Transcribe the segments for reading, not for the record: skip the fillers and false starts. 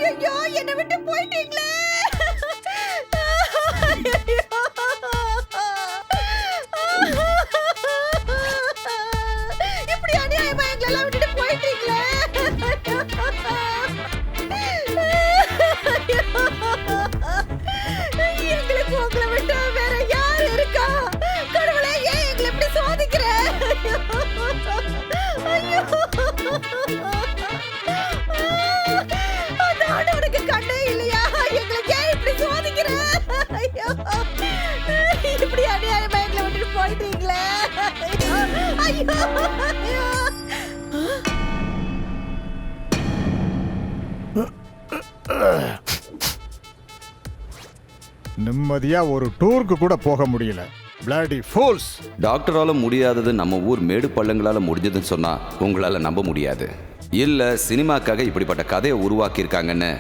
ஐயோ என்னை விட்டு போயிட்டீங்களே. இப்படி அநியாயமா எங்களெல்லாம் விட்டுட்டு போயிட்டீங்களே. எங்களுக்கு உங்களை விட்டு வேற யார் இருக்கா? கடவுளே ஏன் எங்களை இப்படி சோதிக்கிற? ஐயோ ஆண்டவனுக்கு கண்ணே இல்லையா? எங்களுக்கு ஏன் இப்படி சோதிக்கிற? ஐயோ இப்படி அநியாயமா எங்களை விட்டுட்டு போயிட்டீங்களே. ஐயோ ஐயோ. நிம்மதியா ஒரு டூருக்கு கூட போக முடியல. Bloody fools. டாக்டரால முடியாதது நம்ம ஊர் மேடு பள்ளங்களால முடிஞ்சதுன்னு சொன்னா உங்களால நம்ப முடியாது. இல்ல சினிமாக்காக இப்படிப்பட்ட கதையை உருவாக்கியிருக்காங்கன்னு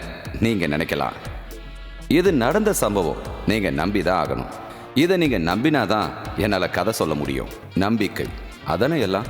நீங்க நினைக்கலாம். இது நடந்த சம்பவம், நீங்க நம்பிதான் ஆகணும். இதை நீங்க நம்பினாதான் என்னால கதை சொல்ல முடியும். நம்பிக்கை அதானே எல்லாம்.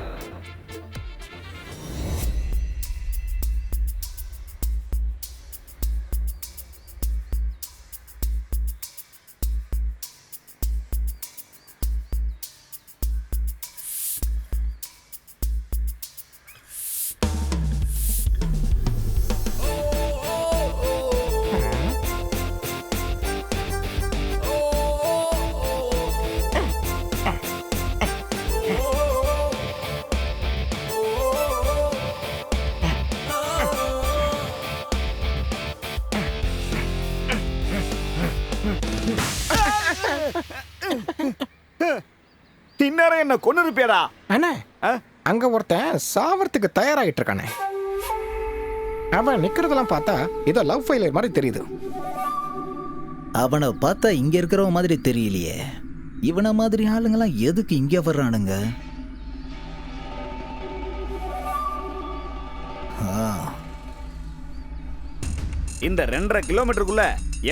இந்நேரம் என்ன கொண்டு இருப்பியடா அண்ணா. அங்க ஒருத்தன் சாவறதுக்கு தயாராகிட்டு இருக்கானே. அவன் நிக்கிறதெல்லாம் பார்த்தா ஏதோ லவ் ஃபெயிலியர் மாதிரி தெரியுது. அவனை பார்த்தா இங்க இருக்கிறவ மாதிரி தெரியலையே. இவன மாதிரி ஆளுங்கெல்லாம் எதுக்கு இங்க வர்றானுங்க? இந்த 2.5 கிலோமீட்டருக்குள்ள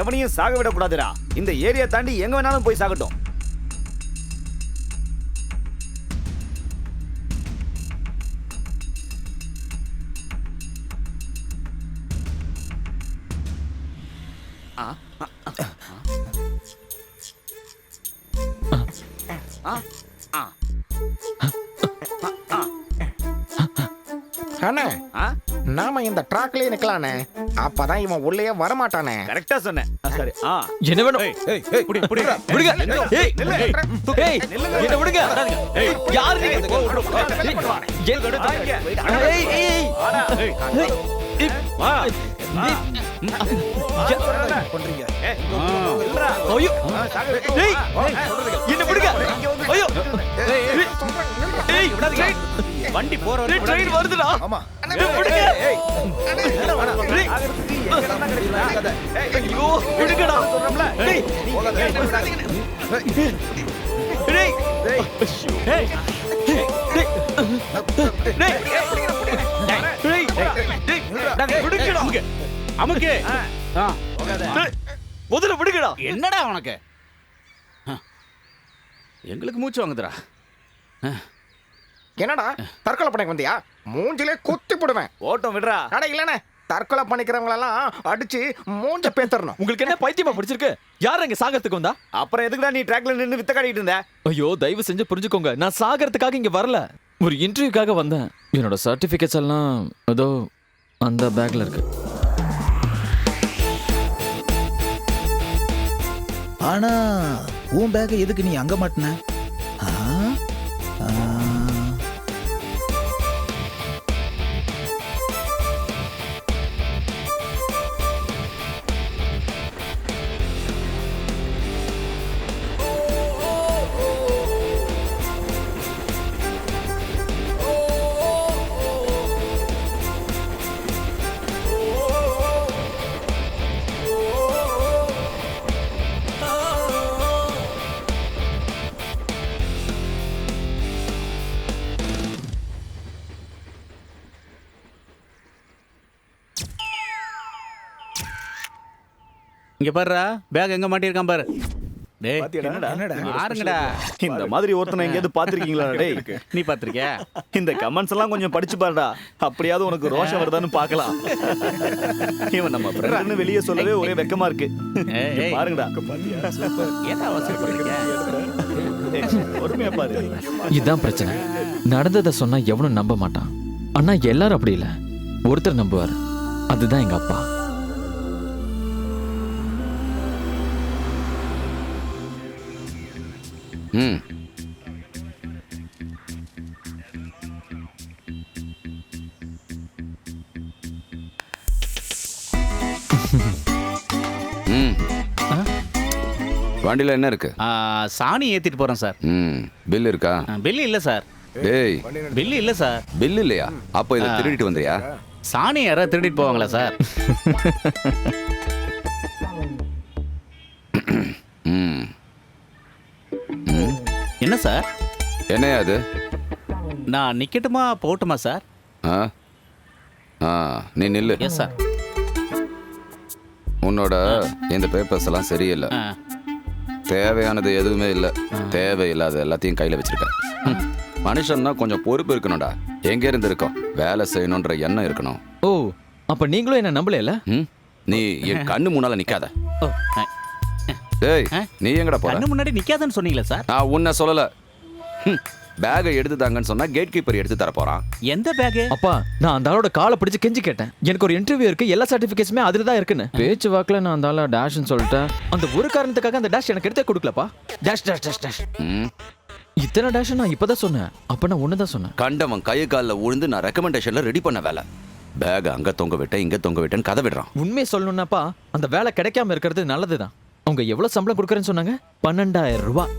எவனையும் சாக விடக்கூடாதுடா. இந்த ஏரியா தாண்டி எங்க வேணாலும் போய் சாகட்டும். அண்ணே, நாம இந்த ட்ராக்லயே நிக்கலானே. அப்பதான் இவன் உள்ளே வரமாட்டானே. கரெக்டா சொன்னேன். சரி. என்ன வேணும்? புடி புடி விடுங்க. ஏய், ஏய், என்ன விடுங்க. யார் நீங்க? ஏய், ஏய், பண்றீங்க. ஐயோ, ஏய், என்ன விடுங்க. ஐயோ, ஏய், விடாதீங்க. வண்டி போற ட்ரெயின் வருதுடா. ஆமா. விடுங்க. ஐயோ, விடுங்கடா. டேய், டேய், டேய், முதல்ல விடுங்கடா. என்னடா உனக்கு? எங்களுக்கு மூச்சு வாங்குதுடா. என்னடா தற்கொலை பண்ணிக்க வந்தியா? மூஞ்சிலே குத்தி போடுவேன். ஓட்டம் விடுறா. அட இல்லனே, தற்கொலை பண்ணிக்கிறவங்களெல்லாம் அடிச்சு மூஞ்ச பேத்தறணும். உங்களுக்கு என்ன பைத்தியமா பிடிச்சிருக்கு? யார் அங்க சாகறதுக்கு வந்தா? அப்புறம் எதுக்குடா நீ ட்ராக்ல நின்னு வித்த காட்டிட்டு இருந்த? ஐயோ, தயவு செஞ்சு புரிஞ்சுக்கோங்க. நான் சாகறதுக்காக இங்க வரல. ஒரு இன்டர்வியூக்காக வந்தேன். என்னோட சர்டிபிகேட்ஸ் எல்லாம் ஏதோ அந்த பேக்ல இருக்கு. ஆனா உன் பேக்கை எதுக்கு நீ அங்க மாட்டின? இங்க பாருடா, பேக் எங்க மாட்டியிருக்கான் பாரு. டேய் என்னடா பாருங்கடா. இந்த மாதிரி ஒருத்தனை எங்கேயாவது பாத்திருக்கீங்களா டேய்? நீ பாத்திருக்கியா? இந்த கமெண்ட்ஸ் எல்லாம் கொஞ்சம் படிச்சு பாருடா, அப்படியாவது உனக்கு ரோஷம் வருதான்னு பார்க்கலாம். இவன் நம்ம ஃப்ரெண்ட்னு வெளியே சொல்லவே ஒரே வெக்கமா இருக்கு. ஏய், இங்க ஏய். பாருங்கடா, ஏன்டா அவசரப்படுறீங்க? பொறுமையா பாரு. இதுதான் பிரச்சனை. நடந்ததை சொன்னா எவனும் நம்ப மாட்டான். ஆனா எல்லாரும் அப்படி இல்ல, ஒருத்தர் நம்புவார். அதுதான் எங்க அப்பா. ம் ம் வண்டியில் என்ன இருக்கு? சாணி ஏத்திட்டு போறேன் சார். ம் பில் இருக்கா? பில்லு இல்ல சார். டேய், பில்லு இல்ல சார். பில் இல்லையா? அப்போ இதை திருடிட்டு வந்தியா? சாணி யாராவது திருடிட்டு போவாங்களா சார்? ம் என்ன சார்? என்னையா அது? நான் நிக்கட்டுமா போட்டுமா சார்? ஆ ஆ நீ நில்லு. Yes sir. உன்னோட இந்த பேப்பர்ஸ் எல்லாம் சரியில்லை. தேவையானது எதுவுமே இல்லை, தேவையில்லாத எல்லாத்தையும் கையில் வச்சிருக்க. மனுஷன்னா கொஞ்சம் பொறுப்பு இருக்கணும்டா. எங்க இருந்து இருக்கோம், வேலை செய்யணுன்ற எண்ணம் இருக்கணும். ஓ, அப்ப நீங்களும் என்ன நம்பல? ம் நீ என் கண்ணு முன்னால நிக்காத. ஓ, டேய், நீ எங்கடா போற? கண்ணு முன்னாடி நிக்காதன்னு சொன்னீங்களா சார்? நான் உன்னை சொல்லல. பேகை எடுத்து தாங்கன்னு சொன்னா கேட் கீப்பர் எடுத்து தர போறான். எந்த பேக்? அப்பா, நான் அந்த ஆளோட காலை பிடிச்சு கெஞ்சி கேட்டேன். எனக்கு ஒரு இன்டர்வியூ இருக்கு, எல்லா சர்டிபிகேட்ஸுமே அதுல தான் இருக்குன்னு. பேச்சு வாக்குல நான் அந்த ஆள டேஷ்னு சொல்லிட்டேன். அந்த ஒரு காரணத்துக்காக அந்த டேஷ் எனக்கு எடுத்தே கொடுக்கலப்பா. Dash dash dash dash. இத்தனை டேஷ் நான் இப்பதான் சொன்னேன். அப்ப நான் ஒண்ணுதான் சொன்னேன். கண்டவன் கை காலில் விழுந்து நான் ரெக்கமெண்டேஷன்ல ரெடி பண்ண வேலை. பேக் அங்க தொங்க விட்டேன், இங்க தொங்க விட்டேன்னு கதை விடுறான். உண்மையை சொல்லணும்னாப்பா, அந்த வேலை கிடைக்காம இருக்கிறது நல்லதுதான். அவங்க எவ்வளவு சம்பளம் கொடுக்குறேன்னு சொன்னாங்க? 12,000 ரூபாய்.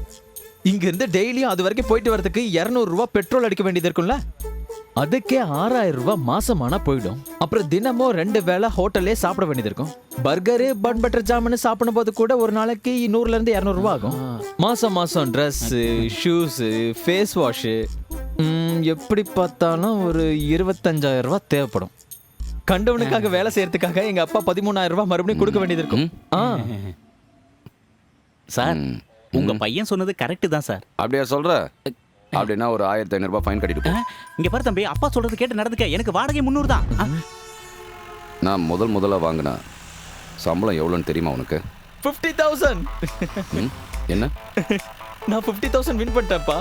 இங்க இருந்து டெய்லியும் அது வரைக்கும் போயிட்டு வரதுக்கு 200 ரூபாய் பெட்ரோல் அடிக்க வேண்டியது இருக்கும்ல. அதுக்கே 6,000 ரூபாய் மாசமானா போயிடும். அப்புறம் தினமும் 2 வேளை ஹோட்டல்லே சாப்பிட வேண்டியது இருக்கும். பர்கரு பன் பட்டர் ஜாமுன்னு சாப்பிடும் போது கூட ஒரு நாளைக்கு 100ல இருந்து 200 ரூபாய் ஆகும். மாசம் மாசம் ட்ரெஸ், ஷூஸ், ஃபேஸ் வாஷ், எப்படி பார்த்தாலும் ஒரு 25,000 ரூபாய் தேவைப்படும். கண்டவனுக்காக வேலை செய்யறதுக்காக எங்க அப்பா 13,000 ரூபாய் மறுபடியும் கொடுக்க வேண்டியது இருக்கும். சார், உங்க பையன் சொன்னது கரெக்ட் தான் சார். அப்படியா சொல்ற? அப்படின்னா ஒரு 1,500 ரூபாய் ஃபைன் கட்டிட்டு போ. இங்க பாரு தம்பி, அப்பா சொல்றது கேட்டு நடந்துக்க. எனக்கு வாடகை 300 தான். நான் முதல்ல வாங்கின சம்பளம் எவ்வளோன்னு தெரியுமா உனக்கு? 50,000. என்ன? நான் 50,000 வின் பண்ணிட்டேன்ப்பா.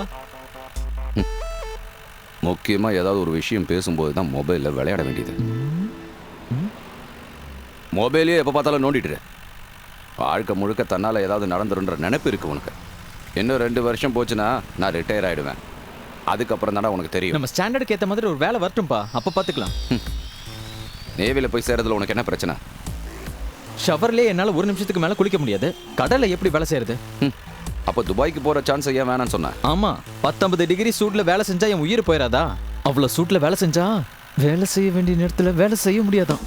முக்கியமா ஏதாவது ஒரு விஷயம் பேசும்போது தான் மொபைலில் விளையாட வேண்டியது. மொபைலே எப்போ பார்த்தாலும் நோண்டிட்டு வாழ்க்கை முழுக்க தன்னால் ஏதாவது நடந்துருன்ற நினைப்பு இருக்கு உனக்கு. இன்னும் 2 வருஷம் போச்சுன்னா நான் ரிட்டையர் ஆகிடுவேன். அதுக்கப்புறம் தானே உனக்கு தெரியும். நம்ம ஸ்டாண்டர்டுக்கு ஏற்ற மாதிரி ஒரு வேலை வரட்டும்பா, அப்போ பார்த்துக்கலாம். நேவியில் போய் சேர்றதுல உனக்கு என்ன பிரச்சனை? ஷவர்லேயே என்னால் 1 நிமிஷத்துக்கு மேலே குளிக்க முடியாது. கடலை எப்படி வேலை செய்யறது? அப்போ துபாய்க்கு போகிற சான்ஸ் ஏன் வேணான்னு சொன்னேன்? ஆமா, 19 டிகிரி சூட்ல வேலை செஞ்சா என் உயிர் போயிடாதா? அவ்வளோ சூட்ல வேலை செஞ்சா வேலை செய்ய வேண்டிய நேரத்தில் வேலை செய்ய முடியாதான்.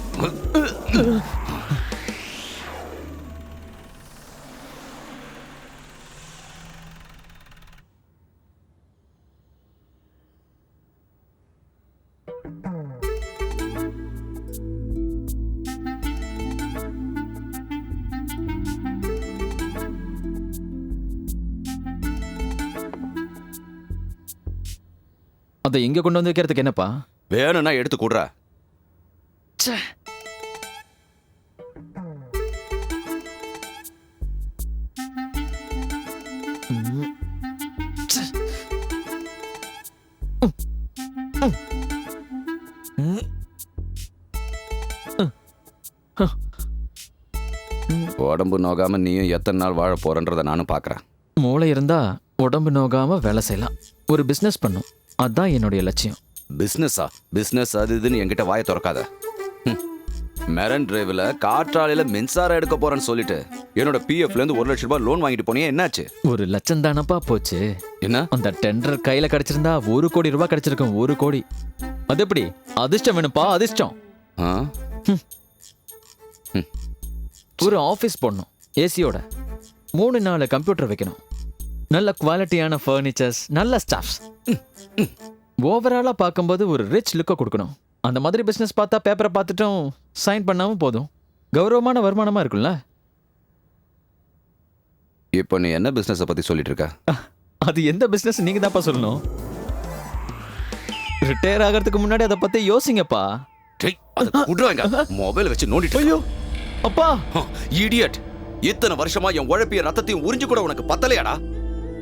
அதை எங்க கொண்டு வந்து வைக்கிறதுக்கு என்னப்பா? வேணும்னா எடுத்து கூடுற. உடம்பு நோகாம நீயும் எத்தனை நாள் வாழ போறன்றத நானும் பார்க்கறேன். மூளை இருந்தா உடம்பு நோகாம வேலை செய்யலாம். ஒரு பிசினஸ் பண்ணும், அதான் என்னுடைய லட்சியம். பிசினஸ் அது இதுன்னு என்கிட்ட வாயை திறக்காத. மெரன் டிரைவ்ல காற்றாலையில மின்சாரம் எடுக்க போறேன்னு சொல்லிட்டு என்னோட பிஎஃப்ல இருந்து 1 லட்சம் ரூபாய் லோன் வாங்கிட்டு போனியே, என்னாச்சு? 1 லட்சம் தானப்பா போச்சு. என்ன? அந்த டெண்டர் கையில கிடைச்சிருந்தா 1 கோடி ரூபாய் கிடைச்சிருக்கும். 1 கோடி. அது எப்படி? அதிர்ஷ்டம் வேணும்ப்பா, அதிர்ஷ்டம். ஒரு ஆஃபீஸ் போடணும், ஏசியோட. 3-4 கம்ப்யூட்டர் வைக்கணும், நல்ல குவாலிட்டியான ஃபர்னிச்சர்ஸ், நல்ல ஸ்டாஃப்ஸ். ஓவராலா பார்க்கும்போது ஒரு ரிச் லுக்கை கொடுக்கணும். அந்த மாதிரி பிசினஸ் பார்த்தா பேப்பரை பார்த்துட்டும் சைன் பண்ணாமல் போதும். கௌரவமான வருமானமா இருக்கும்ல. இப்போ நீ என்ன பிசினஸை பத்தி சொல்லிட்டு இருக்க? அது எந்த பிசினஸ் நீங்க தான்ப்பா சொல்லணும். ரிட்டையர் ஆகிறதுக்கு முன்னாடி அதை பத்தி யோசிங்கப்பா. மொபைல் வச்சு நோண்டிட்டு. ஐயோ அப்பா, இடியட்! இத்தனை வருஷமா என் உழைப்பிய ரத்தத்தையும் உறிஞ்சு கூட உனக்கு பத்தலையாடா?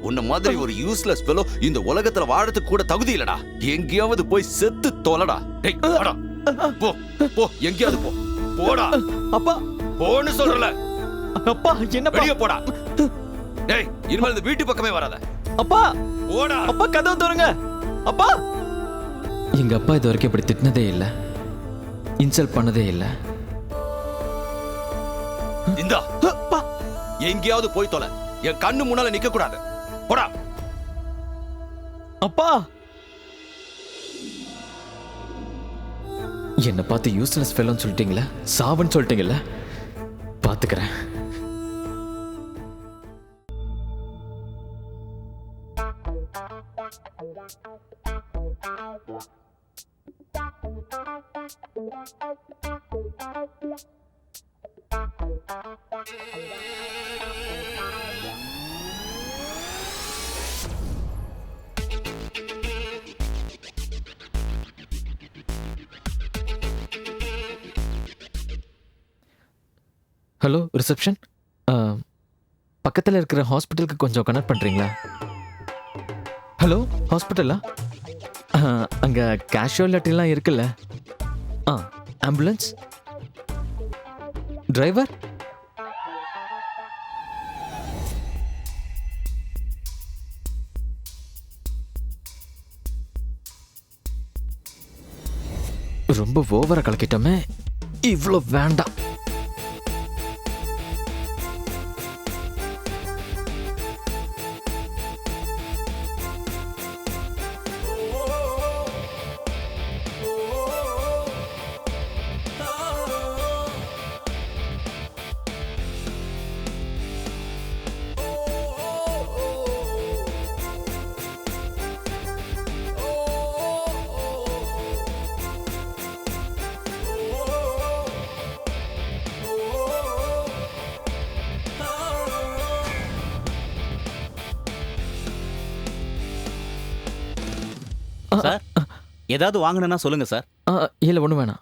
உன்ன மாதிரி ஒரு யூஸ்லெஸ் ஃபெலோ இந்த உலகத்துல வாழறதுக்கு கூட தகுதி இல்லடா. எங்கேயாவது போய் செத்து தொலைடா. டேய் வாடா. போ போ, எங்கேயாவது போ. போடா. அப்பா போன்னு சொல்றல. அப்பா என்னப்பா? வெளிய போடா. டேய் இனிமேல் இந்த வீட்டு பக்கமே வராத. அப்பா போடா. அப்பா கதவு திறங்க. அப்பா, எங்க அப்பா இது வரைக்கும் இப்படி திட்டினதே இல்ல, இன்சல்ட் பண்ணதே இல்ல. இந்தா எங்கேயாவது போய் தொலை. என் கண்ணு முன்னால நிக்க கூடாது. போடா. அப்பா, என்ன பார்த்து யூஸ்லெஸ் ஃபெலோன்னு சொல்லிட்டீங்களா, சாவன்னு சொல்லிட்டீங்கல்ல, பாத்துக்கிறேன். ஹலோ ரிசப்ஷன், பக்கத்தில் இருக்கிற ஹாஸ்பிட்டலுக்கு கொஞ்சம் கனெக்ட் பண்ணுறீங்களா? ஹலோ ஹாஸ்பிட்டலா? அங்கே கேஷுவாலிட்டிலாம் இருக்குல்ல? Ambulance driver? ரொம்ப ஓவரா கலக்கிட்டோமே, இவ்வளோ வேண்டாம். சார் ஏதாவது வாங்கணும்னா சொல்லுங்க சார். இல்லை ஒன்றும் வேணாம்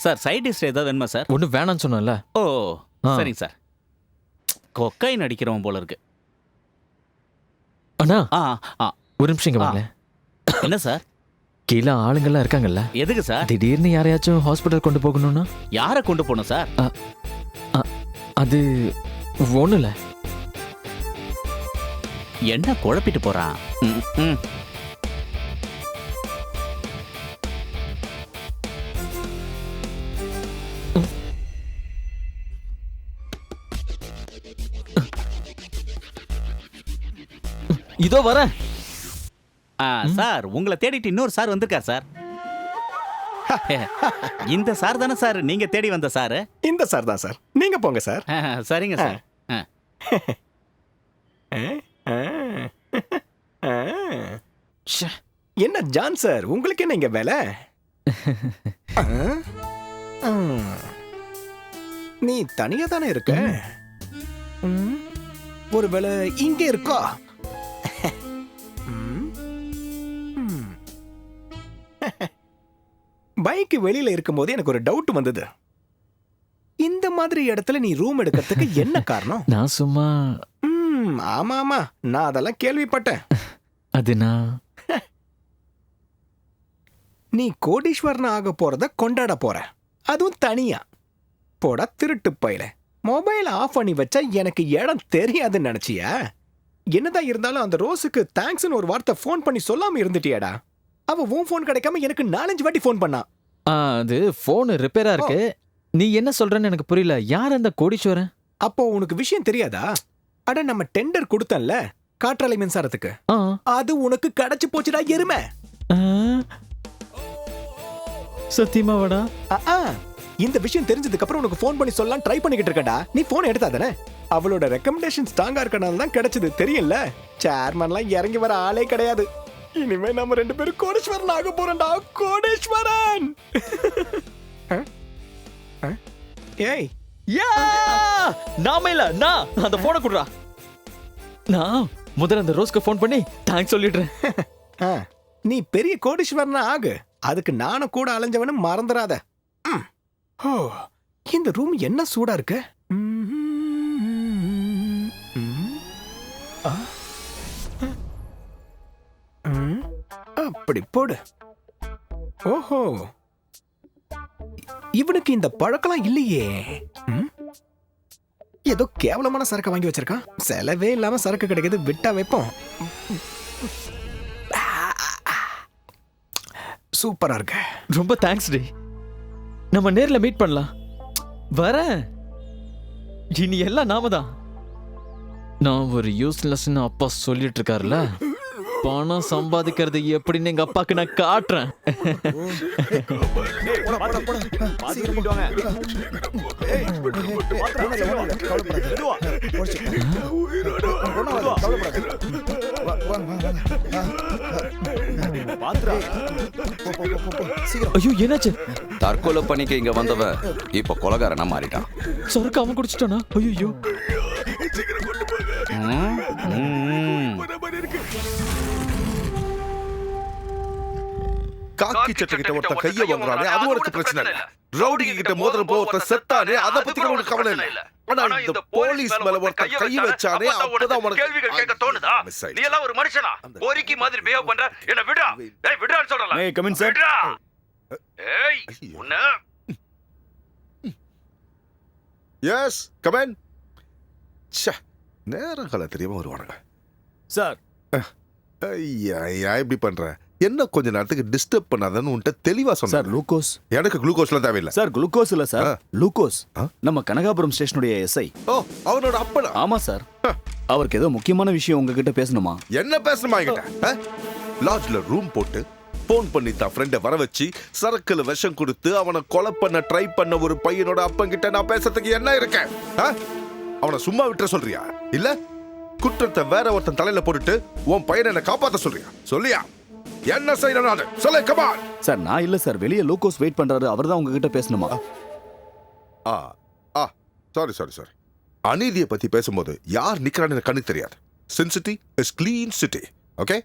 சார். சைட் டிஷ் ஏதாவது வேணுமா சார்? ஒன்றும் வேணாம்னு சொன்னல. ஓ சரிங்க சார். கொக்கைன் அடிக்கிறவன் போல இருக்கு. அண்ணா ஆ ஆ ஒரு நிமிஷம் இங்கே வாங்க. என்ன சார்? கீழே ஆளுங்கள்லாம் இருக்காங்கல்ல, எதுக்கு சார்? திடீர்னு யாரையாச்சும் ஹாஸ்பிட்டல் கொண்டு போகணும்னா? யாரை கொண்டு போகணும் சார்? அது ஒன்றும் இல்லை. என்ன குழப்பிட்டு போறான்? ம். இதோ வரேன். சார் உங்களை தேடிட்டு இன்னொரு சார் வந்திருக்கார் சார். இந்த சார் தானே சார் நீங்க தேடி வந்த சார்? இந்த சார் தான் சார். நீங்க போங்க சார். சரிங்க சார். ச்சே, என்ன ஜான் சார், உங்களுக்கு என்ன இங்க வேலை? நீ தனியா தானே இருக்க? ஒருவேளை இங்க இருக்கா? பைக் வெளியில இருக்கும்போது எனக்கு ஒரு டவுட் வந்தது. இந்த மாதிரி இடத்துல நீ ரூம் எடுக்கிறதுக்கு என்ன காரணம்? நான் சும்மா. ஆமா ஆமா, நான் அதெல்லாம் கேள்விப்பட்டேன். அது நான் நீ கோடீஸ்வரன் ஆக போறத கொண்டாட போற, அதுவும் தனியா. போடா திருட்டு பையல, மொபைல் ஆஃப் பண்ணி வச்சா எனக்கு இடம் தெரியாதுன்னு நினைச்சியா? என்னதான் இருந்தாலும் அந்த ரோஸுக்கு தேங்க்ஸ்னு ஒரு வார்த்தை ஃபோன் பண்ணி சொல்லாம இருந்துட்டியாடா. அவ உன் ஃபோன் கிடைக்காம எனக்கு 4-5 வாட்டி ஃபோன் பண்ணா. அது ஃபோன் ரிப்பேரா இருக்கு. நீ என்ன சொல்றன்னு எனக்கு புரியல. யார் அந்த கோடீஸ்வரன்? அப்போ உனக்கு விஷயம் தெரியாதா? அட நம்ம டெண்டர் கொடுத்தன்ல காற்றாலை மின்சாரத்துக்கு, அது உனக்கு கிடைச்சு போச்சுடா எருமை. சத்தியமாவாடா? இந்த விஷயம் தெரிஞ்சதுக்கு அப்புறம் உனக்கு ஃபோன் பண்ணி சொல்லலாம் ட்ரை பண்ணிக்கிட்டு இருக்கடா. நீ ஃபோன் எடுத்தாதானே? அவளோட ரெக்கமெண்டேஷன் ஸ்ட்ராங்கா இருக்கனால தான் கிடைச்சது, தெரியும்ல. சேர்மன்லாம் இறங்கி வர ஆளே கிடையாது. இனிமே நம்ம 2 பேரும் கோடீஸ்வரன் ஆக போறோம்டா. கோடீஸ்வரன். ஏய், யா நாம இல்ல நான் அந்த போனை குடுறா. நான் முதல்ல அந்த ரோஸ்க்கு ஃபோன் பண்ணி தேங்க்ஸ் சொல்லிடுறேன். ஆ, நீ பெரிய கோடீஸ்வரனா ஆகு. அதுக்கு நானும் கூட அலைஞ்சவனு மறந்துடாத. ஓ, இந்த ரூம் என்ன சூடா இருக்கு. அப்படி போடு. ஓஹோ, இவனுக்கு இந்த பழக்கம் இல்லையே. ஏதோ கேவலமான சரக்கு வாங்கி வச்சிருக்கான். செலவே இல்லாம சரக்கு கிடைக்குது, விட்டா வைப்போம். சூப்பரா இருக்கு. ரொம்ப தேங்க்ஸ் டி. நம்ம நேர்ல மீட் பண்ணலாம். வரேன். இனி எல்லாம் நாம தான். நான் ஒரு யூஸ்லெஸ்னு அப்பா சொல்லிட்டு இருக்காருல்ல, பணம் சம்பாதிக்கிறது எப்படின்னு எங்க அப்பாக்கு நான் காட்டுறேன். ஐயோ என்னாச்சு? தற்கொலை பண்ணிக்க இங்க வந்தவன் இப்ப கொலகாரனா மாறிட்டான். சரக்கு அவன் குடிச்சிட்டானா? ஐயோ. காக்கி சட்டை கிட்ட ஒருத்த கைய வாங்குறானே, அது உனக்கு பிரச்சனை இல்ல. ரவுடி கிட்ட மோதிர போற செத்தானே, அத பத்தி கூட உனக்கு கவலை இல்ல. ஆனா இந்த போலீஸ் மேல ஒருத்த கை வச்சானே, அப்பதான் உனக்கு கேள்விகள் கேட்க தோணுதா? நீ எல்லாம் ஒரு மனுஷனா? போரிக்கி மாதிரி பிஹேவ் பண்ற. என்ன விடா. டேய் விடான்னு சொல்றல. ஏய் கம் இன் சார். ஏய் உன்ன. Yes come in. ச்சே, நேரங்கள தெரியாம வருவானுங்க. சார் ஐயா இப்படி பண்ற என்ன? கொஞ்ச நேரத்துக்கு டிஸ்டர்ப் பண்ணாதன்னு உன்கிட்ட தெளிவா சொன்னேன். Sir glucose. எனக்கு குளுக்கோஸ்லாம் தேவையில்லை சார். குளுக்கோஸ் இல்ல சார், லூக்கோஸ். ஆ? நம்ம கனகாபுரம் ஸ்டேஷனுடைய எஸ்ஐ. ஓ, அவனோட அப்பனா? ஆமா சார். அவருக்கு ஏதோ முக்கியமான விஷயம் உங்ககிட்ட பேசணுமா? என்ன பேசணுமா என்கிட்ட? லாட்ஜ்ல ரூம் போட்டு போன் பண்ணி தான் ஃப்ரெண்டை வர வச்சு சரக்குல விஷம் கொடுத்து அவனை கொலை பண்ண ட்ரை பண்ண ஒரு பையனோட அப்பங்கிட்ட நான் பேசுறதுக்கு என்ன இருக்கேன்? அவனை சும்மா விட்டுற சொல்றியா? இல்ல குற்றத்தை வேற ஒருத்தன் தலையில போட்டுட்டு உன் பையனை என்ன காப்பாத்த சொல்றியா? சொல்லியா? என்ன செய்யணும் நானு? சொல்லு, come on. சார் நான் இல்ல சார், வெளியே லூக்கோஸ் வெயிட் பண்றாரு. அவர்தான் உங்ககிட்ட பேசணுமா? சாரி. அநீதியை பத்தி பேசும்போது யார் நிக்கிறான்னு எனக்கு கண்ணுக்கு தெரியாது. சின் city is clean city. Okay?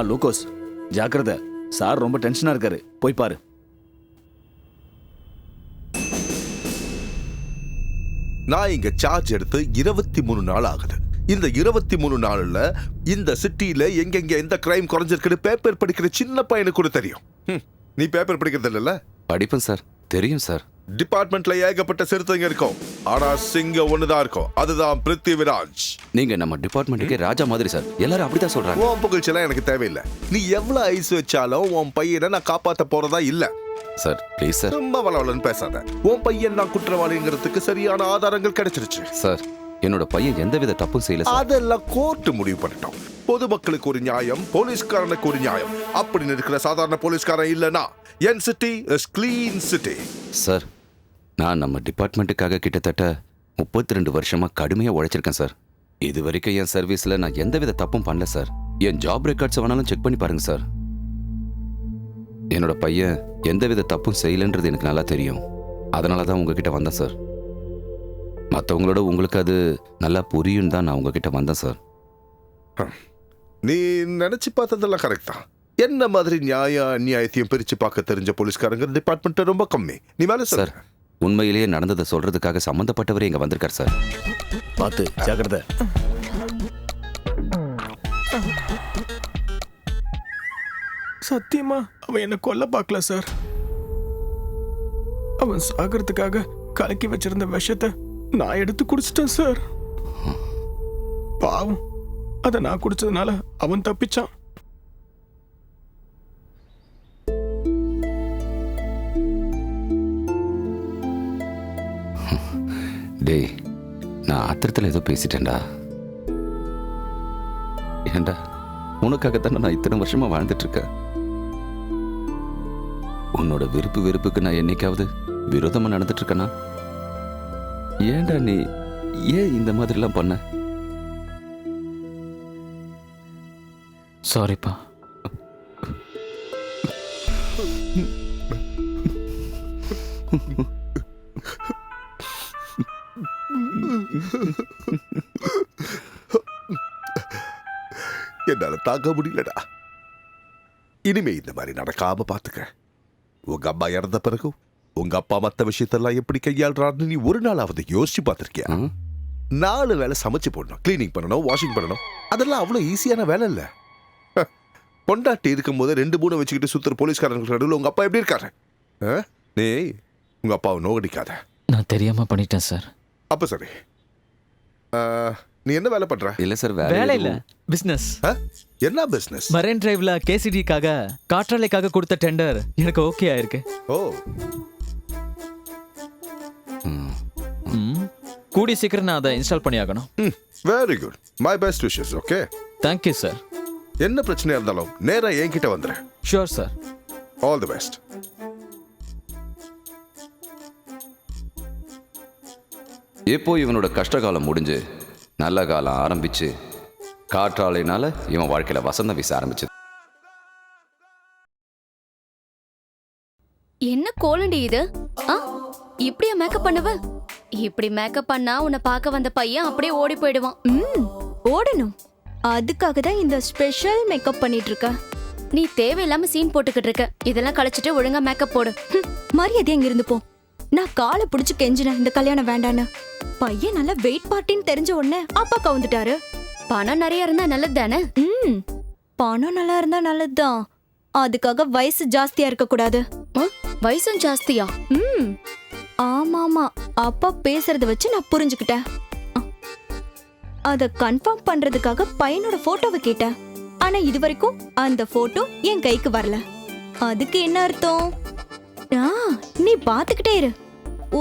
லூக்கோஸ் ஜாக்கிரதை. சார் ரொம்ப டென்ஷனா இருக்காரு, போய் பாரு. நான் இங்க சார்ஜ் எடுத்து 23 நாள் ஆகுது. இந்த 23 நாள்ல இந்த சிட்டில எங்கெங்க எந்த கிரைம் குறைஞ்சிருக்குன்னு பேப்பர் படிக்கிற சின்ன பையனுக்கு கூட தெரியும். நீ பேப்பர் படிக்கிறது இல்ல? படிப்பேன் சார், தெரியும் சார். டிபார்ட்மெண்ட்ல ஏகப்பட்ட சிறுத்தைங்க இருக்கும், ஆனா சிங்கம் ஒண்ணுதான் இருக்கும், அதுதான் பிருத்திவிராஜ். நீங்க நம்ம டிபார்ட்மெண்ட்டுக்கே ராஜா மாதிரி சார். எல்லாரும் அப்படிதான் சொல்றாங்க. உன் புகழ்ச்சியெல்லாம் எனக்கு தேவையில்லை. நீ எவ்வளவு ஐஸ் வச்சாலும் உன் பையனை நான் காப்பாத்த போறதா இல்ல. Sir please sir. ரொம்ப வளவலன்னு பேசாத. உன் பையன் நான் குற்றவாளிங்கிறதுக்கு சரியான ஆதாரங்கள் கிடைச்சிருச்சு. சார் என்னோட பையன் எந்தவித தப்பும் செய்யல சார். அதெல்லாம் கோர்ட்டு முடிவு பண்ணிட்டோம். பொதுமக்களுக்கு ஒரு நியாயம், போலீஸ்காரனுக்கு ஒரு நியாயம். அப்படின்னு இருக்கிற சாதாரண போலீஸ்காரன் இல்லனா என் city is clean city. Sir நான் நம்ம டிபார்ட்மெண்ட்டுக்காக கிட்டத்தட்ட 32 வருஷமா கடுமையா உழைச்சிருக்கேன் சார். இது வரைக்கும் என் சர்வீஸ்ல நான் எந்தவித தப்பும் பண்ணல சார். என் ஜாப் ரெக்கார்ட்ஸ் வேணாலும் செக் பண்ணி பாருங்க சார். என்னோட பையன் எந்தவித தப்பும் செய்யலன்றது எனக்கு நல்லா தெரியும். அதனால தான் உங்ககிட்ட வந்தேன் சார். மற்றவங்களோட உங்களுக்கு அது நல்லா புரியும் தான் நான் உங்ககிட்ட வந்தேன் சார். நீ நினைச்சு பார்த்ததெல்லாம் கரெக்ட் தான். என்ன மாதிரி நியாய அநியாயத்தையும் பிரிச்சு பார்க்க தெரிஞ்ச போலீஸ்காரங்க டிபார்ட்மெண்ட் ரொம்ப கம்மி. நீ மேல சார் உண்மையிலேயே நடந்ததை சொல்றதுக்காக சம்பந்தப்பட்டவரே இங்க வந்திருக்கார் சார். பார்த்து ஜாக்கிரதை. சத்தியமா அவன் என்ன கொல்ல பார்க்கல சார். அவன் சாகிறதுக்காக கலக்கி வச்சிருந்த விஷத்தை நான் எடுத்து குடிச்சிட்டேன் சார். பாவம், அதை நான் குடிச்சதுனால அவன் தப்பிச்சான். டேய் நான் ஆத்திரத்தில் ஏதோ பேசிட்டேன்டா. ஏண்டா உனக்காகத்தானே நான் இத்தனை வருஷமா வாழ்ந்துட்டு இருக்கேன். உன்னோட வெறுப்புக்கு நான் என்னைக்காவது விரோதமா நடந்துட்டு இருக்கேனா? ஏண்டா நீ ஏன் இந்த மாதிரிலாம் பண்ண? சாரிப்பா. என்னால தாங்க முடியலடா. இனிமே இந்த மாதிரி நடக்காம பாத்துக்க. உங்க அம்மா இறந்த பிறகு உங்க அப்பா மத்த விஷயத்தெல்லாம் எப்படி கையாளுறாருன்னு நீ ஒரு நாளாவது யோசிச்சு பார்த்திருக்கியா? 4 வேளை சமைச்சு போடணும், கிளீனிங் பண்ணணும், வாஷிங் பண்ணணும். அதெல்லாம் அவ்வளவு ஈஸியான வேலை இல்ல. பொண்டாட்டி இருக்கும் போது 2-3 வச்சுக்கிட்டு சுத்துற போலீஸ்காரங்களுக்கு நடுவில் உங்க அப்பா எப்படி இருக்காரு? நீ உங்க அப்பாவை நோகடிக்காத. நான் தெரியாம பண்ணிட்டேன் சார். அப்ப சரி, நீ என்ன வேலை பண்ற? இல்ல சார், வேலை இல்ல, பிசினஸ். என்ன பிசினஸ்? மரைன் டிரைவ்ல கேசிடிக்காக காற்றாலைக்காக கொடுத்த டெண்டர் எனக்கு ஓகே ஆயிருக்கு. ஓ, கூடி சீக்கிரம் நான் அதை இன்ஸ்டால் பண்ணி ஆகணும். Very good, my best wishes. Okay, thank you sir. என்ன பிரச்சனையா இருந்தாலும் நேரா என்கிட்ட வந்துரு. Sure sir. All the best. இப்போ இவனோட கஷ்டகாலம் முடிஞ்சு நல்ல காலம் ஆரம்பிச்சு காற்றாலைனால இவன் வாழ்க்கையில வசந்தம் வீச ஆரம்பிச்சு. என்ன கோலண்டி இது? இப்படியா மேக்கப் பண்ணுவ? இப்படி மேக்கப் பண்ணா உன்னை பார்க்க வந்த பையன் அப்படியே ஓடி போயிடுவான். ஓடணும். அதுக்காக தான் இந்த ஸ்பெஷல் மேக்கப் பண்ணிட்டு இருக்க. நீ தேவையில்லாம சீன் போட்டுக்கிட்டு இருக்க. இதெல்லாம் கழிச்சிட்டு ஒழுங்கா மேக்கப் போடு. மரியாதை எங்க இருந்து போ. நான் காலை பிடிச்சு கெஞ்சினேன் இந்த கல்யாணம் வேண்டான்னு. பையன் நல்ல வெயிட் பார்ட்டின்னு தெரிஞ்ச உடனே அப்பா கவுந்துட்டாரு. பணம் நிறைய இருந்தா நல்லது தானே? பணம் நல்லா இருந்தா நல்லதுதான். அதுக்காக வயசு ஜாஸ்தியா இருக்க கூடாது. வயசும் ஜாஸ்தியா? ஆமாமா, அப்பா பேசுறத வச்சு நான் புரிஞ்சுக்கிட்டேன். அத கன்ஃபார்ம் பண்றதுக்காக பையனோட போட்டோவை கேட்டேன். ஆனா இது வரைக்கும் அந்த போட்டோ என் கைக்கு வரல. அதுக்கு என்ன அர்த்தம்? நீ பாத்துக்கிட்டே இரு,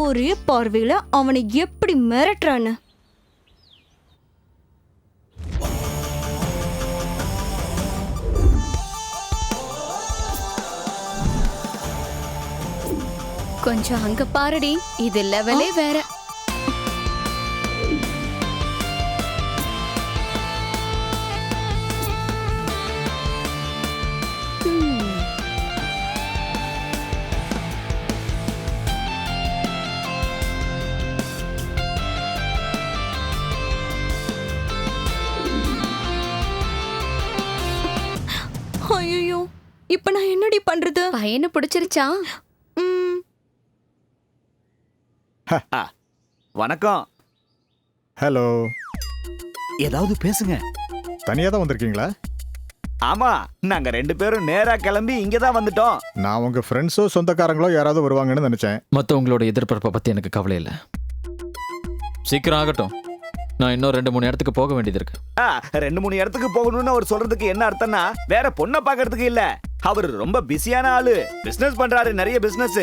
ஒரே பார்வையில அவனை எப்படி மிரட்டுறான்னு. கொஞ்சம் அங்க பாருடி, இது லெவலே வேற. ஐயோ, இப்ப நான் என்னடி பண்றது? பையனை பிடிச்சிருச்சா? வணக்கம். ஹலோ. ஏதாவது பேசுங்க. தனியா தான் வந்திருக்கீங்களா? ஆமா, நாங்க 2 பேரும் நேரா கிளம்பி இங்க தான் வந்துட்டோம். நான் உங்க ஃப்ரெண்ட்ஸோ சொந்தக்காரங்களோ யாராவது வருவாங்கன்னு நினைச்சேன். மற்றவங்களோட எதிர்பார்ப்பை பத்தி எனக்கு கவலை இல்லை. சீக்கிரம் ஆகட்டும், நான் இன்னும் 2-3 இடத்துக்கு போக வேண்டியது இருக்கு. 2-3 இடத்துக்கு போகணும்னு அவர் சொல்றதுக்கு என்ன அர்த்தம்னா, வேற பொண்ணை பாக்குறதுக்கு இல்ல. அவர் ரொம்ப பிஸியான ஆளு, பிசினஸ் பண்றாரு, நிறைய பிசினஸ்.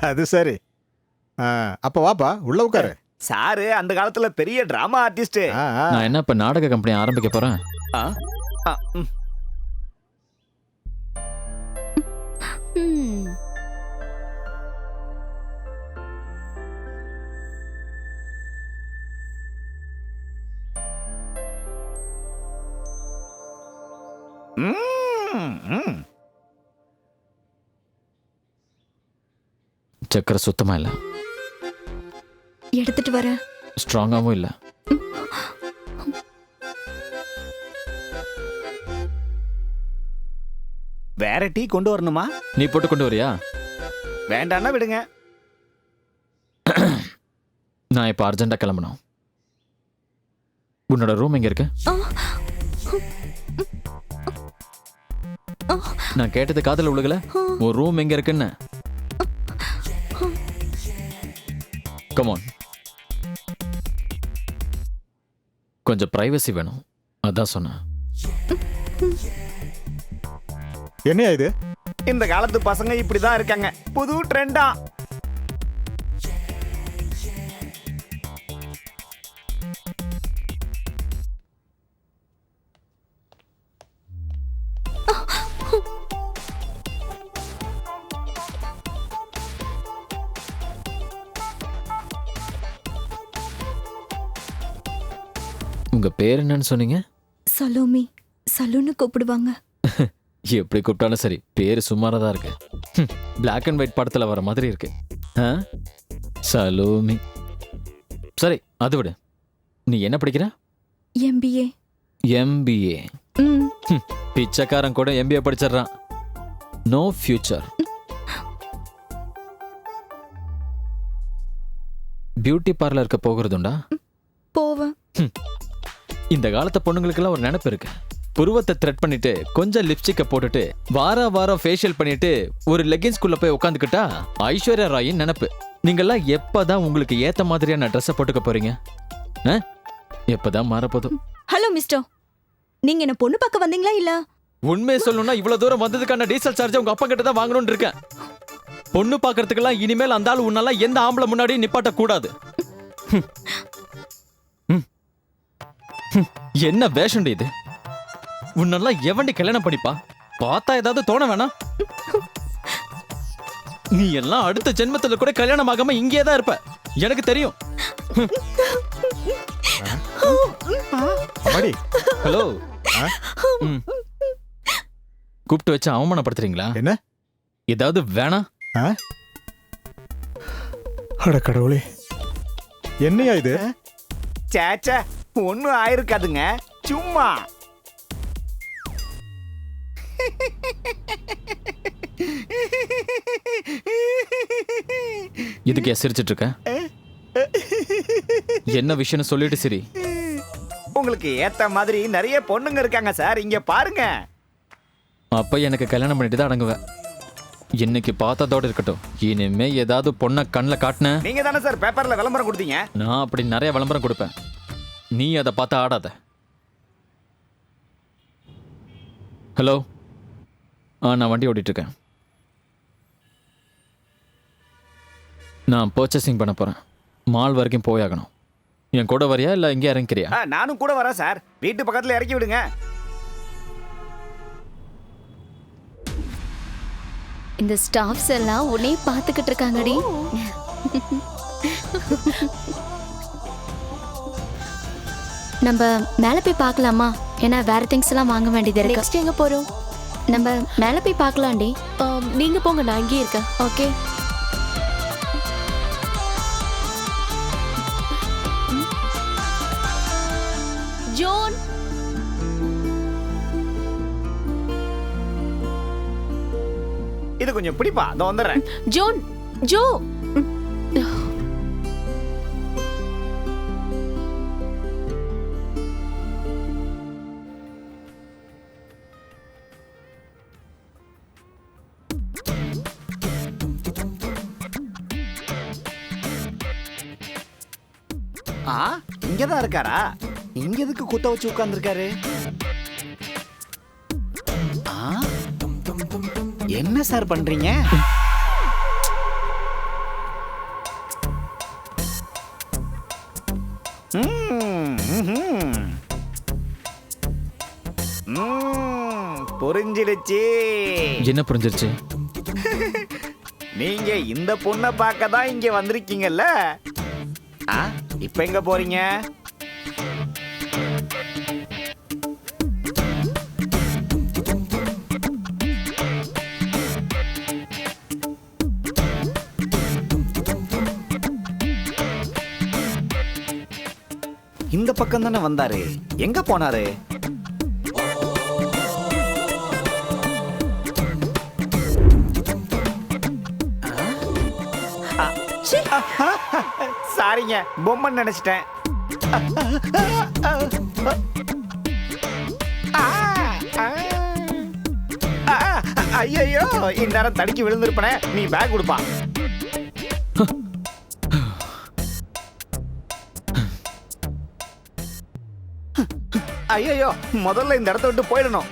அது சரி. அப்ப வாப்பா, உள்ள உட்காரு. சாரு அந்த காலத்துல பெரிய டிராமா ஆர்டிஸ்ட். நான் என்ன இப்ப நாடக கம்பெனி ஆரம்பிக்க போறேன். சக்கரை சுத்தமா இல்ல. எடுத்துட்டு வர. ஸ்ட்ராங்காவும் இல்ல. வேற டீ கொண்டு வரணுமா? நீ போட்டு கொண்டு வரியா? வேண்டாம்னா விடுங்க. நான் இப்ப அர்ஜென்டா கிளம்பணும். உன்னோட ரூம் எங்க இருக்கு? நான் கேட்டது காதல உலகல. உன் ரூம் எங்க இருக்குன்னு. Come on. கொஞ்சம் பிரைவசி வேணும், அதான் சொன்னேன். என்னையா இது? இந்த காலத்து பசங்க இப்படிதான் இருக்காங்க, புது ட்ரெண்டா. உங்க பேர் என்னன்னு சொன்னீங்க? சலோமி சலூன்னு கூப்பிடுவாங்க. எப்படி கூப்பிட்டாலும் சரி, பேரு சுமாரா தான் இருக்கு. Black and white படத்துல வர மாதிரி இருக்கு. ஆ? சலோமி. சரி, அது விடு. நீ என்ன படிக்கிற? MBA. MBA. பிச்சைக்காரன் கூட MBA படிச்சிடறான். No future. பியூட்டி பார்லருக்கு போகிறதுண்டா? போவேன். இந்த காலத்து பொண்ணுங்களுக்கெல்லாம் ஒரு நினைப்பு இருக்கு. புருவத்தை த்ரெட் பண்ணிட்டு கொஞ்சம் லிப்ஸ்டிக்கை போட்டுட்டு வாரம் ஃபேஷியல் பண்ணிட்டு ஒரு லெகின்ஸ்குள்ள போய் உட்காந்துக்கிட்டா ஐஸ்வர்யா ராயின் நினைப்பு. நீங்கெல்லாம் எப்பதான் உங்களுக்கு ஏத்த மாதிரியான ட்ரெஸ்ஸை போட்டுக்க போறீங்க? எப்பதான் மாறப்போதும். ஹலோ மிஸ்டர், நீங்க என்ன பொண்ணு பார்க்க வந்தீங்களா இல்ல? உண்மையை சொல்லணும்னா இவ்வளவு தூரம் வந்ததுக்கான டீசல் சார்ஜ் உங்க அப்பா கிட்ட தான் வாங்கணும்னு இருக்கேன். பொண்ணு பாக்குறதுக்கெல்லாம் இனிமேல் அந்த ஆள் உன்னால எந்த ஆம்பளை முன்னாடியும் நிப்பாட்ட கூடாது. என்ன வேஷம் இது? உன்னெல்லாம் எவண்டி கல்யாணம் பண்ணிப்பா? பார்த்தா ஏதாவது தோண வேணாம்? நீ எல்லாம் அடுத்த ஜென்மத்துல கூட கல்யாணம் ஆகாம இங்கே தான் இருப்ப, எனக்கு தெரியும். அம்மாடி, ஹலோ. கூப்பிட்டு வச்சு அவமானப்படுத்துறீங்களா? என்ன ஏதாவது வேணாம்? அட கடவுளே, என்னையா இது? சேச்சே, ஒன்னும் ஆயிருக்காதுங்க, சும்மா. இதுக்கு சிரிச்சிட்டு இருக்க? என்ன விஷயம்னு சொல்லிட்டு சரி. உங்களுக்கு ஏத்த மாதிரி நிறைய பொண்ணுங்க இருக்காங்க சார், இங்க பாருங்க. அப்ப எனக்கு கல்யாணம் பண்ணிட்டு தான் அடங்குவேன். இன்னைக்கு பார்த்ததோட இருக்கட்டும். இனிமே ஏதாவது பொண்ணை கண்ணில் காட்டின, நீங்க தானே சார் பேப்பர்ல விளம்பரம் கொடுத்தீங்க. நான் அப்படி நிறைய விளம்பரம் கொடுப்பேன். நீ அதை பார்த்து ஆடாத. ஹலோ. நான் வண்டி ஓட்டிட்டு இருக்கேன். நான் பர்ச்சேசிங் பண்ண போறேன். மால் வரைக்கும் போயாகணும். என் கூட வரியா இல்ல இங்கே இறங்கிக்கிறியா? நானும் கூட வரேன் சார், வீட்டு பக்கத்துல இறக்கி விடுங்க. இந்த ஸ்டாஃப்ஸ் எல்லாம் உன்னை பார்த்துக்கிட்டு இருக்காங்கடி. நம்ம மேல போய் பார்க்கலாமா? ஏன்னா வேற திங்ஸ் எல்லாம் வாங்க வேண்டியது இருக்கு. நெக்ஸ்ட் எங்க போறோம்? நம்ம மேல போய் பார்க்கலாம்டி. நீங்க போங்க, நான் இங்கே இருக்கேன். ஓகே. ஜோன், இது கொஞ்சம் பிடிப்பா, அதோ வந்துடுறேன். John, Joe. இங்கதான் இருக்காரா? இங்க எதுக்கு குத்த வச்சு உட்கார்ந்துருக்காரு? என்ன சார் பண்றீங்க? புரிஞ்சிடுச்சு. என்ன புரிஞ்சிருச்சு? நீங்க இந்த பொண்ணை பார்க்க தான் இங்க வந்திருக்கீங்கல்ல. இப்ப எங்க போறீங்க? இந்த பக்கம் தானே வந்தாரு, எங்க போனாரு? சாரிங்க, பொம்மை நினைச்சிட்டேன். ஐயோ, இந்நேரம் தடுக்கி விழுந்திருப்பனே. நீ பேக் கொடுப்பா. ஐயோ, முதல்ல இந்த இடத்த விட்டு போயிடணும்.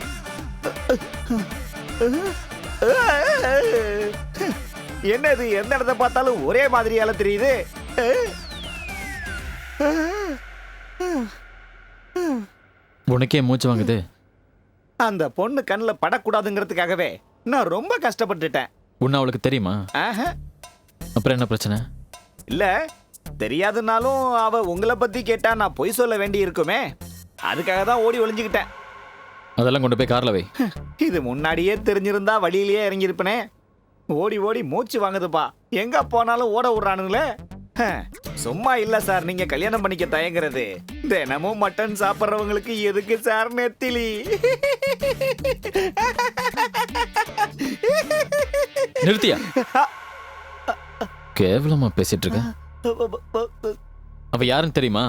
என்னது, எந்த இடத்த பார்த்தாலும் ஒரே மாதிரியால தெரியுது. உனக்கே மூச்சு வாங்குது. அந்த பொண்ணு கண்ணில் படக்கூடாதுங்கிறதுக்காகவே நான் ரொம்ப கஷ்டப்பட்டுட்டேன். உன்ன அவளுக்கு தெரியுமா? அப்புறம் என்ன பிரச்சனை? இல்ல, தெரியாதுனாலும் அவ உங்களை பத்தி கேட்டா நான் பொய் சொல்ல வேண்டி இருக்குமே, அதுக்காக தான் ஓடி ஒளிஞ்சுக்கிட்டேன். அதெல்லாம் கொண்டு போய் கார்ல வை. இது முன்னாடியே தெரிஞ்சிருந்தா வழியிலேயே இறங்கியிருப்பனே. ஓடி ஓடி மூச்சு வாங்குதுப்பா. எங்க போனாலும் ஓட விடுறானுங்களே. சும்மா இல்ல சார் நீங்க கல்யாணம் பண்ணிக்க தயங்குறது. தினமும் மட்டன் சாப்பிட்றவங்களுக்கு எதுக்கு சார் நெத்திலி? நிறுத்தியா? கேவலமா பேசிட்டு இருக்க. அவ யாருன்னு தெரியுமா?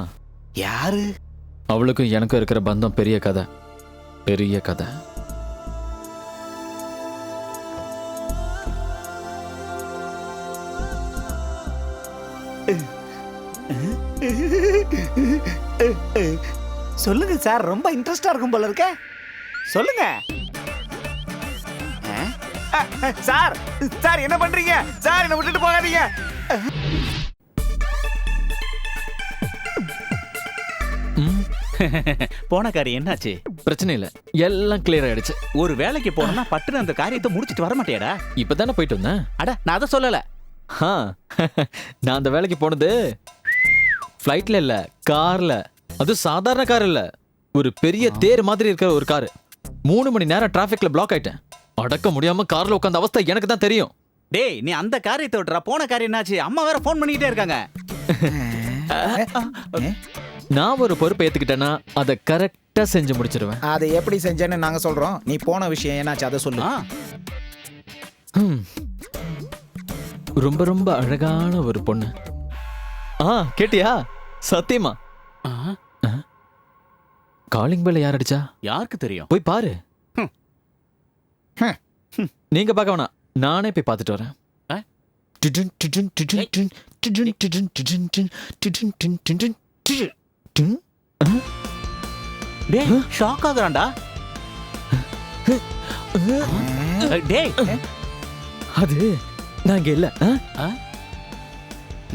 யாரு? அவளுக்கும் எனக்கும் இருக்கிற பந்தம் பெரிய கதை. பெரிய கதை. சொல்லுங்க சார், ரொம்ப இன்ட்ரெஸ்டா இருக்கும் போல இருக்க. சொல்லுங்க சார். சார் என்ன பண்றீங்க சார்? என்ன விட்டுட்டு போகாதீங்க. போன காரியம் என்னாச்சு? பிரச்சனை இல்ல, எல்லாம் கிளியர் ஆயிடுச்சு. ஒரு வேலைக்கு போனா பட்டுன்னு அந்த காரியத்தை முடிச்சிட்டு வர மாட்டியாடா? இப்பதானே போயிட்டு வந்தேன். அட நான் அதை சொல்லல. நான் அந்த வேலைக்கு போனது ஃப்ளைட்ல இல்ல, கார்ல. அது சாதாரண கார் இல்ல, ஒரு பெரிய தேர் மாதிரி இருக்கிற ஒரு கார். 3 மணி நேரம் டிராபிக்ல பிளாக் ஆயிட்டேன். அடக்க முடியாம கார்ல உட்கார்ந்த அவஸ்தை எனக்கு தான் தெரியும். டேய் நீ அந்த காரியத்தை விட்டுறா. போன காரியம் என்னாச்சு? அம்மா வேற ஃபோன் பண்ணிக்கிட்டே இருக்காங்க. நான் ஒரு பொறுப்பை ஏத்துக்கிட்டேன்னா அதை கரெக்டா செஞ்சு முடிச்சிருவேன். அதை எப்படி செஞ்சேன்னு நாங்க சொல்றோம். நீ போன விஷயம் என்னாச்சு அதை சொல்லு. ரொம்ப ரொம்ப அழகான ஒரு பொண்ணு. கேட்டியா? சத்தியமா. காலிங் பெல் யார் அடிச்சா? யாருக்கு தெரியும்? போய் பாரு. நீங்க பார்க்க வேணாம், நானே போய் பார்த்துட்டு வரேன். டேய் ஷாக் ஆகுறான்டா. டேய் அது நான் இங்க இல்ல.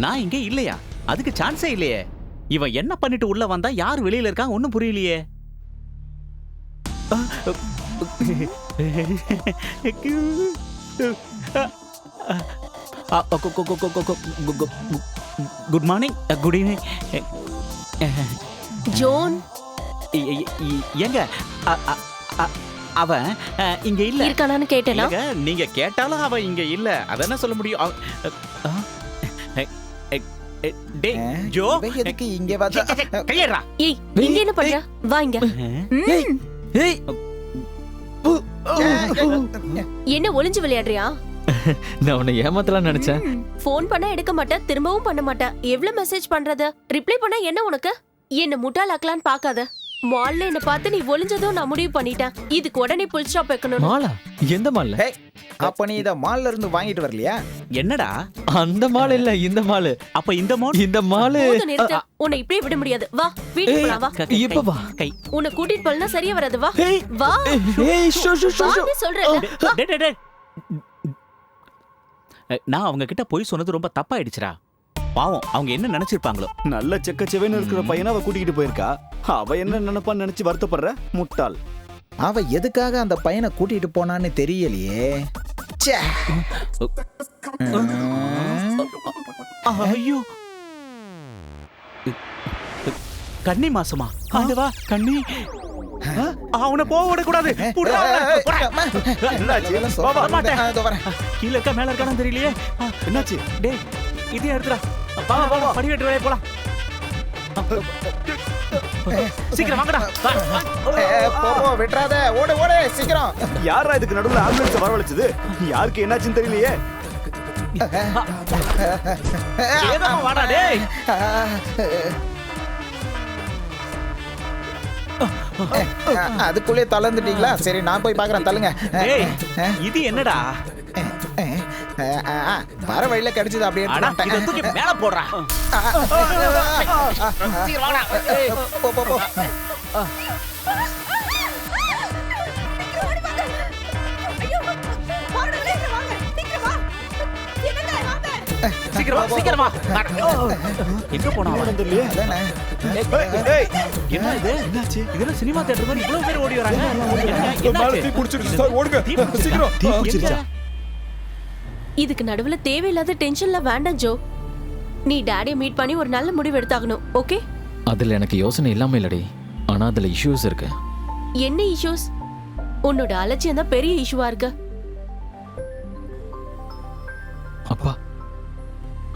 நான் இங்கே இல்லையா? அதுக்கு சான்ஸே இல்லையே. இவன் என்ன பண்ணிட்டு உள்ள வந்தா யார் வெளியில இருக்காங்க ஒன்னும் புரியலையே. Good morning. Good evening. John எங்க அவன் இங்க இல்ல இருக்கானான்னு கேட்டேனா? நீங்க கேட்டாலும் அவன் இங்க இல்ல. அதென்ன சொல்ல முடியும்? டேய் ஜோ எதுக்கு இங்க வந்த? கையேறா. ஏய் இங்க என்ன பண்ற? வா இங்க. ஏய் என்ன ஒளிஞ்சு விளையாடுறியா? நான் உன்னை ஏமாத்தலாம் நினைச்சேன். ஃபோன் பண்ணா எடுக்க மாட்டேன், திரும்பவும் பண்ண மாட்டேன். எவ்வளவு மெசேஜ் பண்றது? ரிப்ளை பண்ணா என்ன உனக்கு? என்ன முட்டாளாக்கலான்னு பாக்காத. மால்ல என்ன பார்த்து நீ ஒளிஞ்சதும் நான் முடிவு பண்ணிட்டேன். இதுக்கு உடனே புல் ஸ்டாப் வைக்கணும். மாலா? எந்த மால்ல? அப்ப நீ இத மால்ல இருந்து வாங்கிட்டு வரலையா? என்னடா? அந்த மால் இல்ல, இந்த மால். அப்ப இந்த மால்? இந்த மால். நிறுத்து. உன்னை இப்படியே விட முடியாது. வா வீட்டுக்கு போலாம். வா இப்ப வா. கை உன்னை கூட்டிட்டு போலனா சரியா வராது. வா வா. ஏய் ஷோ ஷோ ஷோ. சொல்றேன். நான் அவங்க கிட்ட போய் சொன்னது ரொம்ப தப்பாயிடுச்சுடா. பாவம் அவங்க என்ன நினைச்சிருப்பாங்களோ. நல்ல செக்கச்செவேன்னு இருக்கிற பையனை அவ கூட்டிக்கிட்டு போயிருக்கா. அவ என்ன நினைப்பான்னு நினைச்சு வருத்தப்படுற முட்டாள். அவ எதுக்காக அந்த பையனை கூட்டிட்டு போனான்னு தெரியலையே. ஐயோ கன்னி மாசமா? ஆண்டவா கன்னி. அவனை போக விடக்கூடாது. கீழே இருக்கா மேல இருக்கானு தெரியலையே. என்னாச்சு? டேய் இதே எடுத்துடா. படிக்கட்டு வேலையை போலாம். சீக்கிரம் வாங்கடா. விட்டுறாத, ஓடு ஓடு சீக்கிரம். யாரா இதுக்கு நடுவுல ஆம்புலன்ஸ் வரவழைச்சது? யாருக்கு என்னாச்சுன்னு தெரியலையே. வாடா டேய். அதுக்குள்ளே தளர்ந்துட்டீங்களா? சரி நான் போய் பாக்குறேன். தள்ளுங்க. இது என்னடா? வர வழியில கிடைச்சது அப்படியே மேல போடுறா. சீக்கிரமா எங்க போனா? என்ன இது? என்னாச்சு? இதெல்லாம் சினிமா தியேட்டர் மாதிரி இவ்வளவு பேர் ஓடி வராங்க. இதுக்கு நடுவுல தேவையில்லாத டென்ஷன்ல வேண்டாம் ஜோ. நீ டாடியை மீட் பண்ணி ஒரு நல்ல முடிவு எடுத்தாகணும். ஓகே? அதுல எனக்கு யோசனை இல்லாம இல்லடி, ஆனா அதுல இஷ்யூஸ் இருக்கு. என்ன இஷ்யூஸ்? உன்னோட அலட்சியம் தான் பெரிய இஷ்யூவா இருக்கு. அப்பா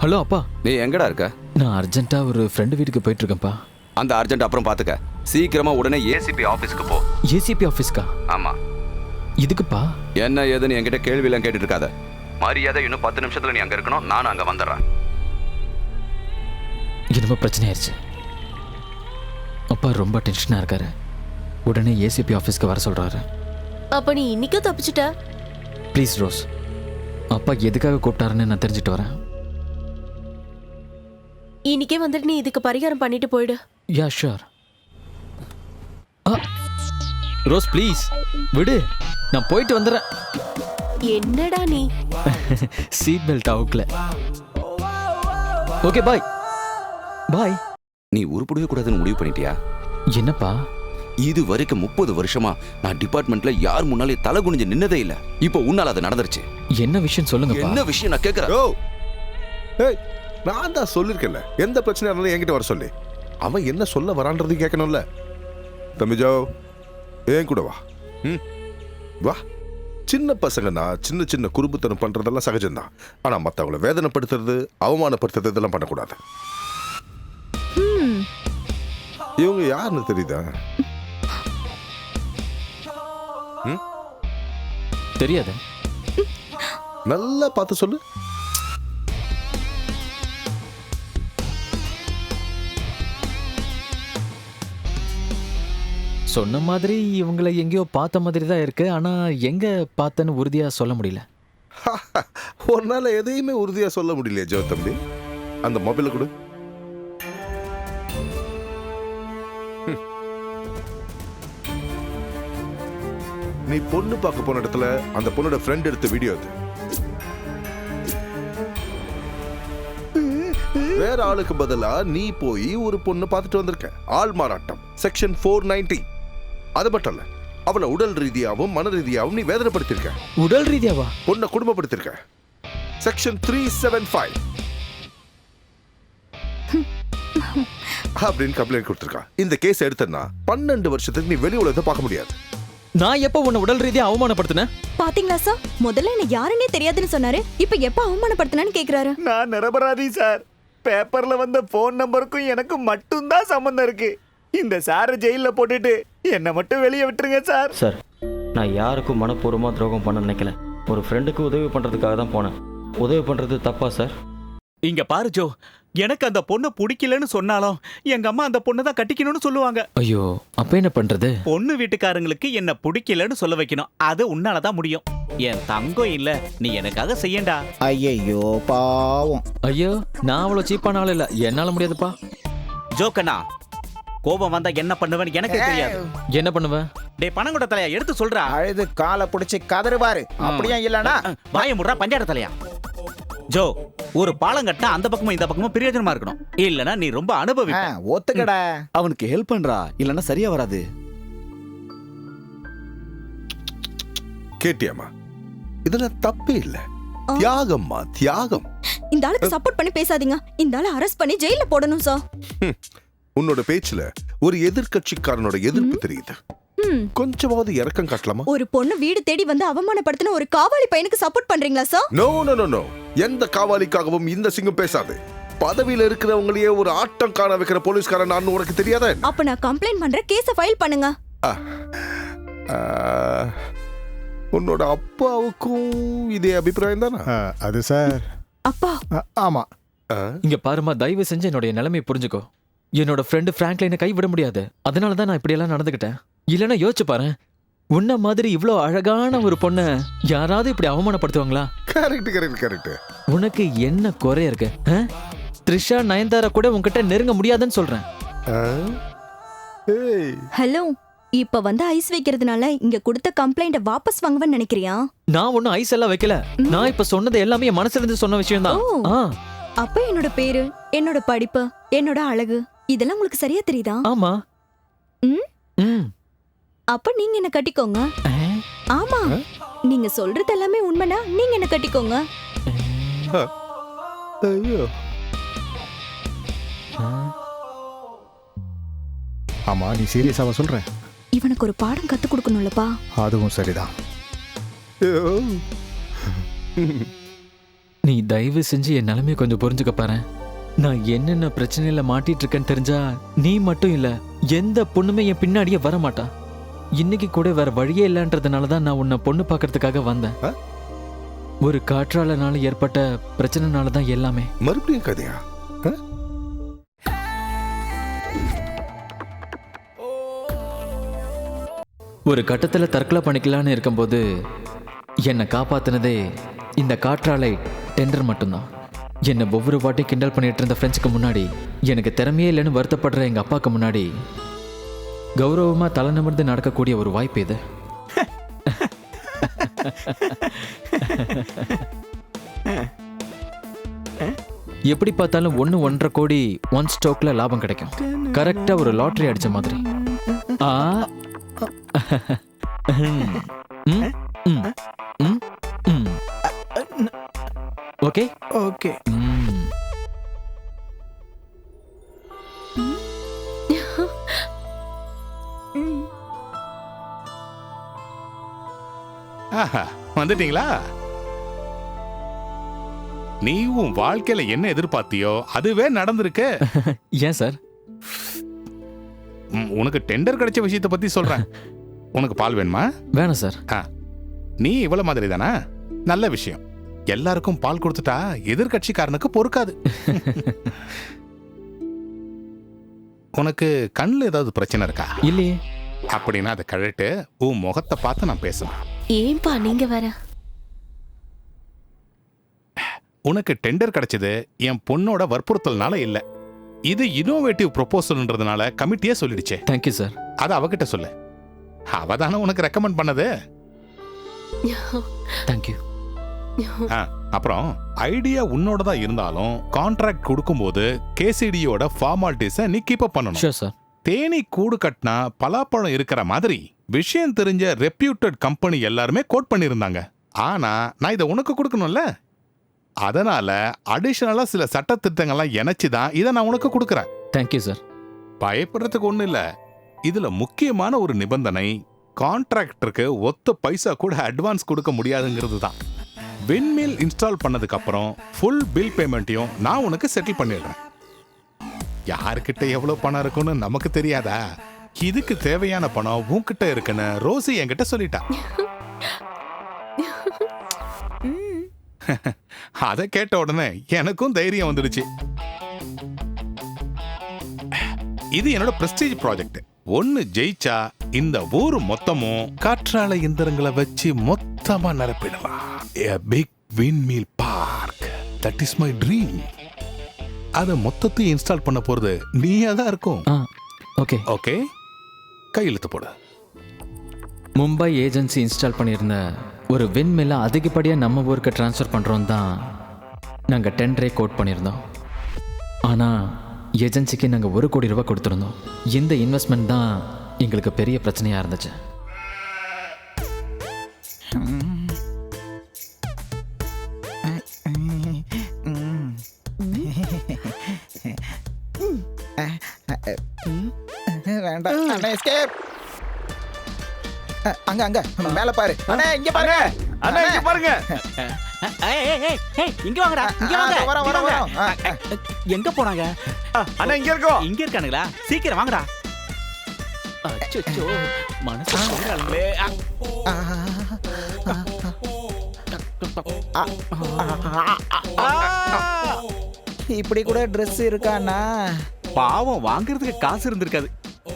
ஹலோ அப்பா, நீ எங்கடா இருக்க? நான் அர்ஜென்ட்டா ஒரு ஃப்ரெண்டு வீட்டுக்கு போயிட்டு இருக்கேன்ப்பா. அந்த அர்ஜென்ட் அப்புறம் பாத்துக்க. சீக்கிரமா உடனே ஏசிபி ஆபீஸ்க்கு போ. ஏசிபி ஆஃபீஸ்க்கா? ஆமா. இதுக்குப்பா? என்ன ஏதுன்னு என்கிட்ட கேள்வி எல்லாம் கேட்டுட்டு இருக்காத. மரியாதை இன்னும் 10 நிமிஷத்துல நீ அங்க இருக்கணும். நானும் அங்க வந்துடுறேன். என்னமோ பிரச்சனை ஆயிடுச்சு. அப்பா ரொம்ப டென்ஷனா இருக்காரு. உடனே ஏசிபி ஆஃபீஸ்க்கு வர சொல்றாரு. அப்ப நீ இன்னைக்கும் தப்பிச்சுட்ட. ப்ளீஸ் ரோஸ், அப்பா எதுக்காக கூப்பிட்டாருன்னு நான் தெரிஞ்சுட்டு வரேன். இன்னைக்கே வந்துட்டு நீ இதுக்கு பரிகாரம் பண்ணிட்டு போயிடு. Yeah sure. ரோஸ் ப்ளீஸ் விடு, நான் போயிட்டு வந்துடுறேன். என்னடா நீ? சீட் பெல்ட் அவுக்கல. Okay bye bye. நீ உருப்படவே கூடாதுன்னு முடிவு பண்ணிட்டியா? என்னப்பா? இது வரைக்கும் 30 வருஷமா நான் டிபார்ட்மெண்ட்ல யார் முன்னாலே தலை குனிஞ்சு நின்னதே இல்ல. இப்போ உன்னால அது நடந்துருச்சு. என்ன விஷயம் சொல்லுங்க. என்ன விஷயம் நான் கேக்குறேன். ஏய், நான் தான் சொல்லிருக்கேன்ல, எந்த பிரச்சனையா இருந்தாலும் என்கிட்ட வர சொல்லி. அவன் என்ன சொல்ல வரான்றது கேட்கணும்ல. தம்பிஜோ, ஏன் கூட வா. வா. சின்ன பசங்கன்னா சின்ன சின்ன குறும்புத்தனம் பண்றதெல்லாம் சகஜம்தான். ஆனா மத்தவங்களை வேதனைப்படுத்துறது, அவமானப்படுத்துறது இதெல்லாம் பண்ணக்கூடாது. இவங்க யாருன்னு தெரியுதா? தெரியாது. நல்லா பார்த்து சொல்லு. சொன்ன மாதிரி இவங்களை எங்கேயோ பார்த்த மாதிரி தான் இருக்கு. ஆனா எங்க பார்த்தேன்னு உறுதியா சொல்ல முடியல. ஒரு நாள் எதையுமே உறுதியா சொல்ல முடியலையே ஜோ தம்பி. அந்த மொபைல கொடு. நீ பொண்ணு பார்க்க போன இடத்துல அந்த பொண்ணோட ஃப்ரெண்ட் எடுத்த வீடியோ அது. வேற ஆளுக்கு பதிலா நீ போய் ஒரு பொண்ணு பார்த்துட்டு வந்திருக்க. ஆள் மாறாட்டம் செக்ஷன் 490. அது மட்டும் இல்ல, அவளை உடல் ரீதியாவும் மன ரீதியாவும் நீ வேதனைப்படுத்திருக்க. உடல் ரீதியாவா? பொண்ணை குடும்பப்படுத்திருக்க. செக்ஷன் 375 அப்படின்னு கம்ப்ளைண்ட் கொடுத்திருக்கா. இந்த கேஸ் எடுத்தனா 12 வருஷத்துக்கு நீ வெளி உலகத்தை பார்க்க முடியாது. நான் எப்ப உன்னை உடல் ரீதியா அவமானப்படுத்தினேன்? பாத்தீங்களா சார், முதல்ல என்ன யாருன்னே தெரியாதுன்னு சொன்னாரு, இப்ப எப்ப அவமானப்படுத்தினான்னு கேக்குறாரு. நான் நிரபராதி சார். பேப்பர்ல வந்த போன் நம்பருக்கும் எனக்கு மட்டும்தான் சம்பந்தம் இருக்கு. இந்த சாரை ஜெயில போட்டுட்டு என்ன மட்டும் வெளியே விட்டுருங்க சார். சார், நான் யாருக்கும் மனப்பூர்வமாக துரோகம் பண்ண நினைக்கல. ஒரு ஃப்ரெண்டுக்கு உதவி பண்ணுறதுக்காக தான் போனேன். உதவி பண்ணுறது தப்பா சார்? இங்க பாரு ஜோ, எனக்கு அந்த பொண்ணு பிடிக்கலன்னு சொன்னாலும் எங்க அம்மா அந்த பொண்ணை தான் கட்டிக்கணும்னு சொல்லுவாங்க. ஐயோ, அப்ப என்ன பண்றது? பொண்ணு வீட்டுக்காரங்களுக்கு என்ன பிடிக்கலன்னு சொல்ல வைக்கணும். அது உன்னாலதான் முடியும். என் தங்கம் இல்ல, நீ எனக்காக செய்யண்டா. ஐயோ பாவம். ஐயோ, நான் அவ்வளவு சீப்பான ஆள் இல்ல, என்னால முடியாதுப்பா. ஜோக்கண்ணா, கோபம் வந்தா என்ன பண்ணுவேன்னு எனக்கு தெரியாது. என்ன பண்ணுவேன்? டேய் பணங்கொட தலையா, எடுத்து சொல்றா. அழுது காலை பிடிச்சி கதறுவாரு. அப்படியே இல்லனா வாய முடுறா பஞ்சாட தலையா. ஜோ, ஒரு பாலம் கட்ட அந்த பக்கமும் இந்த பக்கமும் பிரயோஜனமா இருக்கணும். இல்லனா நீ ரொம்ப அனுபவி. ஒத்துக்கடா. அவனுக்கு ஹெல்ப் பண்றா, இல்லன்னா சரியா வராது. கேட்டியாமா? இதுல தப்பே இல்ல. தியாகம்மா, தியாகம். இந்த ஆளுக்கு சப்போர்ட் பண்ணி பேசாதீங்க. இந்த ஆளை அரெஸ்ட் பண்ணி ஜெயில போடணும் சார். உன்னோட பேச்சுல ஒரு எதிர்கட்சிக்காரனோட எதிர்ப்பு தெரியுது. கொஞ்சமாவது இறக்கம் காட்டலாமா? ஒரு பொண்ணு வீடு தேடி வந்து அவமானப்படுத்தின ஒரு காவாலி பையனுக்கு சப்போர்ட் பண்றீங்களா sir? No no no no. எந்த காவாலிக்காகவும் இந்த சிங்கம் பேசாது. பதவியில இருக்கிறவங்களையே ஒரு ஆட்டம் காண வைக்கிற போலீஸ்காரன் நான் உனக்கு தெரியாதா? அப்ப நான் கம்ப்ளைண்ட் பண்றேன், கேஸ ஃபைல் பண்ணுங்க. உன்னோட அப்பாவுக்கும் இதே அபிப்பிராயம் தானா? அது சார். அப்பா. ஆமா. இங்க பாருமா, தயவு செஞ்சு என்னுடைய நிலைமையை புரிஞ்சுக்கோ. என்னோட ஃப்ரெண்டு பிராங்க்லைனை கைவிட முடியாது. அதனால தான் நான் இப்படி எல்லாம் நடந்துக்கிட்டேன். இல்லைன்னா யோசிச்சு பாரு, உன்ன மாதிரி இவ்வளோ அழகான ஒரு பொண்ணை யாராவது இப்படி அவமானப்படுத்துவாங்களா? Correct correct correct. உனக்கு என்ன குறை இருக்கு? த்ரிஷா, நயன்தாரா கூட உன்கிட்ட நெருங்க முடியாதுன்னு சொல்றேன். ஹலோ, இப்ப வந்து ஐஸ் வைக்கிறதுனால இங்க கொடுத்த கம்ப்ளைண்ட வாபஸ் வாங்குவேன்னு நினைக்கிறியா? நான் ஒன்னும் ஐஸ் எல்லாம் வைக்கல. நான் இப்ப சொன்னது எல்லாமே என் மனசுல இருந்து சொன்ன விஷயம் தான். அப்ப என்னோட பேரு, என்னோட படிப்பு, என்னோட அழகு இதெல்லாம் உங்களுக்கு சரியா தெரியுதா? ஆமா. அப்ப நீங்க என்ன கட்டிக்கோங்க. ஆமா, நீங்க சொல்றது எல்லாமே உண்மைனா நீங்க என்ன கட்டிக்கோங்க. ஐயோ. ஆமா, நீ சீரியஸாவா சொல்ற? இவனுக்கு ஒரு பாடம் கத்து கொடுக்கணும்லப்பா. அதுவும் சரிதான். நீ தயவு செஞ்சு என் நிலைமைய கொஞ்சம் புரிஞ்சுக்க பாரு. நான் என்னென்ன பிரச்சனையில மாட்டிட்டு இருக்கேன்னு தெரிஞ்சா நீ மட்டும் இல்ல எந்த பொண்ணுமே என் பின்னாடியே வர மாட்டா. இன்னைக்கு கூட வேற வழியே இல்லைன்றதுனால தான் நான் உன்னை பொண்ணு பார்க்கறதுக்காக வந்தேன். ஒரு காற்றாலனால ஏற்பட்ட பிரச்சனைனால தான் எல்லாமே. மறுபடியும் கதையா? ஒரு கட்டத்துல தற்கொலை பண்ணிக்கலான்னு இருக்கும்போது என்னை காப்பாத்தினதே இந்த காற்றாலை டெண்டர் மட்டும்தான். என்னை ஒவ்வொரு வாட்டி கிண்டல் பண்ணிட்டு இருந்த ஃப்ரெண்ட்ஸுக்கு முன்னாடி, எனக்கு திறமையே இல்லைன்னு வருத்தப்படுற எங்க அப்பாவுக்கு முன்னாடி கௌரவமா தலை நிமிர்ந்து நடக்கக்கூடிய ஒரு வாய்ப்பு இது. எப்படி பார்த்தாலும் 1.5 கோடி ஒன் ஸ்டோக்ல லாபம் கிடைக்கும். கரெக்டா ஒரு லாட்டரி அடிச்ச மாதிரி. Okay okay. வந்துட்டீங்களா? நீ உன் வாழ்க்கையில என்ன எதிர்பார்த்தியோ அதுவே நடந்திருக்கு. ஏன் சார்? உனக்கு டெண்டர் கிடைச்ச விஷயத்தை பத்தி சொல்றேன். உனக்கு பால் வேணுமா? வேணாம் சார். நீ இவ்வளவு மாதிரி தானா? நல்ல விஷயம். எல்லாருக்கும் பால் கொடுத்துட்டா எதிர்கட்சிக்காரனுக்கு பொறுக்காது. உனக்கு கண்ணுல ஏதாவது பிரச்சனை இருக்கா? இல்லையே. அப்படின்னா அதை கழட்டு, உன் முகத்தை பார்த்து நான் பேசுறேன். ஏன்பா நீங்க வேற? உனக்கு டெண்டர் கிடைச்சது என் பொண்ணோட வற்புறுத்தல்னால இல்ல. இது இன்னோவேட்டிவ் ப்ரொபோசல்ன்றதுனால கமிட்டியே சொல்லிடுச்சே. Thank you sir. அது அவகிட்ட சொல்லு. அவ தானே உனக்கு ரெக்கமெண்ட் பண்ணது. தேங்க்யூ. அப்புறம் ஐடியா உன்னோட தான் இருந்தாலும் கான்ட்ராக்ட் கொடுக்கும்போது கேசிடியோட ஃபார்மாலிட்டிஸை நீ கீப் அப் பண்ணணும். Sure sir. தேனி கூடு கட்டினா பலாப்பழம் இருக்கிற மாதிரி விஷயம் தெரிஞ்ச ரெப்யூட்டட் கம்பெனி எல்லாருமே கோட் பண்ணியிருந்தாங்க. ஆனா நான் இதை உனக்கு கொடுக்கணும்ல, அதனால அடிஷனலா சில சட்ட திட்டங்கள்லாம் இணைச்சு தான் இதை நான் உனக்கு கொடுக்குறேன். Thank you sir. பயப்படுறதுக்கு ஒன்றும் இல்லை. இதுல முக்கியமான ஒரு நிபந்தனை, கான்ட்ராக்டருக்கு ஒத்த பைசா கூட அட்வான்ஸ் கொடுக்க முடியாதுங்கிறது தான். விண்மில் இன்ஸ்டால் பண்ணதுக்கு அப்புறம் ஃபுல் பில் பேமெண்ட்டையும் நான் உனக்கு செட்டில் பண்ணிடுறேன். யாருக்கிட்ட எவ்வளவு பணம் இருக்குன்னு நமக்கு தெரியாதா? இதுக்கு தேவையான பணம் உன்கிட்ட இருக்குன்னு ரோசி என்கிட்ட சொல்லிட்டா. அதை கேட்ட உடனே எனக்கும் தைரியம் வந்துடுச்சு. இது என்னோட பிரஸ்டீஜ் ப்ராஜெக்ட். ஒன்னு ஜெயிச்சா இந்த ஊர் மொத்தமும் காற்றாலை இயந்திரங்களை வச்சு மொத்தமா நிரப்பிடலாம். A big windmill park. That is my dream. அத மொத்தத்தையும் இன்ஸ்டால் பண்ண போறது நீயா தான் இருக்கும். ஓகே ஓகே, கையெழுத்து போடு. மும்பை ஏஜென்சி இன்ஸ்டால் பண்ணியிருந்த ஒரு விண்மில்லை அதிகப்படியாக நம்ம ஊருக்கு ட்ரான்ஸ்ஃபர் பண்ணுறோம் தான் நாங்கள் டெண்டரே கோட் பண்ணியிருந்தோம். ஆனால் ஏஜென்சிக்கு நாங்கள் 1 கோடி ரூபாய் கொடுத்துருந்தோம். இந்த இன்வெஸ்ட்மெண்ட் தான் எங்களுக்கு பெரிய பிரச்சனையாக இருந்துச்சு. வேண்டாம். எஸ்கேப். அங்க அங்க மேல பாரு. அண்ணே இங்க பாருங்க. அண்ணா இங்க பாருங்க. இங்க வாங்கடா, இங்க வாங்க. வர. எங்க போனாங்க? அண்ணா இங்க இருக்கோம். இங்க இருக்கானுங்களா? சீக்கிரம் வாங்கடா. அச்சச்சோ, மனசு சொல்றாங்களே. இப்படி கூட ட்ரெஸ் இருக்கானா? பாவம், வாங்குறதுக்கு காசு இருந்திருக்காது.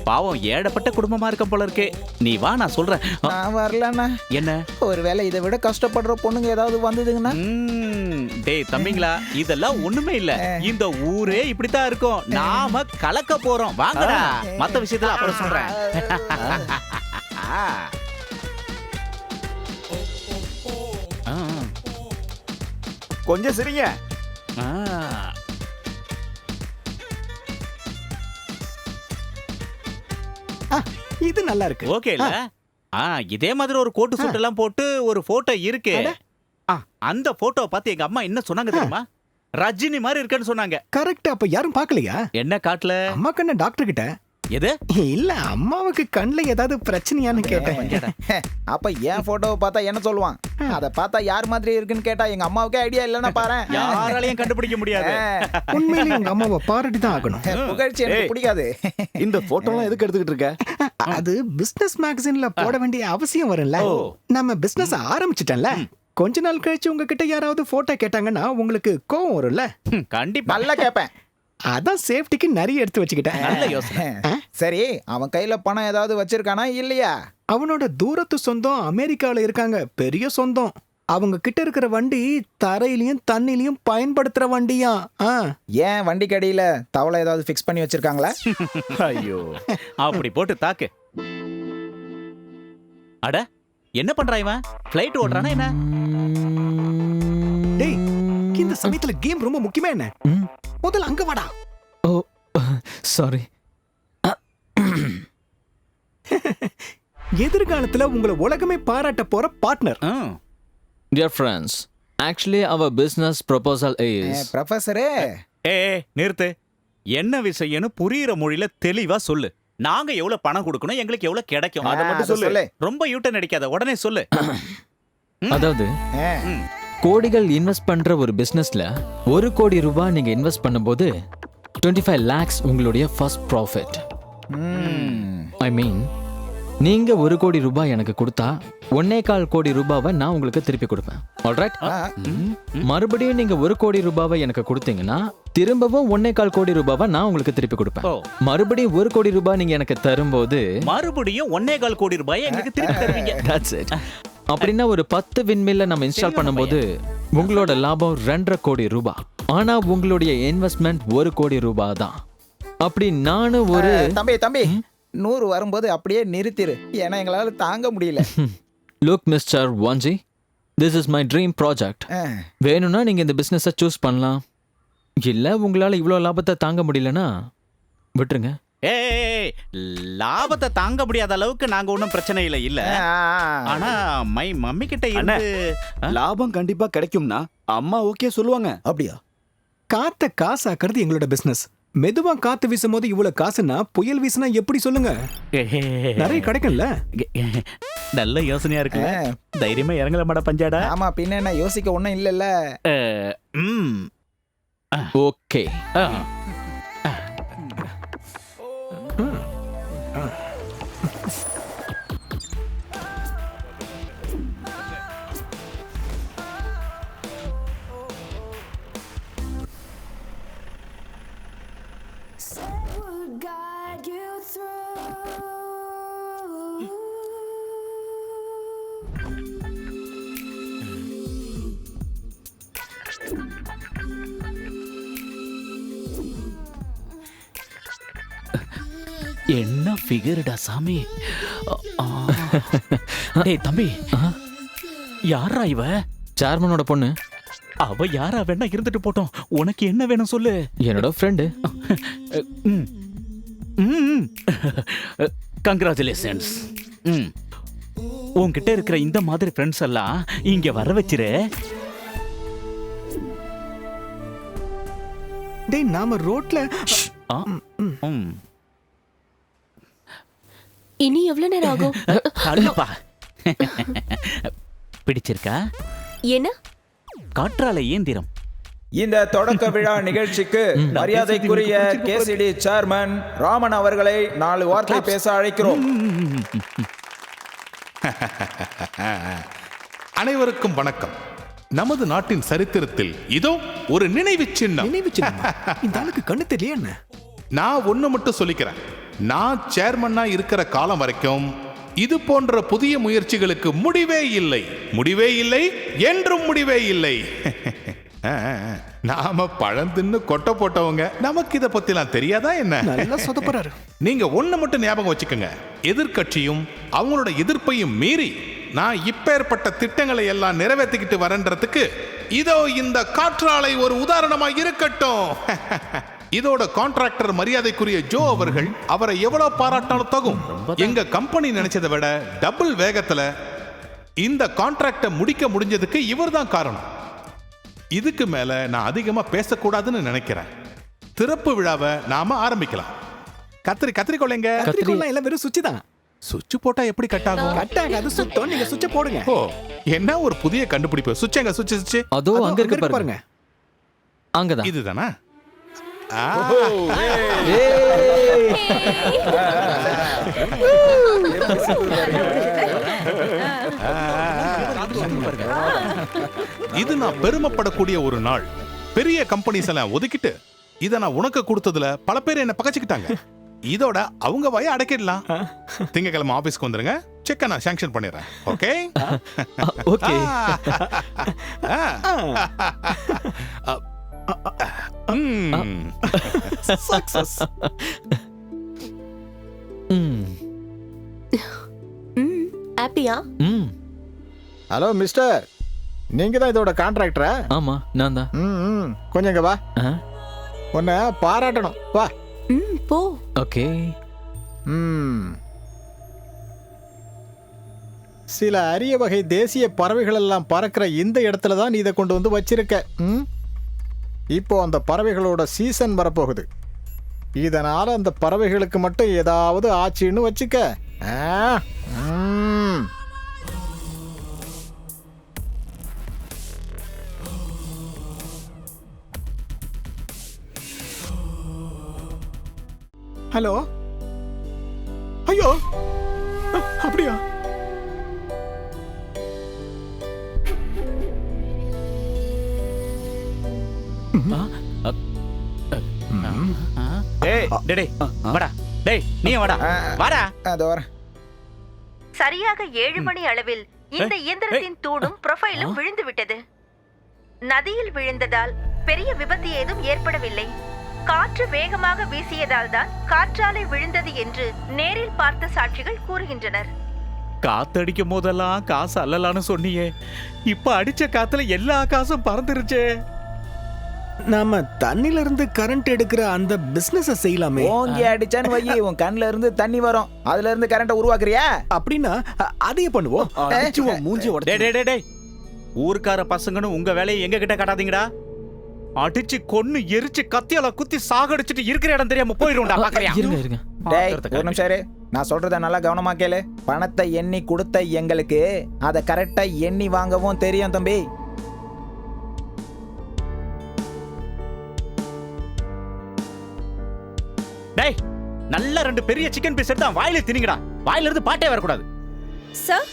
பாவம், ஏடப்பட்ட குடும்பமா இருக்க போல இருக்கே. நீ வா, நான் சொல்றேன். நான் வரலண்ணா. என்ன? ஒருவேளை இதை விட கஷ்டப்படுற பொண்ணுங்க ஏதாவது வந்ததுங்கன்னா? டேய் தம்பிங்களா, இதெல்லாம் ஒண்ணுமே இல்ல. இந்த ஊரே இப்படித்தான் இருக்கும். நாம கலக்க போறோம். வாங்கடா, மத்த விஷயத்துல அப்புறம் சொல்றேன். கொஞ்சம் சரிங்க. இது நல்லா இருக்கு. ஓகே இல்ல? இதே மாதிரி ஒரு கோட்டு சூட் எல்லாம் போட்டு ஒரு போட்டோ இருக்கு. அந்த போட்டோ பார்த்து எங்க அம்மா என்ன சொன்னாங்க தெரியுமா? ரஜினி மாதிரி இருக்குன்னு சொன்னாங்க. கரெக்ட். அப்ப யாரும் பார்க்கலையா? என்ன காட்டல? அம்மா கண்ண டாக்டர் கிட்ட எது? இல்ல அம்மாவுக்கு கண்ணுல ஏதாவது பிரச்சனையான்னு கேட்டேன். அப்ப என் போட்டோவை பார்த்தா என்ன சொல்லுவான்? அத பார்த்தா யார் மாதிரி இருக்குன்னு கேட்டா எங்க அம்மாவுக்கே ஐடியா இல்லன்னா பாரு. யாராலையும் கண்டுபிடிக்க முடியாது. உண்மையிலேயே உங்க அம்மாவை பாராட்டி தான் ஆகணும். புகழ்ச்சி எனக்கு பிடிக்காது. இந்த போட்டோலாம் எதுக்கு எடுத்துக்கிட்டு இருக்க? அது பிசினஸ் மேகசின்ல போட வேண்டிய அவசியம் வரும்ல. நம்ம பிசினஸ் ஆரம்பிச்சிட்டோம்ல. கொஞ்ச நாள் கழிச்சு உங்ககிட்ட யாராவது போட்டோ கேட்டாங்கன்னா உங்களுக்கு கோவம் வரும்ல. கண்டிப்பா நல்லா கேட்பேன். அதான் சேஃப்டிக்கு நிறைய எடுத்து வச்சுக்கிட்டேன். நல்ல யோசனை. சரி, அவன் கையில பணம் ஏதாவது வச்சிருக்கானா இல்லையா? அவனோட தூரத்து சொந்தம் அமெரிக்கால இருக்காங்க, பெரிய சொந்தம். அவங்க கிட்ட இருக்கிற வண்டி தரையிலயும் தண்ணிலையும் பயன்படுத்துற வண்டியா. ஏன் வண்டி கடியில தவளை ஏதாவது ஃபிக்ஸ் பண்ணி வச்சிருக்காங்களா? ஐயோ, அப்படி போட்டு தாக்கு. அட, என்ன பண்றான் இவன்? ஃளைட் ஓட்டுறானா என்ன? டேய், இந்த சமயத்துல கேம் ரொம்ப முக்கியமா என்ன? முதல்ல அங்க வாடா. ஓ சாரி. எதிர்காலத்துல உங்களை உலகமே பாராட்ட போற partner. Dear friends, actually our business proposal is ப்ரொஃபசரே. நிறுத்து. என்ன விஷயம்னு புரியுற மொழியில தெளிவா சொல்லு. நாங்க எவ்வளவு பணம் கொடுக்கணும், எங்களுக்கு எவ்வளவு கிடைக்கும், அதை மட்டும் சொல்லு. ரொம்ப யூட்டன் அடிக்காத, உடனே சொல்லு. அதாவது கோடிகள் இன்வெஸ்ட் பண்ற ஒரு பிசினஸ்ல 1 கோடி ரூபாய் நீங்க இன்வெஸ்ட் பண்ணும்போது 25 lakhs உங்களுடைய ஃபர்ஸ்ட் ப்ராஃபிட். ஐ மீன் நீங்க 1 கோடி ரூபாய் எனக்கு கொடுத்தா 1.25 கோடி ரூபாவை நான் உங்களுக்கு திருப்பி கொடுப்பேன். ஆல்ரைட்? மறுபடியும் நீங்க 1 கோடி ரூபாவை எனக்கு கொடுத்தீங்கன்னா திரும்பவும் 1.25 கோடி ரூபாவை நான் உங்களுக்கு திருப்பி கொடுப்பேன். மறுபடியும் 1 கோடி ரூபாய் நீங்க எனக்கு தரும்போது மறுபடியும் 1.25 கோடி ரூபாயை எங்களுக்கு திருப்பி தருவீங்க. That's it. அப்படின்னா ஒரு 10 விண்மில்ல நம்ம இன்ஸ்டால் பண்ணும்போது உங்களோட லாபம் 2.5 கோடி ரூபாய். ஆனா உங்களுடைய இன்வெஸ்ட்மெண்ட் 1 கோடி ரூபாய் தான். அப்படி நானும் ஒரு தம்பி 100 வரும்போது அப்படியே நிறுத்திரு, ஏன்னா எங்களால தாங்க முடியல. Look mister Vanchi, this is my dream project. வேணும்னா நீங்க இந்த பிசினஸை சூஸ் பண்ணலாம். இல்ல உங்களால இவ்வளவு லாபத்தை தாங்க முடியலன்னா விட்டுருங்க. ஏய், லாபத்தை தாங்க முடியாத அளவுக்கு நாங்க ஒன்றும் பிரச்சனை இல்ல. ஆனா மை மம்மி கிட்ட இருந்து லாபம் கண்டிப்பா கிடைக்கும்னா அம்மா ஓகே சொல்லுவாங்க. அப்படியா? காத்த காசாக்குறது எங்களோட பிசினஸ். மெதுவா காத்து வீசும் போது இவ்வளவு காசுனா புயல் வீசுனா எப்படி சொல்லுங்க? நிறைய கிடைக்கும்ல. நல்ல யோசனையா இருக்கு. தைரியமா இறங்கல மாட பஞ்சாடா. ஆமா, பின்ன என்ன யோசிக்க ஒண்ணும் இல்லல்ல. ஓகே. என்ன ஃபிகர்டா சாமி. டேய் தம்பி, யாரா இவ? சேர்மனோட பொண்ணு. அவ யாரா வேணா இருந்துட்டு போட்டோம், உனக்கு என்ன வேணும் சொல்லு. என்னோட ஃப்ரெண்டு. கங்க்ராச்சுலேஷன்ஸ். உன்கிட்ட இருக்கிற இந்த மாதிரி ஃப்ரெண்ட்ஸ் எல்லாம் இங்க வர வச்சிரு. டேய், நாம ரோட்ல இனி எவ்வளவு நேரம் ஆகும்? அல்லப்பா. பிடிச்சிருக்கா? என்ன? காற்றாலை இயந்திரம். இந்த தொடக்க விழா நிகழ்ச்சிக்கு மரியாதைக்குரிய கேசிடி சேர்மன் ராமன் அவர்களை 4 வார்த்தை பேச அழைக்கிறோம். அனைவருக்கும் வணக்கம். நமது நாட்டின் சரித்திரத்தில் இதோ ஒரு நினைவு சின்னம். இந்த ஆளுக்கு கண்ணு தெரியல என்ன? நான் ஒண்ணு மட்டும் சொல்லிக்கிறேன். நான் சேர்மன்னா இருக்கிற காலம் வரைக்கும் இது போன்ற புதிய முயற்சிகளுக்கு முடிவே இல்லை, என்றும் முடிவே இல்லை. நாம பழம் தின்னு கொட்டை போட்டவங்க, நமக்கு இதை பத்திலாம் தெரியாதா என்ன? நல்லா சொதப்புறாரு. நீங்க ஒண்ணு மட்டும் ஞாபகம் வச்சுக்கோங்க, எதிர்க்கட்சியும் அவங்களோட எதிர்ப்பையும் மீறி நான் இப்பேற்பட்ட திட்டங்களை எல்லாம் நிறைவேற்றிக்கிட்டு வரன்றதுக்கு இதோ இந்த காற்றாலை ஒரு உதாரணமா இருக்கட்டும். இதோட கான்ட்ராக்டர் மரியாதைக்குரிய ஜோ அவர்கள், அவரை எவ்வளவு பாராட்டாலும் தகும். எங்க கம்பெனி நினைச்சதை விட டபுள் வேகத்துல இந்த கான்ட்ராக்டை முடிக்க முடிஞ்சதுக்கு இவர் தான் காரணம். இதுக்கு மேல நான் அதிகமா பேசக்கூடாதுன்னு நினைக்கிறேன். திறப்பு விழாவை நாம ஆரம்பிக்கலாம். கத்திரிக்கோள் எங்க? கத்திரிக்கோல்லாம் இல்ல, வெறும் சுவிட்ச் தான். சுவிட்ச் போட்டா எப்படி கட் ஆகும்? கட் ஆகாது, சுத்தம். நீங்க சுவிட்ச போடுங்க. ஓ, என்ன ஒரு புதிய கண்டுபிடிப்பு. சுவிட்ச் எங்க? சுவிட்ச் அதோ அங்க இருக்கு பாருங்க. அங்கதான். இதுதானா? இது நான் பெருமைப்படக்கூடிய ஒரு நாள். பெரிய கம்பெனிஸ் எல்லாம் ஒதுக்கிட்டு இத நான் உனக்கு கொடுத்ததுல பல பேர் என்ன பகச்சிக்கிட்டாங்க. இதோட அவங்க வாயை அடக்கிடலாம். திங்கக்கிழமை ஆபீஸ்க்கு வந்துருங்க, செக்க நான் சாங்ஷன் பண்ணிடுறேன். Okay okay. சக்சஸ். ஹாப்பியா? ஹலோ மிஸ்டர், நீங்க தான் இதோட கான்ட்ராக்டரா? ஆமா, நான் தான். கொஞ்சம் இங்க வா, உன்னை பாராட்டணும். வா. போ. ஓகே. சில அரிய வகை தேசிய பறவைகள் எல்லாம் பறக்கிற இந்த இடத்துல தான் நீ இதை கொண்டு வந்து வச்சிருக்க. இப்போ அந்த பறவைகளோட சீசன் வரப்போகுது. இதனால அந்த பறவைகளுக்கு மட்டும் ஏதாவது ஆச்சுன்னு வச்சுக்க. ஹலோ. ஐயோ, அப்படியா? டேய் டேய் வாடா. டேய் நீ வாடா. வாடா. அதோ வர. சரியாக 7 மணி அளவில் இந்த இயந்திரத்தின் தூணும் ப்ரொஃபைலும் விழுந்து விட்டது. நதியில் விழுந்ததால் பெரிய விபத்து ஏதும் ஏற்படவில்லை. காற்று வேகமாக வீசியதால் தான் காற்றாலை விழுந்தது என்று நேரில் பார்த்த சாட்சிகள் கூறுகின்றனர். காத்தடிக்கும் போதெல்லாம் காசு அல்லலான்னு சொன்னியே, இப்ப அடிச்ச காத்துல எல்லா காசும் பறந்துருச்சே. நாம தண்ணில இருந்து கரண்ட் எடுக்கிற அந்த பிசினஸ் செய்யலாமே. ஓங்கி அடிச்சான்னு வை, உன் கண்ணுல இருந்து தண்ணி வரும். அதுல இருந்து கரண்ட் உருவாக்குறியா? அப்படின்னா அதையே பண்ணுவோம். மூஞ்சி உடைச்சு. டேய் டேய், ஊர்க்கார பசங்கன்னு உங்க வேலையை எங்க கிட்ட காட்டாதீங்கடா. அடிச்சு கொன்னு எரிச்சு கத்தியால குத்தி சாகடிச்சிட்டு இருக்கிற இடம் தெரியாம போயிடும்டா. பாக்கறியா? இருங்க. டேய் ஒரு நிமிஷம் இரு, நான் சொல்றத நல்லா கவனமா கேளு. பணத்தை எண்ணி கொடுத்த எங்களுக்கு அதை கரெக்டா எண்ணி வாங்கவும் தெரியும் தம்பி. டேய், நல்ல 2 பெரிய சிக்கன் பீஸ் எடுத்து வாயில திணிங்கடா. வாயில இருந்து பாட்டே வரக்கூடாது. சார்,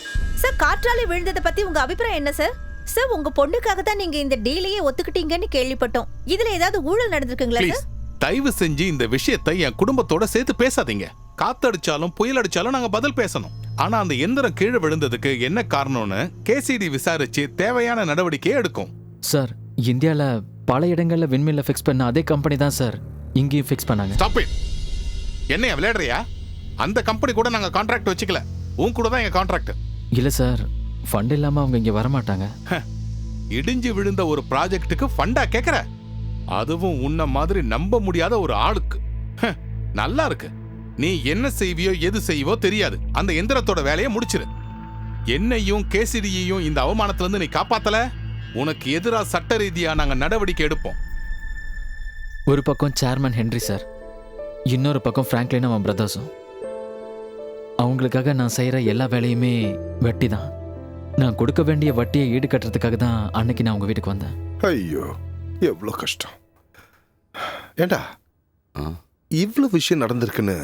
காற்றாலை விழுந்ததை பத்தி உங்க அபிப்பிராயம் என்ன சார்? சார், உங்க பொண்ணுக்காக தான் நீங்க இந்த டீலையே ஒத்துக்கிட்டீங்கன்னு கேள்விப்பட்டோம். இதுல ஏதாவது ஊழல் நடந்திருக்குங்களா சார்? தயவு செஞ்சு இந்த விஷயத்தை என் குடும்பத்தோட சேர்த்து பேசாதீங்க. காத்தடிச்சாலும் புயல் அடிச்சாலும் நாங்க பதில் பேசணும். ஆனா அந்த எந்திரம் கீழே விழுந்ததுக்கு என்ன காரணம்னு கேசிடி விசாரிச்சு தேவையான நடவடிக்கையை எடுக்கும். சார், இந்தியால பல இடங்கள்ல விண்மில்ல ஃபிக்ஸ் பண்ண அதே கம்பெனி தான் சார் இங்கேயும் ஃபிக்ஸ் பண்ணாங்க. Stop it. என்னைய விளையாடுறியா? அந்த கம்பெனி கூட நாங்க கான்ட்ராக்ட் வச்சுக்கல. உன் கூட தான் எங்க கான்ட்ராக்ட். இல்ல சார், ஃபண்ட் இல்லாம அவங்க இங்க வர மாட்டாங்க. இடிஞ்சு விழுந்த ஒரு ப்ராஜெக்ட்டுக்கு ஃபண்டா கேக்குற? அதுவும் உன்ன மாதிரி நம்ப முடியாத ஒரு ஆளுக்கு. நல்லா இருக்கு. நீ என்ன செய்வியோ எது செய்வோ தெரியாது. அந்த எந்திரத்தோட வேலையை முடிச்சிரு. என்னையும் கேசிடியையும் இந்த அவமானத்துல இருந்து நீ காப்பாத்தல, உனக்கு எதிரா சட்ட ரீதியா நாங்க நடவடிக்கை எடுப்போம். ஒரு பக்கம் சேர்மன் ஹென்றி சார், இன்னொரு பக்கம் பிராங்க்லின் அவன் பிரதர்ஸும். அவங்களுக்காக நான் செய்யற எல்லா வேலையுமே வட்டி தான். நான் கொடுக்க வேண்டிய வட்டியை ஈடு கட்டுறதுக்காக தான் அன்னைக்கு நான் உங்க வீட்டுக்கு வந்தேன். ஐயோ, எவ்வளோ கஷ்டம். ஏண்டா இவ்வளவு விஷயம் நடந்திருக்குன்னு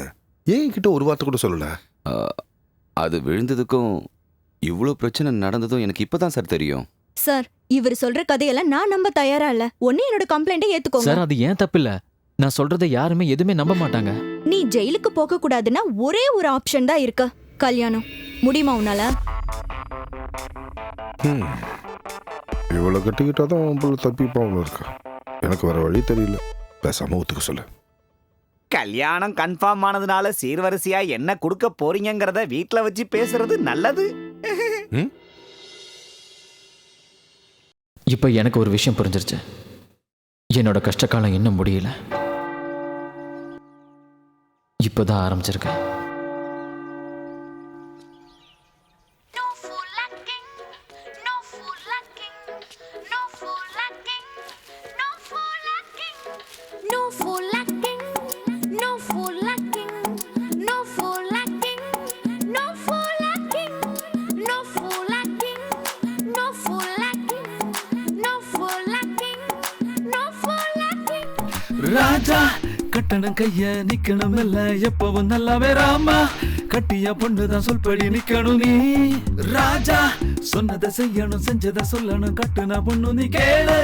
ஏன் என்கிட்ட ஒரு வார்த்தை கூட சொல்லல? அது விழுந்ததுக்கும் இவ்வளோ பிரச்சனை நடந்ததும் எனக்கு இப்பதான் சார் தெரியும். சார், இவர் சொல்ற கதையெல்லாம் நான் நம்ப தயாரா இல்ல. ஒண்ணே என்னோட கம்ப்ளைண்ட்டை ஏத்துக்கோங்க. சார், அது ஏன் தப்பு இல்ல. நான் சொல்றதை யாருமே எதுவுமே நம்ப மாட்டாங்க. நீ ஜெயிலுக்கு போக கூடாதுன்னா ஒரே ஒரு ஆப்ஷன் தான் இருக்கு, கல்யாணம். முடியுமா உன்னால? இவ்வளவு கட்டிக்கிட்டாதான் உன் தப்பிப்பாவும் இருக்கா? எனக்கு வேற வழி தெரியல. பேசாம ஒத்துக்க சொல்லு. கல்யாணம் கன்ஃபார்ம் ஆனதுனால சீர்வரிசையா என்ன கொடுக்க போறீங்கங்கறத வீட்ல வச்சு பேசுறது நல்லது. இப்ப எனக்கு ஒரு விஷயம் புரிஞ்சிருச்சு. என்னோட கஷ்டகாலம் இன்னும் முடியல, இப்பதான் ஆரம்பிச்சிருக்கு. No fool lacking, no fool lacking. கட்டணம் கைய நிக்கணும் இல்ல எப்பவும் நல்லாவே ராமா கட்டிய பொண்ணுதான் சொல்படி நிக்கணும் நீ ராஜா சொன்னதை செய்யணும் செஞ்சதை சொல்லணும் கட்டுன பொண்ணு நீ கேளு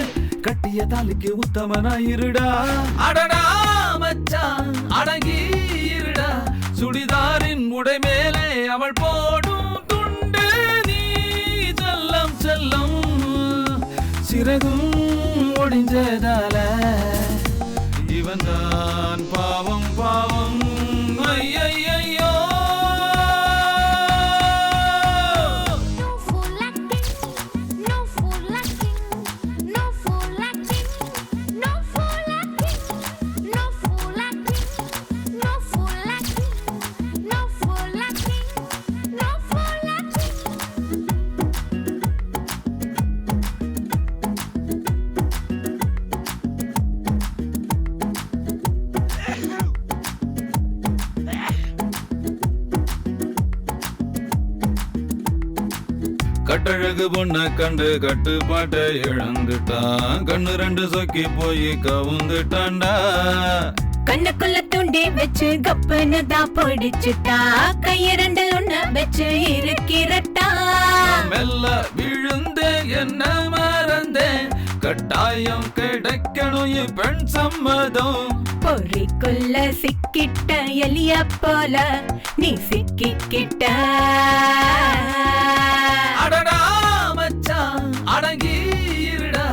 கட்டிய தாலிக்கு உத்தமனா இருடா அடடா மச்சான் அடங்கி இருடா சுடிதாரின் உடை மேலே அவள் போடும் துண்டு நீ செல்லம் செல்லம் சிறகும் ஒடிஞ்சதால இவன் தான் பாவம் பாவம் ஐயையோ கட்டழகு பொண்ண கண்டு கட்டுப்பாட்டை இழந்துட்டான் கண்ணு ரெண்டு சொக்கி போய் கவுந்துட்டான்டா கண்ணுக்குள்ள துண்டி வச்சு கப்புன்னு தான் பொடிச்சுட்டா கையிரண்டு ஒண்ணு வச்சு இருக்கிறட்டா மெல்ல விழுந்து என்ன மறந்தேன் கட்டாயம் கிடைக்கணும் பெண் சம்மதம் பொறிக்குள்ள சிக்கிட்ட எலிய போல நீ சிக்கிக்கிட்ட அடடா மச்சான் அடங்கி இருடா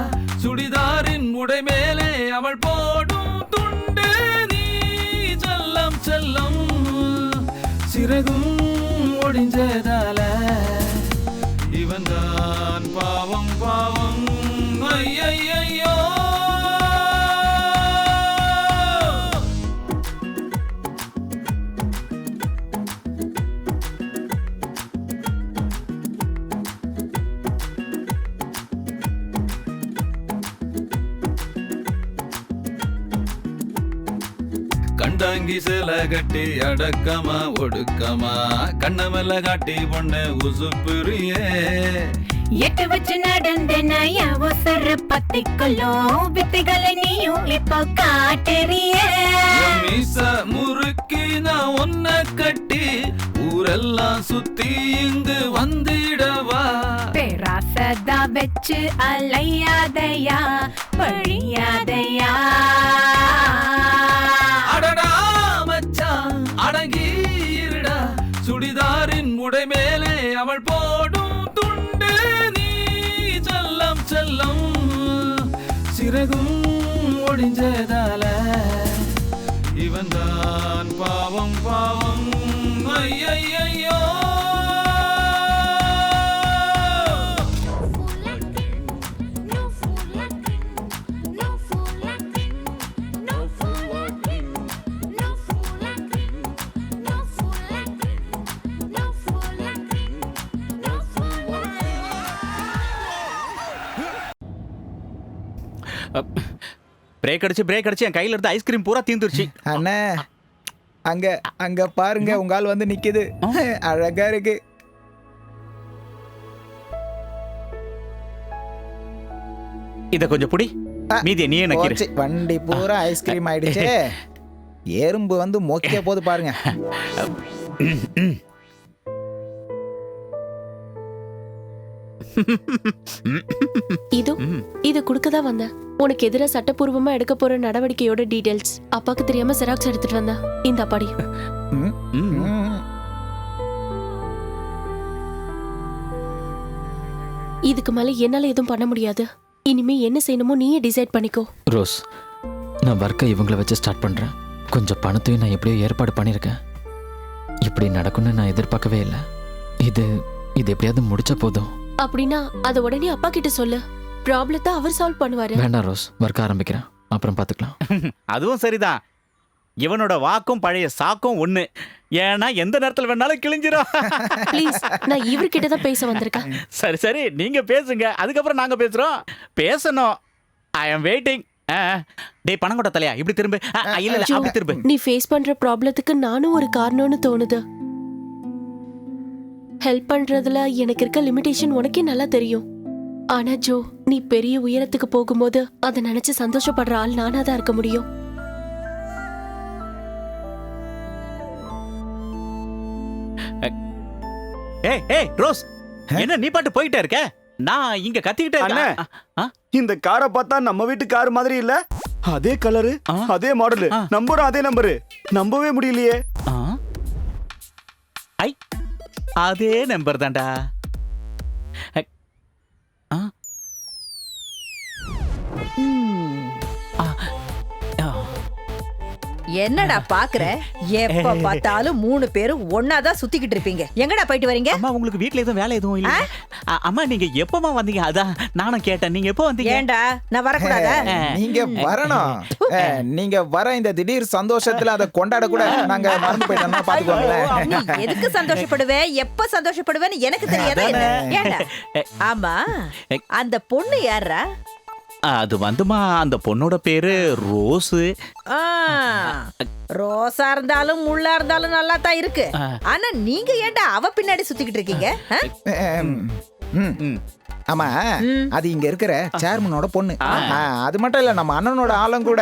சுடிதாரின் உடை மேலே அவள் போடும் துண்டு நீ செல்லம் செல்லம் சிறகும் ஒடிஞ்சதால இவன் தான் பாவம் பாவம் ஐயையோ கண்டாங்கி சில கட்டி அடக்கமா ஒடுக்கமா கண்ணமல்ல காட்டி பொண்ணு உசுப்புரியே எட்டு வச்சு நடந்தேன அவசர பத்திக்குள்ளோ வித்தைகளை நீயும் இப்போ காட்டறியே மீச முறுக்கி நான் ஒன்ன கட்டி ஊரெல்லாம் சுத்தி இங்கு வந்திடவா பேராசதா வச்சு அலையாதையா வழியாதையா அடடா மச்சான் அடங்கி இருடா சுடிதாரின் உடை மேலே அவள் போடும் துண்டு நீ செல்லம் செல்லம் சிறகும் ஒடிஞ்சதால இவன் தான் பாவம் பாவம் ஐயையோ பிரேக் அடிச்சு என் கையில இருந்து ஐஸ்கிரீம் பூரா தீந்துருச்சு. அண்ணே அங்க அங்க பாருங்க உங்க ஆள் வந்து நிக்குது அழகா இருக்கு. இத கொஞ்சம் புடி, மீதியை நீயே நக்கிரு. வண்டி பூரா ஐஸ்கிரீம் ஆயிடுச்சு. எறும்பு வந்து மொக்க போது பாருங்க. இது குடுக்கதான் வந்தேன். உனக்கு எதிர சட்டப்பூர்வமா எடுக்க போற நடவடிக்கையோட டீடைல்ஸ் அப்பாக்கு தெரியாம ஜெராக்ஸ் எடுத்துட்டு வந்தேன். இந்த அப்பாடி. இதுக்கு மேல என்னால எதுவும் பண்ண முடியாது. இனிமே என்ன செய்யணுமோ நீயே டிசைட் பண்ணிக்கோ. ரோஸ், நான் ஒர்க்கை இவங்கள வச்சு ஸ்டார்ட் பண்றேன். கொஞ்சம் பணத்தையும் நான் எப்படியோ ஏற்பாடு பண்ணியிருக்கேன். இப்படி நடக்கும்னு நான் எதிர்பார்க்கவே இல்லை. இது எப்படியாவது முடிச்ச போதும். அப்படின்னா அத உடனே அப்பா கிட்ட சொல்லு. ப்ராப்ளத்தை அவர் சால்வ் பண்ணுவாரு. வேண்டாம் ரோஸ், ஒர்க் ஆரம்பிக்கிறேன், அப்புறம் பார்த்துக்கலாம். அதுவும் சரிதான். இவனோட வாக்கும் பழைய சாக்கும் ஒண்ணு. ஏன்னா எந்த நேரத்துல வேணாலும் கிழிஞ்சிரும். ப்ளீஸ், நான் இவர்கிட்ட தான் பேச வந்திருக்கேன். சரி நீங்க பேசுங்க, அதுக்கப்புறம் நாங்க பேசுறோம். பேசணும். ஐ அம் வெயிட்டிங். டேய் பணம் கொட்ட தலையா, இப்படி திரும்ப. இல்ல அப்படி திரும்ப. நீ ஃபேஸ் பண்ற ப்ராப்ளத்துக்கு நானும் ஒரு காரணம்னு தோணுது. ஹெல்ப் பண்றதுல எனக்கு இருக்க லிமிடேஷன் உனக்கே நல்லா தெரியும். ஆனா ஜோ, நீ பெரிய உயரத்துக்கு போகும்போது அதை நினைச்சு சந்தோஷப்படுற ஆள் நானா தான் இருக்க முடியும். ஏய் ஏய் ரோஸ், என்ன நீ பாட்டு போயிட்டே இருக்க? நான் இங்க கத்திக்கிட்டே இருக்கேன். இந்த காரை பார்த்தா நம்ம வீட்டு கார் மாதிரி இல்ல? அதே கலரு, அதே மாடலு, நம்பரும் அதே நம்பரு. நம்பவே முடியலையே. ஐ, அதே நம்பர் தான்டா. என்னடா பாக்குற? எப்ப பார்த்தாலும் 3 பேரும் ஒன்னாதான் சுத்திக்கிட்டு இருப்பீங்க. எங்கடா போயிட்டு வரீங்க? அம்மா, உங்களுக்கு வீட்ல எதுவும் வேலை எதுவும் இல்ல? அம்மா, நீங்க எப்பமா வந்தீங்க? அதான் நானும் கேட்டேன். நீங்க எப்போ வந்தீங்க? ஏண்டா நான் வரக்கூடாதா? நீங்க வரணும். நீங்க வர இந்த திடீர் சந்தோஷத்துல அதை கொண்டாட கூட நாங்க மறந்து போயிட்டோம்னா பாத்துக்கோங்களேன். நீ எதுக்கு சந்தோஷப்படுவே, எப்ப சந்தோஷப்படுவேன்னு எனக்கு தெரியாதா என்ன? ஏண்டா? ஆமா, அந்த பொண்ணு யாரா? அது வந்துமா, அந்த பொண்ணோட பேரு ரோஸு. ரோஸா இருந்தாலும் முள்ளா இருந்தாலும் நல்லா தான் இருக்கு. ஆனா நீங்க ஏண்டா அவ பின்னாடி சுத்திக்கிட்டு இருக்கீங்க? ஆமா, அது இங்க இருக்கிற சேர்மனோட பொண்ணு. அது மட்டும் இல்ல, நம்ம அண்ணனோட ஆளும் கூட.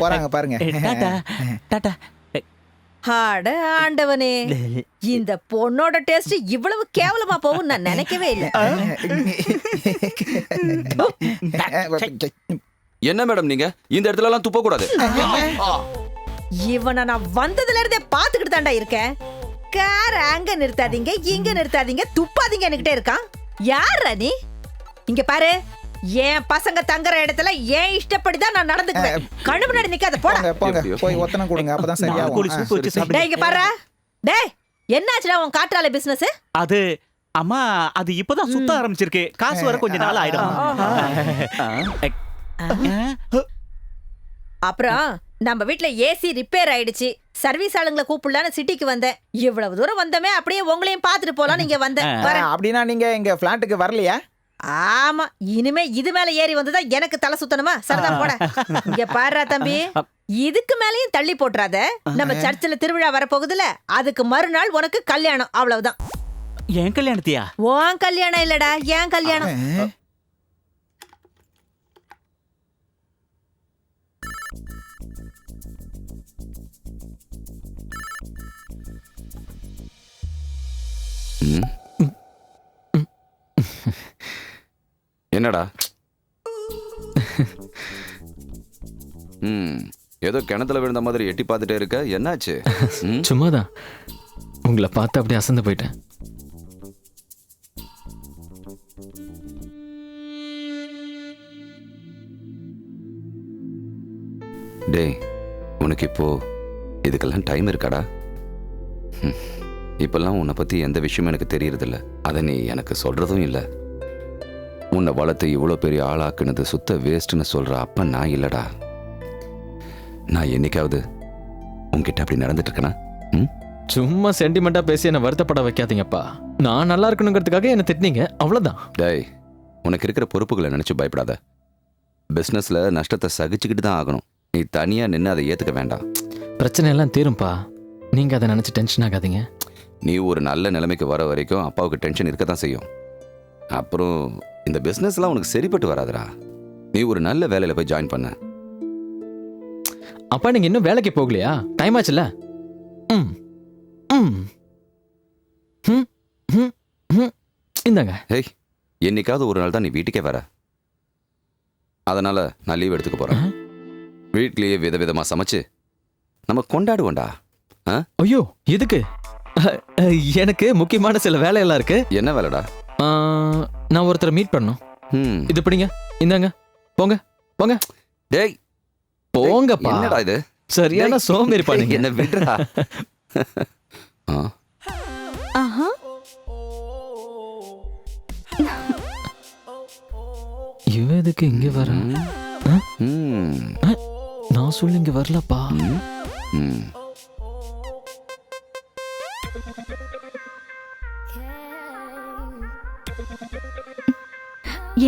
போறாங்க பாருங்க. அட ஆண்டவனே, இந்த பொண்ணோட டேஸ்ட் இவ்வளவு கேவலமா போகும் நான் நினைக்கவே இல்லை. என்ன மேடம் நீங்க இந்த இடத்துல எல்லாம் துப்ப கூடாது. இவனை நான் வந்ததுல இருந்தே பாத்துக்கிட்டு தாண்டா இருக்கேன். கார் அங்க நிறுத்தாதீங்க, இங்க நிறுத்தாதீங்க, துப்பாதீங்க என்கிட்ட இருக்கான். யாரா நீ? இங்க பாரு, என் பசங்க தங்குற இடத்துல ஏன் இஷ்டப்படிதான் நான் நடந்துக்குவேன். கண்ணு முன்னாடி நிக்காத, போடா. போய் ஒத்தனை கொடுங்க, அப்பதான் சரியாகும். டேய், இங்க பாரு. டேய், என்னாச்சுடா உன் காற்றாலை பிசினஸ்? அது அம்மா, அது இப்பதான் சுத்த ஆரம்பிச்சிருக்கு. காசு வர கொஞ்ச நாள் ஆயிடும். அப்புறம் நம்ம வீட்ல ஏசி ரிப்பேர் ஆயிடுச்சு. சர்வீஸ் ஆளுங்களை கூப்பிடலான்னு சிட்டிக்கு வந்தேன். இவ்வளவு தூரம் வந்தமே, அப்படியே உங்களையும் பாத்துட்டு போலாம் நீங்க வந்தேன். அப்படின்னா நீங்க எங்க பிளாட்டுக்கு வரலையா? ஆமா, இனிமே இது மேல ஏறி வந்ததா எனக்கு தலை சுத்தணுமா? சரிதான், போட. இங்க பாருடா தம்பி, இதுக்கு மேலயும் தள்ளி போட்டுறாத. நம்ம சர்ச்சில் திருவிழா வரப்போகுதுல, அதுக்கு மறுநாள் உனக்கு கல்யாணம். அவ்வளவுதான். என் கல்யாணத்தியா? உன் கல்யாணம் இல்லடா, என் கல்யாணம். என்னடா? ஏதோ கிணத்துல விழுந்த மாதிரி எட்டி பார்த்துட்டே இருக்க, என்னாச்சு? சும்மாதான், உங்களை பார்த்து அப்படியே அசந்து போயிட்டேன். டேய், உனக்கு இப்போ இதுக்கெல்லாம் டைம் இருக்காடா? இப்பெல்லாம் உன்னை பத்தி எந்த விஷயமும் எனக்கு தெரியறதில்ல. அதை நீ எனக்கு சொல்றதும் இல்லை. உன்னை வளர்த்து இவ்வளோ பெரிய ஆளாக்குனது சுத்த வேஸ்ட்னு சொல்ற அப்ப நான் இல்லடா. நான் என்னைக்காவது உன்கிட்ட அப்படி நடந்துட்டு இருக்கேனா? சும்மா சென்டிமெண்டா பேசி என்ன வருத்தப்பட வைக்காதீங்கப்பா. நான் நல்லா இருக்கணுங்கிறதுக்காக என்ன திட்டினீங்க, அவ்வளவுதான். டேய், உனக்கு இருக்கிற பொறுப்புகளை நினைச்சு பயப்படாத. பிஸ்னஸ்ல நஷ்டத்தை சகிச்சுக்கிட்டு தான் ஆகணும். நீ தனியா நின்று அதை ஏத்துக்க வேண்டாம். பிரச்சனை எல்லாம் தீரும்பா, நீங்க அதை நினைச்சு டென்ஷன் ஆகாதீங்க. நீ ஒரு நல்ல நிலைமைக்கு வர வரைக்கும் அப்பாவுக்கு டென்ஷன் இருக்க தான் செய்யும். அப்புறம் இந்த பிஸ்னஸ்லாம் உனக்கு சரிப்பட்டு வராதுடா. நீ ஒரு நல்ல வேலையில போய் ஜாயின் பண்ண. அப்பா, நீங்க இன்னும் வேலைக்கு போகலையா? டைம் ஆச்சுல்ல. இந்தாங்க. ஏய், என்னைக்காவது ஒரு நாள் தான் நீ வீட்டுக்கே வர. அதனால நான் லீவ் எடுத்துக்க போறேன். வீட்லயே விதவிதமா சமைச்சு நம்ம கொண்டாடுவோண்டா. ஐயோ, எதுக்கு? எனக்கு முக்கியமான சில வேலையெல்லாம் இருக்கு. என்ன வேலைடா? நான் ஒருத்தரை மீட் பண்ணணும். இது பிடிங்க, இந்தாங்க, போங்க போங்க. டேய், போங்கப்பா. என்னடா இது? சரியான சோம்பேறி பாருங்க. என்ன விடுறா. இவ எதுக்கு இங்க வர? நான் சொல்லி இங்க வரலப்பா.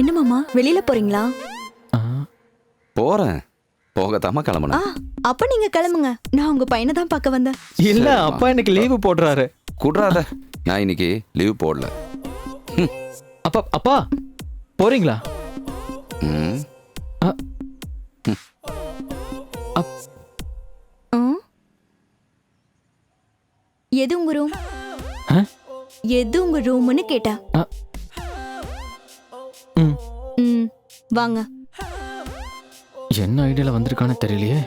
என்ன மாமா, வெளியில போறீங்களா? போறேன். போகத்தாம கிளம்பணும். அப்ப நீங்க கிளம்புங்க, நான் உங்க பையனை தான் பார்க்க வந்தேன். இல்ல அப்பா இன்னைக்கு லீவு போடுறாரு. குடுறாத, நான் இன்னைக்கு லீவ் போடல. அப்பா அப்பா போறீங்களா? ம். எது உங்க ரூம்? எது உங்க ரூம்னு கேட்டா. வாங்க. என்ன ஐடியால வந்திருக்கானே தெரியலையே.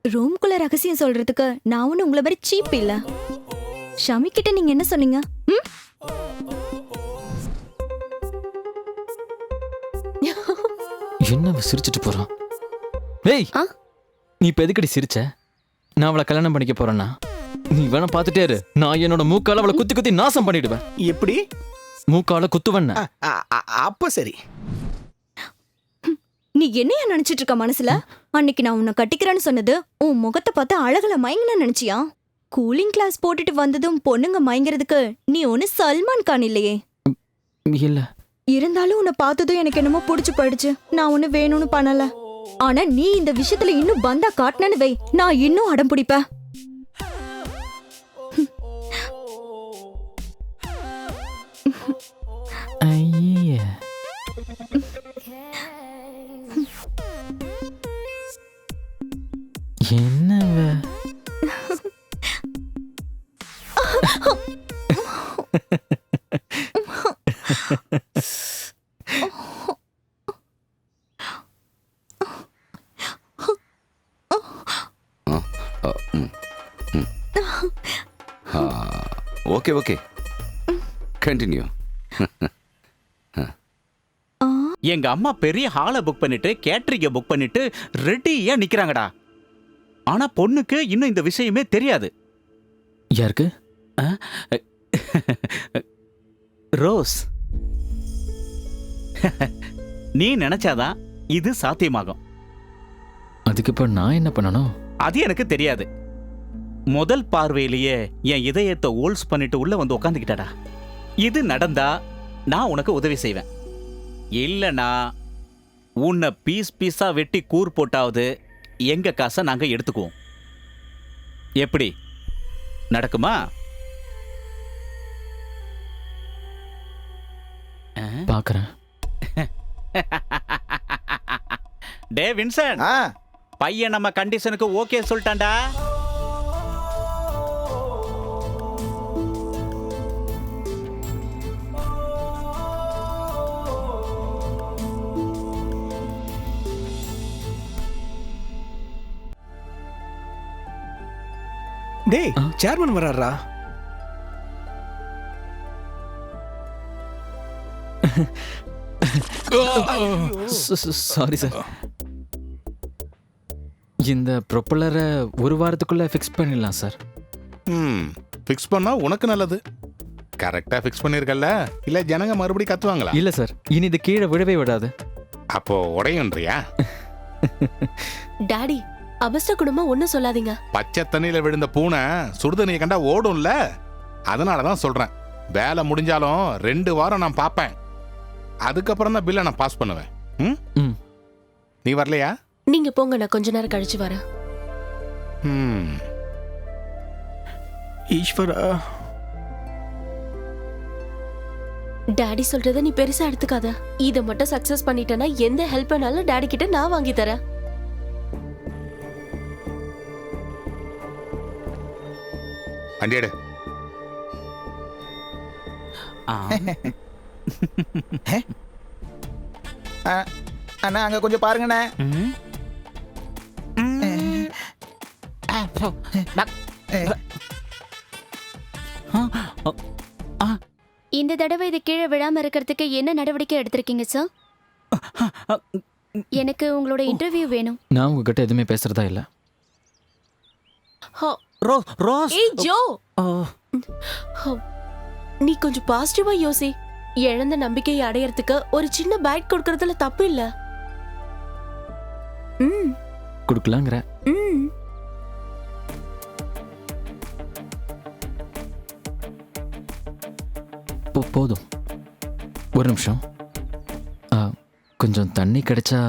ரூம்குள்ள ரகசியம் சொல்றதுக்கு நான் ஒண்ணு உங்களை மாதிரி சீப் இல்ல. ஷமி கிட்ட நீங்க என்ன சொன்னீங்க? என்ன சிரிச்சிட்டு போறான்? ஏய், நீ இப்ப எதுக்கடி சிரிச்ச? நான் அவளை கல்யாணம் பண்ணிக்க போறேன்னா நீ வேணா பாத்துட்டே இரு. நான் என்னோட மூக்கால அவளை குத்தி குத்தி நாசம் பண்ணிடுவேன். எப்படி? மூக்கால குத்துவன். அப்ப சரி. நீ என்னையா நினைச்சிட்டு இருக்க மனசுல? அன்னைக்கு நான் உன்னை கட்டிக்கிறேன்னு சொன்னது உன் முகத்தை பார்த்து அழகுல மயங்கின நினைச்சியா? கூலிங் கிளாஸ் போட்டுட்டு வந்ததும் பொண்ணுங்க மயங்கிறதுக்கு நீ ஒன்னு சல்மான் கான் இல்லையே. இல்ல, இருந்தாலும் உன்னை பார்த்ததும் எனக்கு என்னமோ புடிச்சு போயிடுச்சு. நான் ஒண்ணு வேணும்னு பண்ணல. ஆனா நீ இந்த விஷயத்துல இன்னும் பந்தா காட்டினு வை, நான் இன்னும் அடம் பிடிப்பேன். என்னவ ஓகே ஓகே, கண்டினியூ. எங்க அம்மா பெரிய ஹாலை புக் பண்ணிட்டு கேட்டரிங்க புக் பண்ணிட்டு ரெடியா நிக்கிறாங்கடா. ஆனா பொண்ணுக்கு இன்னும் இந்த விஷயமே தெரியாது. யாருக்கு? ரோஸ். நீ நினைச்சாதான் இது சாத்தியமாகும். அதுக்கு இப்ப நான் என்ன பண்ணணும்? அது எனக்கு தெரியாது. முதல் பார்வையிலேயே என் இதயத்தை ஓல்ஸ் பண்ணிட்டு உள்ள வந்து உட்காந்துக்கிட்டடா. இது நடந்தா நான் உனக்கு உதவி செய்வேன். இல்லனா உன்னை பீஸ் பீஸா வெட்டி கூர் போட்டாவது எங்க காசை நாங்க எடுத்துக்குவோம். எப்படி நடக்குமா? பாக்குறேன். டே வின்சன், பையன் நம்ம கண்டிஷனுக்கு ஓகே சொல்லிட்டான்டா. டேய், சேர்மன் வராரா? Sorry sir. இந்த ப்ரொப்பலரை ஒரு வாரத்துக்குள்ள ஃபிக்ஸ் பண்ணிடலாம் சார். ஃபிக்ஸ் பண்ணா உனக்கு நல்லது. கரெக்டா ஃபிக்ஸ் பண்ணிருக்கல, இல்ல ஜனங்க மறுபடியும் கத்துவாங்களா? இல்ல சார், இனி இது கீழே விழவே விடாது. அப்போ உடையன்றியா? டாடி, அபஸ்ட குடும்பம் ஒன்னும் சொல்லாதீங்க. பச்சை தண்ணியில விழுந்த பூனை சுடுதண்ணியை கண்டா ஓடும்ல, அதனாலதான் சொல்றேன். வேலை முடிஞ்சாலும் 2 வாரம் நான் பார்ப்பேன். அதுக்கப்புறம் தான் பில்லை நான் பாஸ் பண்ணுவேன். நீ வரலையா? நீங்க போங்க, நான் கொஞ்ச நேரம் கழிச்சு வரேன். ஈஸ்வரா, டாடி சொல்றத நீ பெருசா எடுத்துக்காத. இத மட்டும் சக்சஸ் பண்ணிட்டேன்னா எந்த ஹெல்ப் வேணாலும் டாடி கிட்ட நான் வாங்கி தரேன். வண்டியடு. அண்ணா அங்க கொஞ்சம் பாருங்கண்ணே. இந்த தடவை இது கீழே விழாம இருக்கிறதுக்கு என்ன நடவடிக்கை எடுத்திருக்கீங்க சார்? எனக்கு உங்களோட இன்டர்வியூ வேணும். நான் உங்ககிட்ட எதுவுமே பேசுறதா இல்ல. ரோஸ். ஏய் ஜோ, நீ கொஞ்சம் பாசிட்டிவா யோசி. இழந்த நம்பிக்கையை அடையறதுக்கு ஒரு சின்ன பைட் கொடுக்கறதுல தப்பு இல்ல. கொடுக்கலாங்கற. போதும். ஒரு நிமிஷம். கொஞ்சம் தண்ணி கிடைச்சா.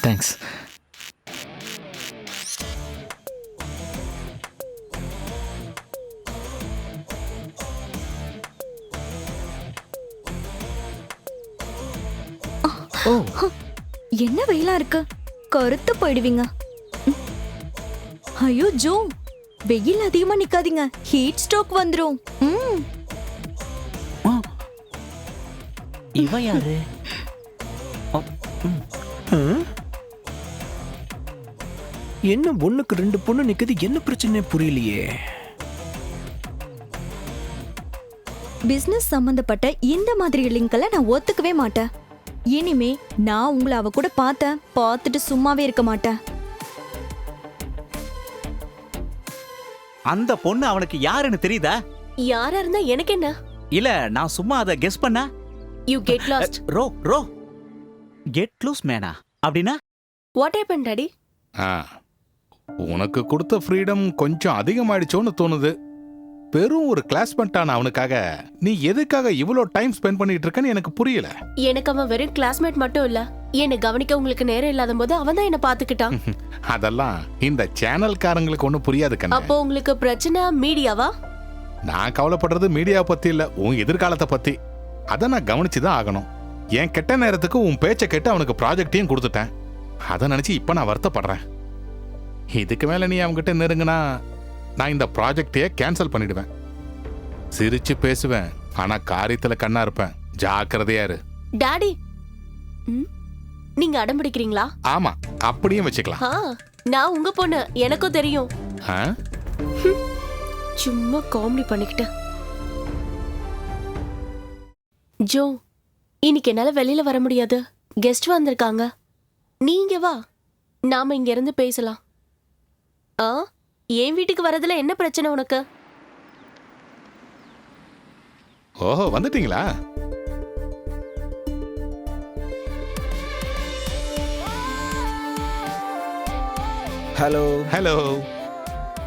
தேங்க்ஸ். என்ன வெயிலா இருக்கு, கருத்து போயிடுவீங்க. ஐயோ ஜோ, வெயில் அதிகமா நிக்காதீங்க, ஹீட் ஸ்ட்ரோக் வந்துரும். இவ யாரு? என்ன ஒண்ணுக்கு 2 பொண்ணு நிக்குது, என்ன பிரச்சனை புரியலையே. பிசினஸ் சம்பந்தப்பட்ட இந்த மாதிரி லிங்க்ல நான் ஒத்துக்கவே மாட்டேன். இனிமே நான் உங்களை அவ கூட பார்த்துட்டு சும்மாவே இருக்க மாட்டேன். அந்த பொண்ணு அவனுக்கு யாருன்னு தெரியுதா? யாரா இருந்தா எனக்கு என்ன? இல்ல, நான் சும்மா அதை கெஸ் பண்ணா. You get lost. ரோ கெட் லூஸ் மேனா அப்படின்னா? What happen daddy? உனக்கு கொடுத்த ஃப்ரீடம் கொஞ்சம் அதிகமாயிடுச்சோன்னு தோணுது. வெறும் ஒரு கிளாஸ்மேட்டான அவனுக்காக நீ எதுக்காக இவ்வளோ டைம் ஸ்பெண்ட் பண்ணிட்டு இருக்கன்னு எனக்கு புரியல. எனக்கு அவன் வெறும் கிளாஸ்மேட் மட்டும் இல்ல, என்னை கவனிக்க உங்களுக்கு நேரம் இல்லாத போது அவன் தான் என்ன பாத்துக்கிட்டான். அதெல்லாம் இந்த சேனல்காரங்களுக்கு ஒன்றும் புரியாது கண்ணு. அப்போ உங்களுக்கு பிரச்சனை மீடியாவா? நான் கவலைப்படுறது மீடியாவை பத்தி இல்ல, உன் எதிர்காலத்தை பத்தி. அதை நான் கவனிச்சுதான் ஆகணும். என் கெட்ட நேரத்துக்கு உன் பேச்சை கேட்டு அவனுக்கு ப்ராஜெக்டையும் கொடுத்துட்டேன். அதை நினைச்சு இப்ப நான் வருத்தப்படுறேன். இதுக்கு மேல நீ அவன்கிட்ட நெருங்கினா நான் இந்த ப்ராஜெக்டையே கேன்சல் பண்ணிடுவேன். சிரிச்சு பேசுவேன், ஆனா காரியத்துல கண்ணா இருப்பேன். ஜாக்கிரதையா இரு. டாடி, நீங்க அடம் பிடிக்கிறீங்களா? ஆமா, அப்படியும் வச்சுக்கலாம். நான் உங்க பொண்ணு, எனக்கும் தெரியும். சும்மா காமெடி பண்ணிக்கிட்ட. ஜோ, இன்னைக்கு என்னால வெளியில வர முடியாது, கெஸ்ட் வந்திருக்காங்க. நீங்க வா, நாம இங்க இருந்து பேசலாம். என் வீட்டுக்கு வரதுல என்ன பிரச்சனை உனக்கு? ஓஹோ, வந்துட்டீங்களா? ஹலோ. ஹலோ.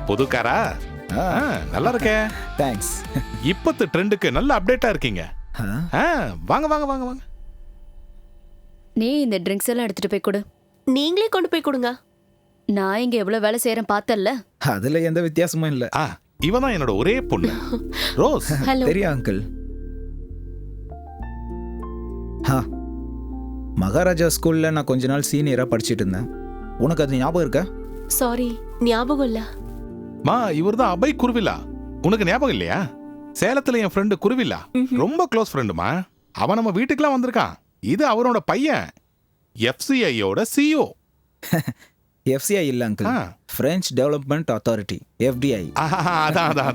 புது காரா? நல்லா இருக்கே. தேங்க்ஸ். இப்பத்து ட்ரெண்டுக்கு நல்ல அப்டேட்டா இருக்கீங்க. வாங்க வாங்க வாங்க வாங்க. நீ இந்த ட்ரிங்க்ஸ் எல்லாம் எடுத்துட்டு போய் கொடு. நீங்களே கொண்டு போய் கொடுங்க. நான் இங்க எவ்வளவு வேலை செய்யறேன் பார்த்தல்ல. அதுல எந்த வித்தியாசமும் இல்ல. இவன் தான் என்னோட ஒரே பொண்ணு, ரோஸ். தெரியும் அங்கிள். மகாராஜா ஸ்கூல்ல நான் கொஞ்ச நாள் சீனியரா படிச்சிட்டு இருந்தேன். உனக்கு அது ஞாபகம் இருக்கா? சாரி, ஞாபகம் இல்ல. மா, இவர் தான் அபய் குருவிலா. உனக்கு ஞாபகம் இல்லையா? சேலத்துல என் ஃப்ரெண்டு குருவிலா, ரொம்ப க்ளோஸ் ஃப்ரெண்டுமா. அவன் நம்ம வீட்டுக்குலாம் வந்திருக்கான். இது அவரோட பையன், FCIயோட CEO. FCI இல்ல uncle, French development authority, FDI.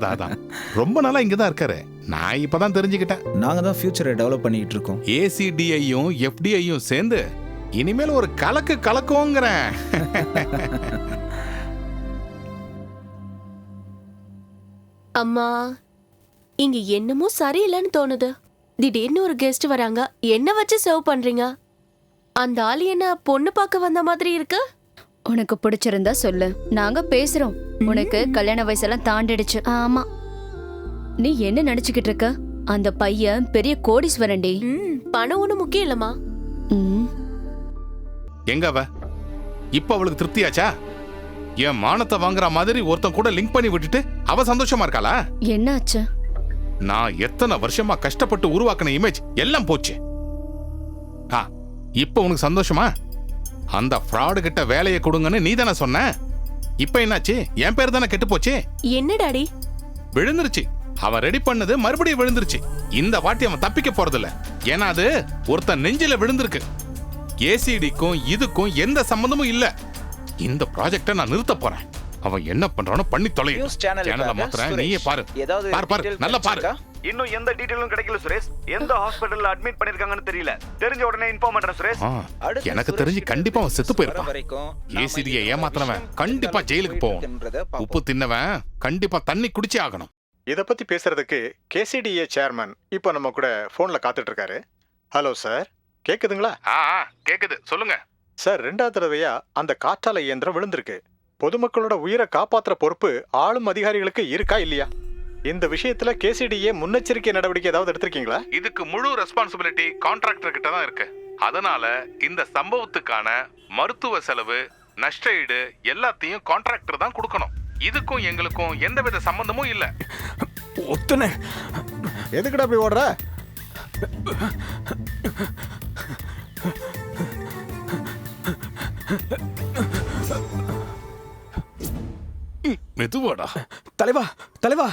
அதான். ரொம்ப நாளா இங்க தான் இருக்காரு. நான் இப்பதான் தெரிஞ்சுக்கிட்டேன். நாங்க தான் ஃபியூச்சரை டெவலப் பண்ணிட்டு இருக்கோம். ACDIயும் FDIயும் சேர்ந்து இனிமேல் ஒரு கலக்குவோங்கிறேன். அம்மா, இங்க என்னமோ சரியில்லைன்னு தோணுது. திடீர்னு ஒரு கெஸ்ட் வராங்க, என்ன வச்சு சர்வ் பண்றீங்க? அந்த ஆள் என்ன பொண்ணு பார்க்க வந்த மாதிரி இருக்கு? உனக்கு பிடிச்சிருந்தா சொல்லு, நாங்க பேசுறோம். உனக்கு கல்யாண வயசெல்லாம் தாண்டிடுச்சு. ஆமா, நீ என்ன நினைச்சுக்கிட்டு இருக்க? அந்த பையன் பெரிய கோடீஸ்வரன்டி. பணம் ஒண்ணு முக்கியம் இல்லம்மா. எங்க அவ? இப்ப அவளுக்கு திருப்தியாச்சா? என் மானத்தை வாங்குற மாதிரி ஒருத்தன் கூட லிங்க் பண்ணி விட்டுட்டு அவ சந்தோஷமா இருக்காளா? என்னாச்சு? நான் எத்தனை வருஷமா கஷ்டப்பட்டு உருவாக்கின இமேஜ் எல்லாம் போச்சு. இப்ப உனக்கு சந்தோஷமா? அந்த ஃப்ராடு கிட்ட வேலையை கொடுங்கன்னு நீ தானே சொன்ன. இப்ப என்னாச்சு? என் பேர் தானே கெட்டு போச்சு. என்ன டாடி? விழுந்துருச்சு. அவன் ரெடி பண்ணது மறுபடியும் விழுந்துருச்சு. இந்த வாட்டி அவன் தப்பிக்க போறதில்ல. ஏன்னா அது ஒருத்தன் நெஞ்சில விழுந்திருக்கு. ACDக்கும் இதுக்கும் எந்த சம்பந்தமும் இல்ல. இந்த ப்ராஜெக்ட நான் நிறுத்த போறேன். அவன் என்ன பண்றானோ பண்ணி தொலையும். சேனலை மாத்துறேன், நீயே பாரு. பாரு, நல்லா பாரு. இன்னும் எந்த டீடைலும் கிடைக்கல சுரேஷ். எந்த ஹாஸ்பிடல்ல அட்மிட் பண்ணிருக்காங்கன்னு தெரியல. தெரிஞ்ச உடனே இன்ஃபார்ம் பண்றேன் சுரேஷ். எனக்கு தெரிஞ்சு கண்டிப்பா அவன் செத்து போயிருப்பான். ACDயை ஏமாத்துனவன் கண்டிப்பா ஜெயிலுக்கு போவான். உப்பு தின்னவன் கண்டிப்பா தண்ணி குடிச்சே ஆகணும். இத பத்தி பேசுறதுக்கு KCDA சேர்மன் இப்போ நம்ம கூட போன்ல காத்துட்டு இருக்காரு. ஹலோ சார், கேக்குதுங்களா? கேக்குது, சொல்லுங்க சார். 2வது தடவையா அந்த காற்றாலை இயந்திரம் விழுந்திருக்கு. பொதுமக்களோட உயிரை காப்பாத்துற பொறுப்பு ஆளும் அதிகாரிகளுக்கு இருக்கா இல்லையா? இந்த விஷயத்துல கேசிடிஏ முன்னெச்சரிக்கை நடவடிக்கை ஏதாவது எடுத்திருக்கீங்களா? இதுக்கு முழு ரெஸ்பான்சிபிலிட்டி கான்ட்ராக்டர் கிட்ட தான் இருக்கு. அதனால இந்த சம்பவத்துக்கான மருத்துவ செலவு, நஷ்ட ஈடு எல்லாத்தையும் கான்ட்ராக்டர் தான் கொடுக்கணும். இதுக்கும் எங்களுக்கும் எந்தவித சம்பந்தமும் இல்ல. ஒத்துனே. எதுக்குடா போய் ஓடுற? மெதுவாடா. தலைவா தலைவா.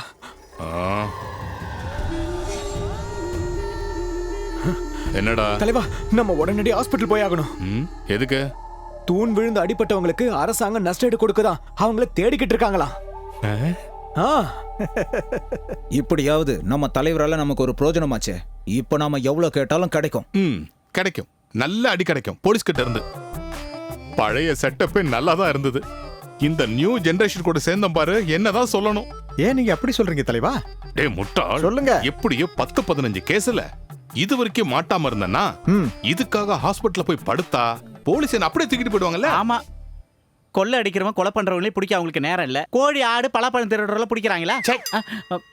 என்னடா தலைவா, நம்ம உடனடி ஹாஸ்பிட்டல் போய் ஆகணும். எதுக்கு? தூண் விழுந்து அடிபட்டவங்களுக்கு அரசாங்கம் நஷ்டஈடு கொடுக்குதான். அவங்கள தேடிக்கிட்டு இருக்காங்களா? இப்படியாவது நம்ம தலைவரால நமக்கு ஒரு பிரயோஜனமாச்சே. இப்ப நாம எவ்வளவு கேட்டாலும் கிடைக்கும். கிடைக்கும், நல்ல அடி கிடைக்கும் போலீஸ் கிட்ட இருந்து. பழைய செட்டப்பே நல்லா தான் இருந்தது. இந்த நியூ ஜெனரேஷன் கூட சேர்ந்தோம் பாரு, என்னதான் சொல்லணும். ஏன் நீங்க அப்படி சொல்றீங்க தலைவா? டே முட்டாள், சொல்லுங்க. எப்படியோ 10-15 கேஸ்ல இது வரைக்கும் மாட்டாம இருந்தேன்னா இதுக்காக ஹாஸ்பிட்டல்ல போய் படுத்தா போலீஸ் என்ன அப்படியே தூக்கிட்டு போயிடுவாங்கல்ல. ஆமா, கொள்ளை அடிக்கிறவன் கொலை பண்றவங்களே பிடிக்க அவங்களுக்கு நேரம் இல்ல. கோழி ஆடு பலாப்பழம் திருடுறவங்கள பிடிக்கிறாங்களா?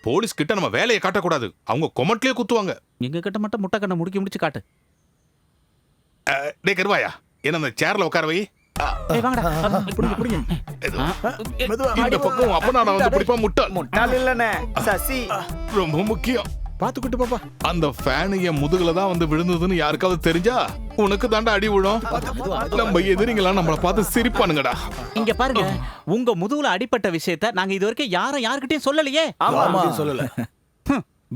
போலீஸ் கிட்ட நம்ம வேலையை காட்டக்கூடாது, அவங்க கொமெண்ட்லயே குத்துவாங்க. எங்க கிட்ட மட்டும் முட்டை கண்ணை முடிச்சு காட்டு. டே கருவாயா, என்ன அந்த சேர்ல உட்கார வை. இந்த பக்கம் அப்பனா வந்து பிடிப்பா. முட்டாள் முட்டாள் இல்லனே சசி, ரொம்ப முக்கியம். பாத்துக்கிட்டு பாப்பா. அந்த ஃபேன் என் முதுகுல தான் வந்து விழுந்ததுன்னு யாருக்காவது தெரிஞ்சா உனக்கு தாண்டா அடி விழும். நம்ம எதிரிங்களா நம்மள பார்த்து சிரிப்பானுங்கடா. இங்க பாருங்க, உங்க முதுகுல அடிப்பட்ட விஷயத்த நாங்க இது வரைக்கும் யார்கிட்டயும் சொல்லலையே. சொல்லல.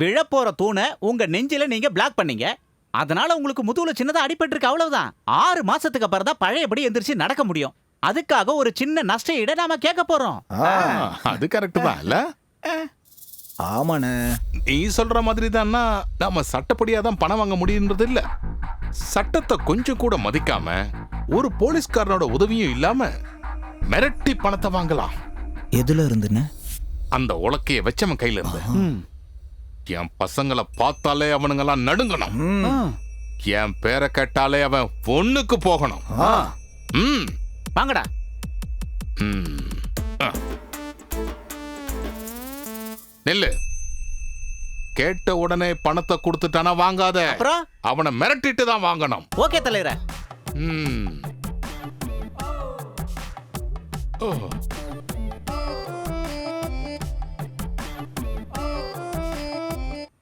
விழ போற தூணை உங்க நெஞ்சில நீங்க பிளாக் பண்ணீங்க. அதனால உங்களுக்கு முதுகுல சின்னதா அடிபட்டு இருக்கு, அவ்வளவுதான். 6 மாசத்துக்கு அப்புறம் தான் பழையபடி எந்திரிச்சு நடக்க முடியும். அதுக்காக ஒரு சின்ன நஷ்ட ஈட நாம கேட்க போறோம். அது கரெக்ட் தான் இல்ல? ஆமாண்ணே, நீ சொல்ற மாதிரி தான்னா நாம சட்டப்படியா தான் பணம் வாங்க முடியுன்றது இல்ல. சட்டத்தை கொஞ்சம் கூட மதிக்காம ஒரு போலீஸ்காரனோட உதவியும் இல்லாம மிரட்டி பணத்தை வாங்கலாம். எதுல இருந்துன்னு? அந்த உலக்கைய வச்சவன் கையில இருந்து. என் பசங்களை பார்த்தாலே அவனுங்கெல்லாம் நடுங்கணும். என் பேரை கேட்டாலே அவன் ஒண்ணுக்கு போகணும். வாங்கடா. நெல்லு கேட்ட உடனே பணத்தை கொடுத்துட்டானா வாங்காத. அவனை மிரட்டிட்டு தான் வாங்கணும். ஓகே தலைவரே.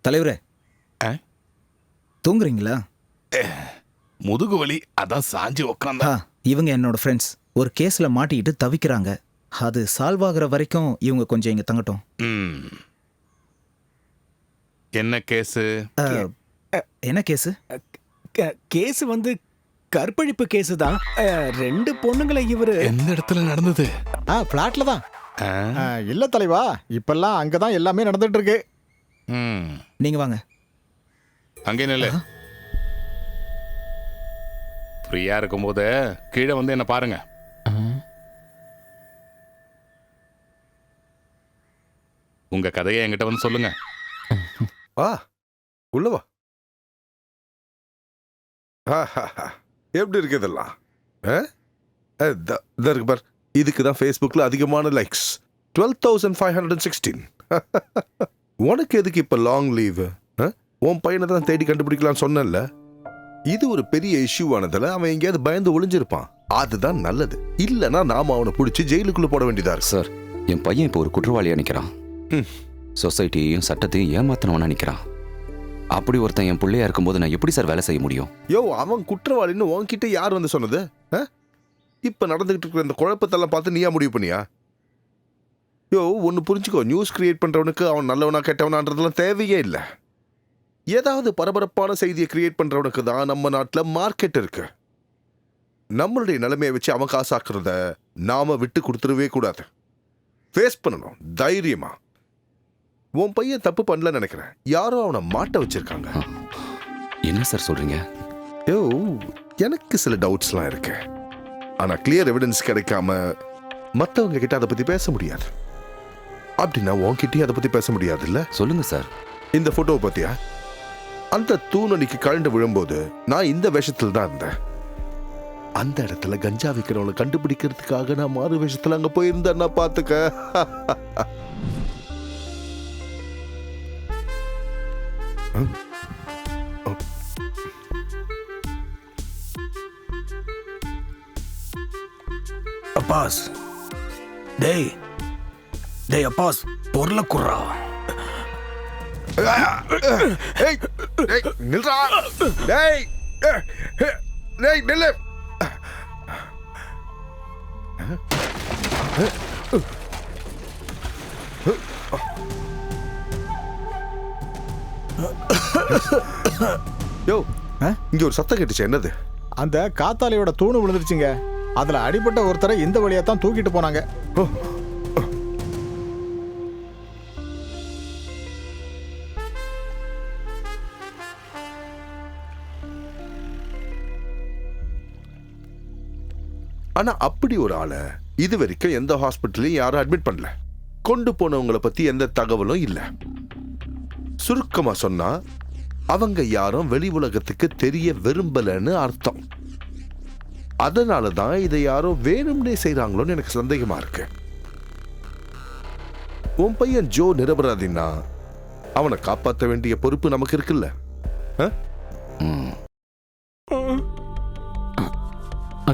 தலைவரே, தூங்குறீங்களா? முதுகு வலி, அதான் சாஞ்சு உட்கார்ந்தா. இவங்க என்னோட ஃப்ரெண்ட்ஸ். ஒரு கேஸ்ல மாட்டிக்கிட்டு தவிக்கிறாங்க. அது சால்வ் ஆகுற வரைக்கும் இவங்க கொஞ்சம் இங்க தங்கட்டும். என்ன கேஸ்? என்ன கேஸ்? கேஸ் வந்து கற்பழிப்பு கேஸ் தான். 2 பொண்ணுங்களை இவரு எந்த இடத்துல நடந்தது? பிளாட்ல தான். இல்ல தலைவா, இப்பெல்லாம் அங்கதான் எல்லாமே நடந்துட்டு இருக்கு. நீங்க வாங்க. அங்கே நில்லு. ஃப்ரீயா இருக்கும்போது கீழே வந்து என்ன பாருங்க. உங்க கதையை என்கிட்ட வந்து சொல்லுங்க. உள்ளவா எப்படி இருக்கு இதெல்லாம்? இருக்கு பார், இதுக்கு தான் ஃபேஸ்புக்கில் அதிகமான லைக்ஸ், 12,516. உனக்கு எதுக்கு இப்போ லாங் லீவு? உன் பையனை தான் தேடி கண்டுபிடிக்கலாம்னு சொன்னேன்ல. இது ஒரு பெரிய இஷ்யூ ஆனதால அவன் எங்கேயாவது பயந்து ஒளிஞ்சிருப்பான். அதுதான் நல்லது. இல்லைன்னா நாம அவனை பிடிச்சி ஜெயிலுக்குள்ள போட வேண்டியதா இருக்கு. சார், என் பையன் இப்போ ஒரு குற்றவாளியா நிற்கிறான். சொசைட்டியையும் சட்டத்தையும் ஏமாத்தினவனா நிற்கிறான். அப்படி ஒருத்தன் என் பிள்ளையா இருக்கும்போது நான் எப்படி சார் வேலை செய்ய முடியும்? யோ, அவன் குற்றவாளின்னு உன்கிட்ட யார் வந்து சொன்னது? இப்ப நடந்துகிட்டு இருக்கிற இந்த குழப்பத்தெல்லாம் பார்த்து நீயா முடிவு பண்ணியா? யோ, ஒன்னு புரிஞ்சுக்கோ, நியூஸ் கிரியேட் பண்றவனுக்கு அவன் நல்லவனா கெட்டவனான்றதெல்லாம் தேவையே இல்லை. ஏதாவது பரபரப்பான செய்தியை கிரியேட் பண்றவனுக்கு தான் நம்ம நாட்டில் மார்க்கெட் இருக்கு. நம்மளுடைய நிலைமையை வச்சு அவன் காசாக்குறத நாம விட்டு கொடுத்துடவே கூடாது. ஃபேஸ் பண்ணணும் தைரியமா. உன் பையன் தப்பு பண்ணலன்னு நினைக்கிறேன். யாரோ அவனை மாட்ட வச்சிருக்காங்க. என்ன சார் சொல்றீங்க? யோ, எனக்கு சில டவுட்ஸ்லாம் இருக்கு. ஆனா கிளியர் எவிடன்ஸ் கிடைக்காம மற்றவங்க கிட்ட அதை பத்தி பேச முடியாது. அப்படின்னா உன்கிட்டயும் அதை பத்தி பேச முடியாது இல்ல? சொல்லுங்க சார். இந்த போட்டோவை பத்தியா? அந்த தூணடிக்கு கழண்டு விழும்போது நான் இந்த வேஷத்தில் தான் இருந்தேன். அந்த இடத்துல கஞ்சா விற்கிறவங்களை கண்டுபிடிக்கிறதுக்காக நான் மாறு வேஷத்துல அங்க போயிருந்தேன்னா பாத்துக்க. அப்பாஸ், டேய் டேய் அப்பாஸ், பொருளை குர்றா. நில்றா. டேய் டேய் நில்லு. யோ, இங்க ஒரு சத்தம் கேட்டுச்சு, என்னது? அந்த காத்தாலையோட தூணு விழுந்துருச்சுங்க. அதுல அடிபட்ட ஒருத்தரை இந்த வழியா தான் தூக்கிட்டு போனாங்க. ஆனா அப்படி ஒரு ஆளை இது வரைக்கும் எந்த ஹாஸ்பிட்டலையும் யாரும் அட்மிட் பண்ணல. கொண்டு போனவங்களை பத்தி எந்த தகவலும் இல்ல. சுருக்கமா சொன்னா அவங்க யாரும் வெளி உலகத்துக்கு தெரிய விரும்பலன்னு அர்த்தம். அதனாலதான் இதை யாரும் வேணும்னே செய்யறாங்களோன்னு எனக்கு சந்தேகமா இருக்கு. உன் பையன் ஜோ நிரபராதின்னா அவனை காப்பாற்ற வேண்டிய பொறுப்பு நமக்கு இருக்குல்ல?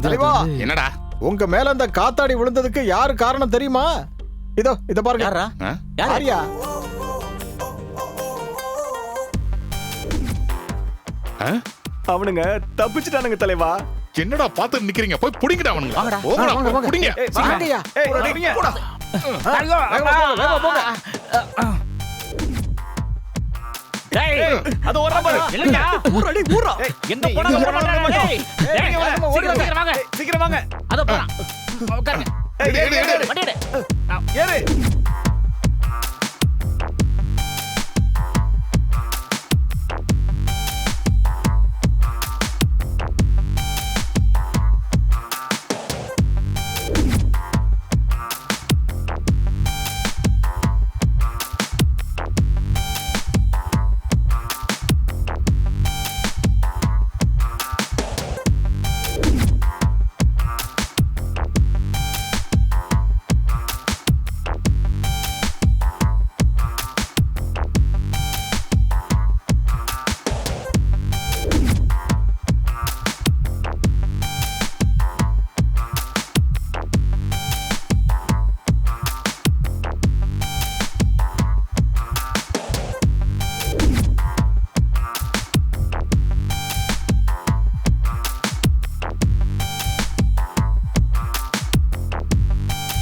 தலைவா, என்னடா உங்க மேல அந்த காத்தாடி விழுந்ததுக்கு யாரு காரணம் தெரியுமா? இதோ இத பாருங்க. யாரியா? அவனுங்க தப்பிச்சிட்டானுங்க தலைவா. என்னடா பாத்து நிக்கிறீங்க? போய் புடிங்கடா அவனுங்க. புடிங்க. வாங்கயா. போடா. அது ஓடுற பாரு. இல்லடா. ஊரடி ஊரா. எங்க போனாங்க போறாங்க. டேய் சீக்கிரம் வாங்க. சீக்கிரம் வாங்க. அத போறான். உட்காருங்க. ஏறு. வண்டி எடு. ஏறு.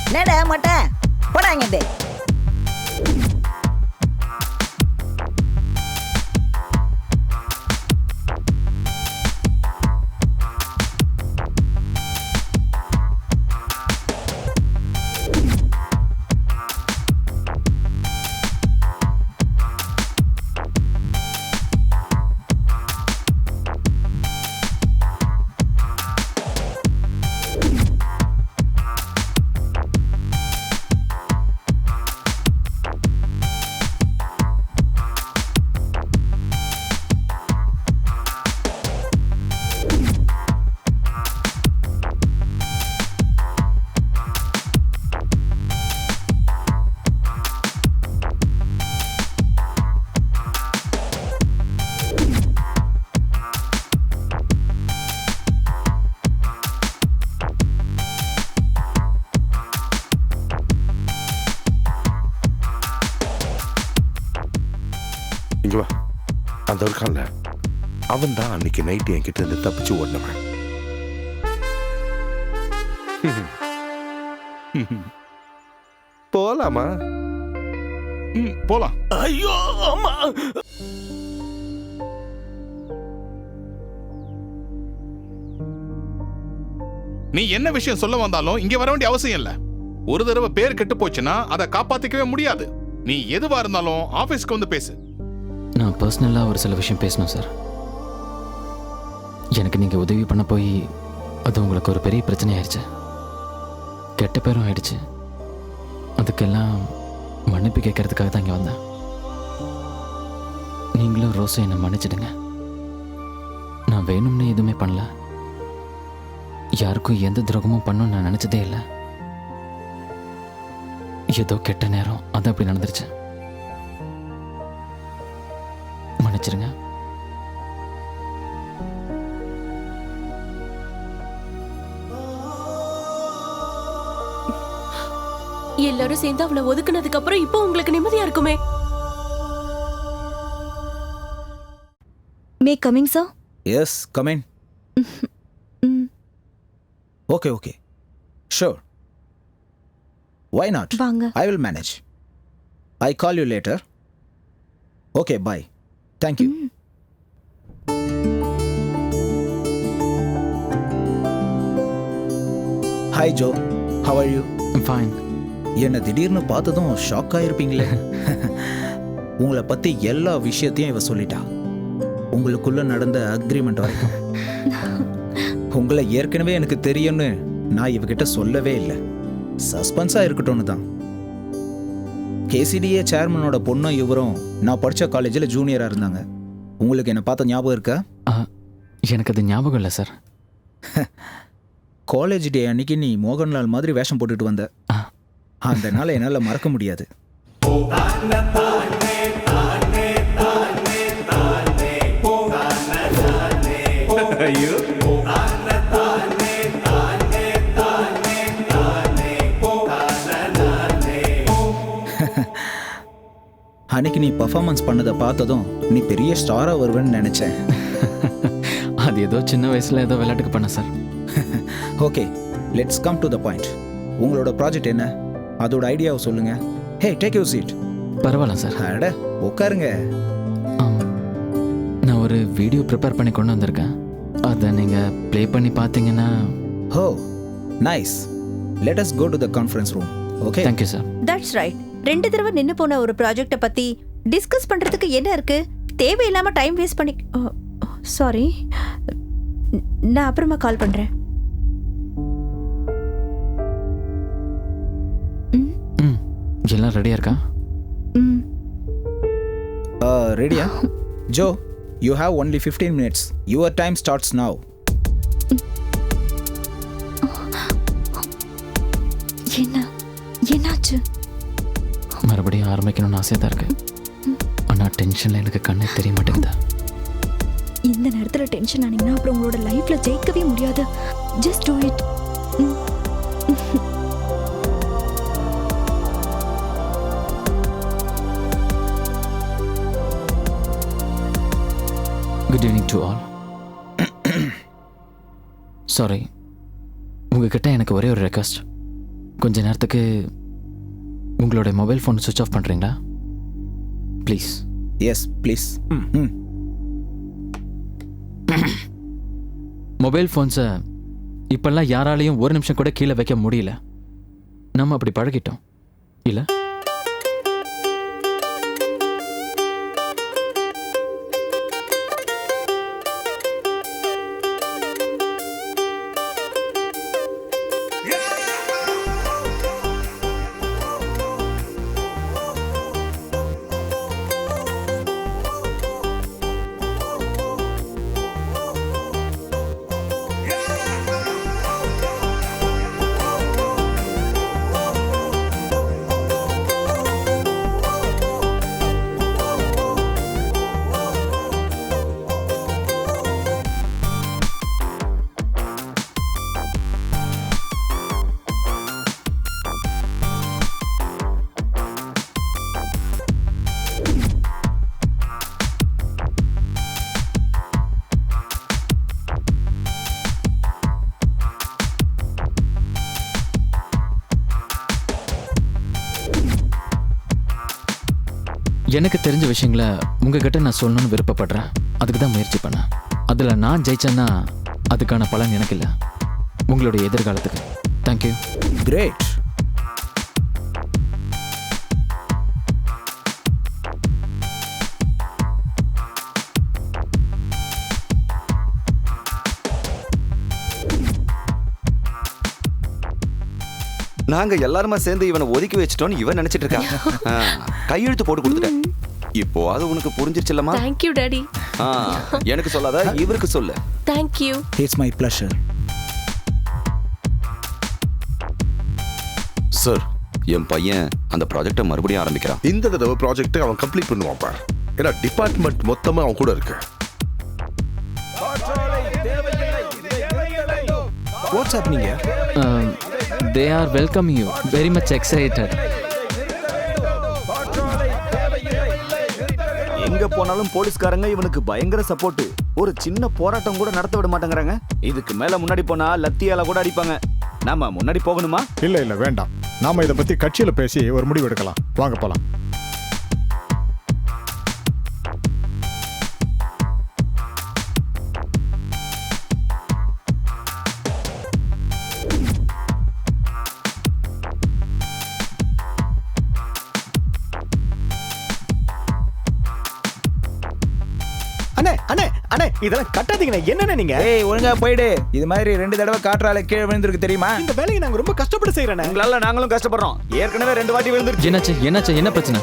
என்னடா மாட்டேன் போடாங்க. இங்க வா. அந்த இருக்கான்ல, அவன் தான் அன்னைக்கு நைட்டு என்கிட்ட இருந்து தப்பிச்சு ஓடினவன். போலாமா? போலாம். ஐயோ அம்மா. நீ என்ன விஷயம் சொல்ல வந்தாலும் இங்க வர வேண்டிய அவசியம் இல்ல. ஒரு தடவை பேர் கெட்டு போச்சுன்னா அதை காப்பாத்திக்கவே முடியாது. நீ எதுவா இருந்தாலும் ஆபீஸ்க்கு வந்து பேசு. நான் பர்சனலாக ஒரு சில விஷயம் பேசணும் சார். எனக்கு நீங்கள் உதவி பண்ண போய் அது உங்களுக்கு ஒரு பெரிய பிரச்சனை ஆயிடுச்சு. கெட்ட பேரும் ஆயிடுச்சு. அதுக்கெல்லாம் மன்னிப்பு கேட்கறதுக்காக தான் இங்கே வந்தேன். நீங்களும் ரோஸை என்னை மன்னிச்சிடுங்க. நான் வேணும்னு எதுவுமே பண்ணல. யாருக்கும் எந்த துரோகமும் பண்ணணும்னு நான் நினைச்சதே இல்லை. ஏதோ கெட்ட நேரம் அதான் அப்படி நடந்துருச்சு. மன்னிச்சிருங்க. எல்லாரும் சேர்ந்து அவளை ஒதுக்குனதுக்கு அப்புறம் இப்போ உங்களுக்கு நிம்மதியா இருக்குமே. May coming sir? Yes, come in. Okay, okay. Sure. Why not? வாங்க. I will manage. I call you later. Okay, bye. Thank you. Hi, Joe. How are you? I'm fine. என்ன திடீர்னு பார்த்ததும் ஷாக் ஆயிருப்பீங்களே. உங்களை பத்தி எல்லா விஷயத்தையும் இவ சொல்லிட்டா, உங்களுக்குள்ள நடந்த அக்ரிமெண்ட் வரைக்கும். உங்களை ஏற்கனவே எனக்கு தெரியும்னு நான் இவகிட்ட சொல்லவே இல்லை. சஸ்பென்ஸா இருக்கட்டும்னு தான். கேசிடிஏ சேர்மனோட பொண்ணும் இவரும் நான் படித்த காலேஜில் ஜூனியராக இருந்தாங்க. உங்களுக்கு என்ன பார்த்த ஞாபகம் இருக்கா? எனக்கு அது ஞாபகம் இல்லை சார். காலேஜ் டே அன்னைக்கு நீ மோகன்லால் மாதிரி வேஷம் போட்டுட்டு வந்த. அந்த நாளை என்னால் மறக்க முடியாது. அன்னைக்கு நீ பர்ஃபார்மன்ஸ் பண்ணதை பார்த்ததும் நீ பெரிய ஸ்டாராக வருவேன்னு நினச்சேன். அது ஏதோ சின்ன வயசில் ஏதோ விளையாட்டுக்கு பண்ண sir. Okay, let's come to the point. உங்களோட ப்ராஜெக்ட் என்ன? அதோட ஐடியாவை சொல்லுங்க. ஹே, டேக் யூர் சீட். பரவாயில்ல சார். அட உட்காருங்க. நான் ஒரு வீடியோ ப்ரிப்பேர் பண்ணி கொண்டு வந்திருக்கேன். அதை நீங்கள் ப்ளே பண்ணி பார்த்தீங்கன்னா. Oh, nice. Let us go to the conference room. Okay, thank you sir. That's right. 2 தடவை நின்று போன ஒரு ப்ராஜெக்டை பற்றி டிஸ்கஸ் பண்ணுறதுக்கு என்ன இருக்கு? தேவையில்லாமல் டைம் வேஸ்ட் பண்ணி. சாரி, நான் அப்புறமா கால் பண்ணுறேன். எல்லாம் ரெடியா இருக்கா? ரெடியா? Joe, you have only 15 minutes. Your time starts now. என்னாச்சு? மறுபடியும் ஆரம்பிக்கணும்னு ஆசையாக தான் இருக்கு. ஆனால் டென்ஷனில் எனக்கு கண்ணே தெரிய மாட்டேங்குது. இந்த நேரத்தில் டென்ஷன் ஆனீங்கன்னா அப்புறம் உங்களோட லைஃப்ல ஜெயிக்கவே முடியாது. Just do it. Good evening to all. Sorry, உங்ககிட்ட எனக்கு ஒரே ஒரு ரெக்வஸ்ட். கொஞ்ச நேரத்துக்கு உங்களோட மொபைல் ஃபோன் சுவிட்ச் ஆஃப் பண்ணுறீங்களா ப்ளீஸ்? Yes please. மொபைல் ஃபோன்ஸை இப்பெல்லாம் யாராலையும் ஒரு நிமிஷம் கூட கீழே வைக்க முடியல. நம்ம அப்படி பழகிட்டோம் இல்லை? எனக்கு தெரிஞ்ச விஷயங்களை உங்ககிட்ட நான் சொல்லணும்னு விருப்பப்படுறேன். அதுக்கு தான் முயற்சி பண்ணேன். அதில் நான் ஜெயிச்சேன்னா அதுக்கான பலன் எனக்கு இல்லை, உங்களுடைய எதிர்காலத்துக்கு. தேங்க்யூ. கிரேட். நாங்க எல்லாருமா சேர்ந்து இவனை ஒதுக்கி வச்சிட்டோம்னு இவன் நினைச்சிட்டு இருக்கான். கையெழுத்து போட்டு கொடுத்துட்டேன். இப்போ அது உனக்கு புரிஞ்சிருச்சுல்லமா? Thank you daddy. எனக்கு சொல்லாத, இவருக்கு சொல்லு. Thank you. It's my pleasure. Sir, என் பையன் அந்த ப்ராஜெக்டை மறுபடியும் ஆரம்பிக்கிறான். இந்த தடவை ப்ராஜெக்டை அவன் கம்ப்ளீட் பண்ணுவான் பார். ஏன்னா டிபார்ட்மெண்ட் மொத்தமா அவன் கூட இருக்கு. What's happening? They are welcome you, very much excited. எங்க போனாலும் போலீஸ்காரங்க இவனுக்கு பயங்கர சப்போர்ட். ஒரு சின்ன போராட்டம் கூட நடத்த விட மாட்டேங்கிறாங்க. இதுக்கு மேல முன்னாடி போனா லத்தியால கூட அடிப்பாங்க. நாம முன்னாடி போகணுமா? இல்ல வேண்டாம். நாம இதை பத்தி கட்சியில பேசி ஒரு முடிவு எடுக்கலாம். வாங்க போலாம். அண்ணே அண்ணே அண்ணே, இதெல்லாம் கட்டாதீங்கண்ணே. என்னண்ணே நீங்க? ஏய், ஒழுங்கா போயிடு. இது மாதிரி 2 தடவை காற்றால கீழே விழுந்திருக்கு தெரியுமா? இந்த வேலையை நாங்க ரொம்ப கஷ்டப்பட்டு செய்யறேன். உங்களால நாங்களும் கஷ்டப்படுறோம். ஏற்கனவே 2 வாட்டி விழுந்துருச்சு. என்னாச்சு, என்ன பிரச்சனை?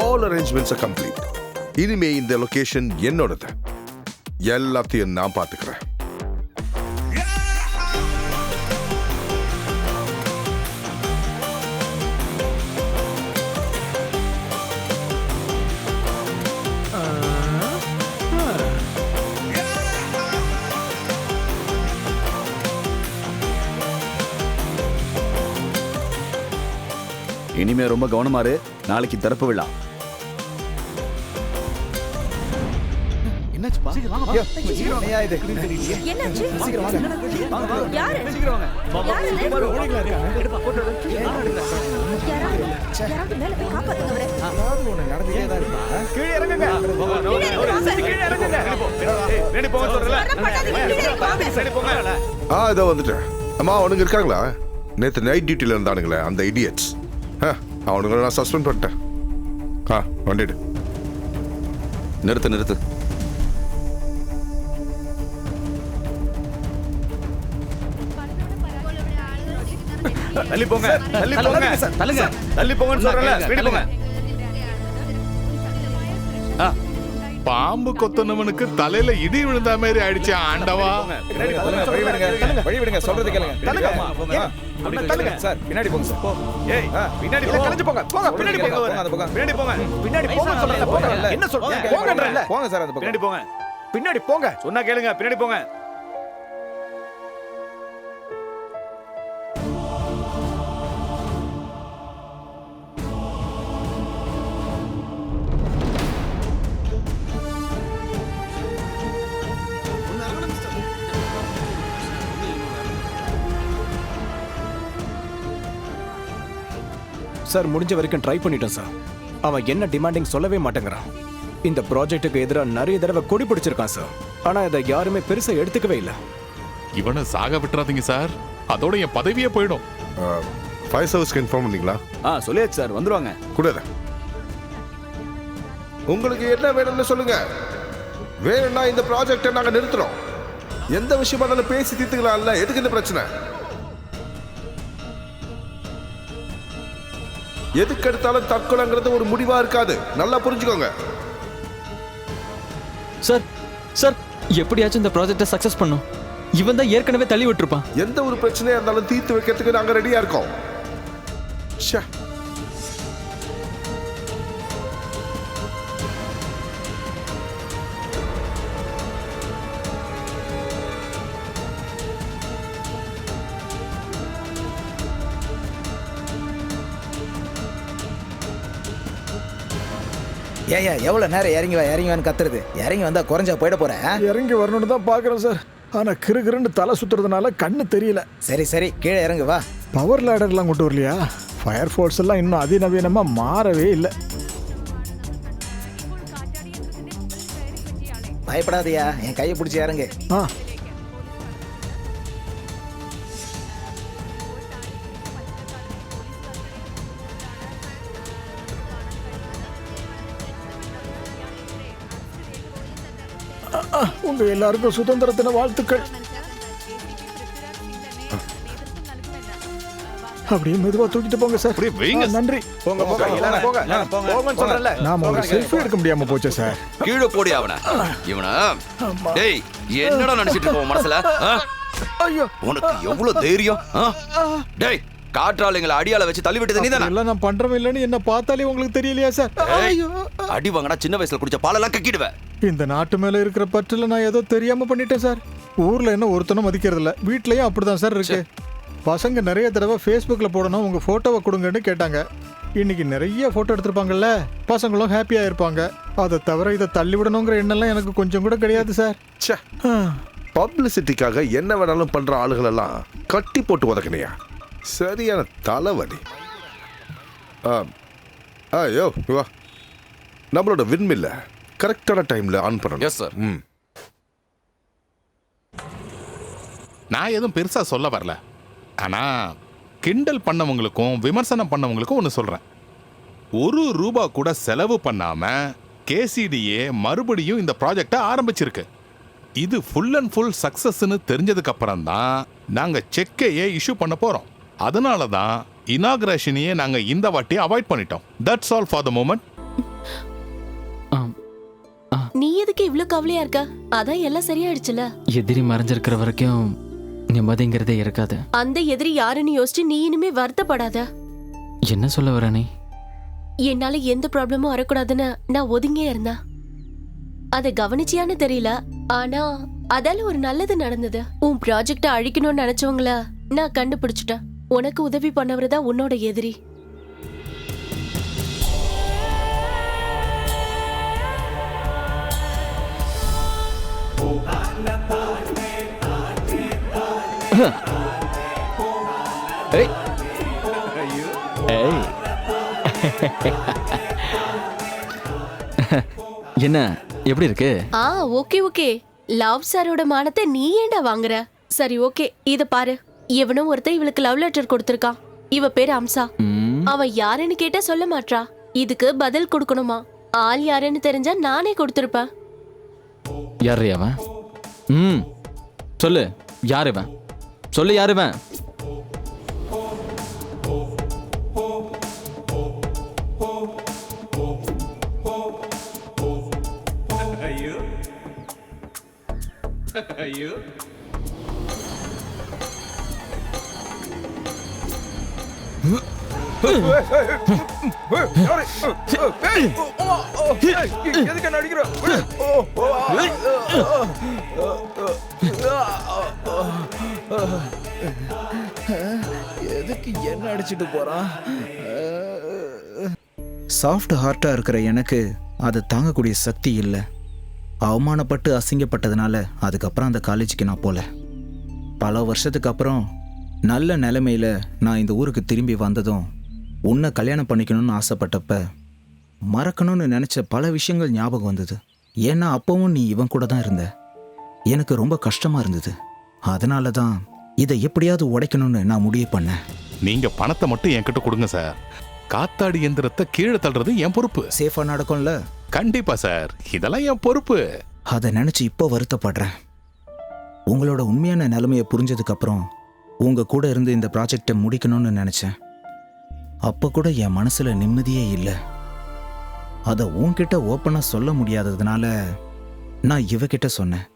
All arrangements are complete. இனிமே இந்த லொகேஷன் என்னோடது. எல்லாத்தையும் நான் பாத்துக்கிறேன். இனிமே ரொம்ப கவனமா இரு. நாளைக்கு திறப்பு விழா. என்னாச்சுப்பா? ஐயோ, என்னையா இது? என்னாச்சு? சீக்கிரம் வாங்க. யாரு? சீக்கிரம் வாங்க. யாராவது மேல போய் காப்பாத்துங்க அவரை. ஒண்ணு நடந்துட்டே தான் இருக்கா? கீழே இறங்குங்க. கீழே இறங்குங்க. ரெடி போங்க சொல்றல. ரெடி போங்க. இதோ வந்துட்டேன். அம்மா, அவனுங்க இருக்காங்களா? நேத்து நைட் டியூட்டில இருந்தானுங்களே அந்த இடியட்ஸ். அவனுங்களை நான் சஸ்பெண்ட் பண்ணிட்டேன். வண்டிடு. நிறுத்து. தள்ளி போங்க. தள்ளி போங்கன்னு சொல்றல. ரெடி போங்க. பாம்பு கொத்தனவனுக்கு தலையில இடி விழுந்த மாதிரி ஆயிடுச்சு. ஆண்டவா, வழி விடுங்க, சொல்றது கேளுங்க. தள்ளுங்க சார், பின்னாடி போங்க சார். ஏய், பின்னாடி போங்க. கலந்து போங்க. பின்னாடி போங்க. அந்த பக்கம். பின்னாடி போங்க. பின்னாடி போங்க சொல்றேன். என்ன சொல்றீங்க? போங்கன்றல. போங்க சார் அந்த பக்கம். பின்னாடி போங்க. பின்னாடி போங்க. சொன்னா கேளுங்க. பின்னாடி போங்க. சார், முடிஞ்ச வரைக்கும் ட்ரை பண்ணிட்டோம் சார். அவன் என்ன டிமாண்டிங் சொல்லவே மாட்டேங்கிறான். இந்த ப்ராஜெக்ட்டுக்கு எதிராக நிறைய தடவை கொடி பிடிச்சிருக்கான் சார். ஆனா இதை யாருமே பெருசா எடுத்துக்கவே இல்லை. இவனை சாக விட்டுறாதீங்க சார். அதோட என் பதவியே போயிடும். ஃபயர் சர்வீஸ்க்கு இன்ஃபார்ம் பண்ணீங்களா? சொல்லியாச்சு சார், வந்துருவாங்க. கூட உங்களுக்கு என்ன வேணும்னு சொல்லுங்க. வேணும்னா இந்த ப்ராஜெக்டை நாங்க நிறுத்துறோம். எந்த விஷயமா இருந்தாலும் பேசி தீர்த்துக்கலாம்ல. எதுக்கு இந்த பிரச்சனை? எதுக்கு எடுத்தாலும் தற்கொலைங்கிறது ஒரு முடிவா இருக்காது. நல்லா புரிஞ்சுக்கோங்க. சார், எப்படியாச்சும் இந்த ப்ராஜெக்டை சக்சஸ் பண்ணும். இவன் தான் ஏற்கனவே தள்ளி விட்டுருப்பான். எந்த ஒரு பிரச்சனையா இருந்தாலும் தீர்த்து வைக்கிறதுக்கு நாங்க ரெடியா இருக்கோம். ஏயா எவ்வளவு நேரம் இறங்கி வான்னு கத்துறது? இறங்கி வந்தா குறைஞ்சா போயிட போறேன். இறங்கி வரணும்னு தான் பாக்குறேன் சார். ஆனா கிருகிருன்னு தலை சுத்துறதுனால கண்ணு தெரியல. சரி கீழே இறங்கு வா. பவர் லேடர்லாம் கொண்டு வரலையா? ஃபயர் ஃபோர்ஸ் எல்லாம் இன்னும் அதிநவீனமா மாறவே இல்லை. பயப்படாதயா, என் கையை பிடிச்சி இறங்கு. உங்க எல்லாருக்கும் சுதந்திர தின வாழ்த்துக்கள். அப்படியே மெதுவா தூக்கிட்டு போங்க சார். நன்றி. போங்க போங்க எல்லாரும் போங்க போங்கன்னு சொல்றேன்ல. நாம ஒரு செல்ஃபி எடுக்க முடியாம போச்சு சார். கீழே போடி அவன. இவனா டேய் என்னடா நினைச்சிட்டு இருக்க மனசுல? ஐயோ உனக்கு எவ்வளவு தைரியம்? டேய் காற்றாலைங்களை அடியால வச்சு தள்ளி விட்டது நீதானே? இல்ல நான் பண்றவே இல்லன்னு என்ன பார்த்தாலே உங்களுக்கு தெரியலையா சார்? ஐயோ அடி வாங்கடா, சின்ன வயசுல குடிச்ச பாலெல்லாம் கக்கிடுவேன். இந்த நாட்டு மேல இருக்கிற பற்றுல நான் ஏதோ தெரியாம பண்ணிட்டேன் சார். ஊர்ல என்ன ஒருத்தனும் மதிக்கிறது இல்ல, வீட்லயும் அப்படிதான் சார் இருக்கு. பசங்க நிறைய தடவை ஃபேஸ்புக்ல போடணும் உங்க போட்டோவை கொடுங்கன்னு கேட்டாங்க. இன்னைக்கு நிறைய போட்டோ எடுத்திருப்பாங்கல்ல, பசங்களும் ஹாப்பியா இருப்பாங்க. அதை தவிர இதை தள்ளி விடணுங்கிற எண்ணெல்லாம் எனக்கு கொஞ்சம் கூட கிடையாது சார். பப்ளிசிட்டிக்காக என்ன வேணாலும் பண்ற ஆளுகள் எல்லாம் கட்டி போட்டு உதக்கணையா? சரியான தலைவலி. ஐயோ வா, நம்மளோட விண்மில்ல கரெக்டான டைம்ல ஆன் பண்ணணும். Yes sir. நான் எதுவும் பெருசா சொல்ல வரல. ஆனா கிண்டல் பண்ணவங்களுக்கும் விமர்சனம் பண்ணவங்களுக்கும் ஒன்று சொல்றேன். ₹1 கூட செலவு பண்ணாம கேசிடிஏ மறுபடியும் இந்த ப்ராஜெக்டை ஆரம்பிச்சிருக்கு. இது ஃபுல் அண்ட் ஃபுல் சக்சஸ்ன்னு தெரிஞ்சதுக்கு அப்புறம் தான் நாங்க செக்கையே இஷ்யூ பண்ண போறோம். அதனால தான் இனாகிரேஷனையே நாங்க இந்த வாட்டி அவாய்ட் பண்ணிட்டோம். That's all for the moment. நீ எதுக்கு இவ்ளோ கவலையா இருக்க? அதான் எல்லாம் சரியாயிடுச்சுல. எதிரி மறைஞ்சிருக்கிற வரைக்கும் நிம்மதிங்கிறதே இருக்காது. அந்த எதிரி யாருன்னு யோசிச்சு நீ இனிமே வருத்தப்படாத. என்ன சொல்ல வர நீ? என்னால எந்த ப்ராப்ளமும் வரக்கூடாதுன்னு நான் ஒதுங்கியே இருந்தேன். அதை கவனிச்சியான்னு தெரியல, ஆனா அதால ஒரு நல்லது நடந்தது. உன் ப்ராஜெக்ட அழிக்கணும்னு நினைச்சவங்கள நான் கண்டுபிடிச்சிட்டேன். உனக்கு உதவி பண்ணவர் தான் உன்னோட எதிரி. என்ன எப்படி இருக்கு? Okay okay. லவ் சாரோட மானத்தை நீ ஏண்டா வாங்குற? சரி ஓகே, இத பாரு. இவனும் ஒருத்தன் இவளுக்கு லவ் லெட்டர் கொடுத்திருக்கான். இவ பேரு அம்சா. அவன் யாருன்னு கேட்டா சொல்ல மாட்றா. இதுக்கு பதில் கொடுக்கணுமா? ஆள் யாருன்னு தெரிஞ்சா நானே கொடுத்திருப்பேன். யாரு அவன்? சொல்லு, யாரு இவன்? சொல்லு, யாரு இவன்? ஐயோ எதுக்கு என்ன அடிக்கிற? எதுக்கு என்ன அடிச்சிட்டு போறான்? சாஃப்ட் ஹார்ட்டா இருக்கிற எனக்கு அதை தாங்கக்கூடிய சக்தி இல்லை. அவமானப்பட்டு அசிங்கப்பட்டதுனால அதுக்கப்புறம் அந்த காலேஜுக்கு நான் போல. பல வருஷத்துக்கு அப்புறம் நல்ல நிலைமையில நான் இந்த ஊருக்கு திரும்பி வந்ததும் உன்னை கல்யாணம் பண்ணிக்கணும்னு ஆசைப்பட்டப்ப மறக்கணும்னு நினைச்ச பல விஷயங்கள் ஞாபகம் வந்தது. ஏன்னா அப்பவும் நீ இவன் கூட தான் இருந்த. எனக்கு ரொம்ப கஷ்டமா இருந்தது. அதனால தான் இதை எப்படியாவது உடைக்கணும்னு நான் முடிவு பண்ணேன். நீங்க பணத்தை மட்டும் என்கிட்ட கொடுங்க சார். காத்தாடி எந்திரத்தை கீழே தள்ளுறது என் பொறுப்பு. சேஃபா நடக்கும்ல? கண்டிப்பா சார், இதெல்லாம் என் பொறுப்பு. அதை நினைச்சு இப்போ வருத்தப்படுறேன். உங்களோட உண்மையான நிலைமையை புரிஞ்சதுக்கு அப்புறம் உங்க கூட இருந்து இந்த ப்ராஜெக்டை முடிக்கணும்னு நினைச்சேன். அப்ப கூட என் மனசுல நிம்மதியே இல்லை. அதை உன்கிட்ட ஓப்பனா சொல்ல முடியாததுனால நான் இவகிட்ட சொன்னேன்.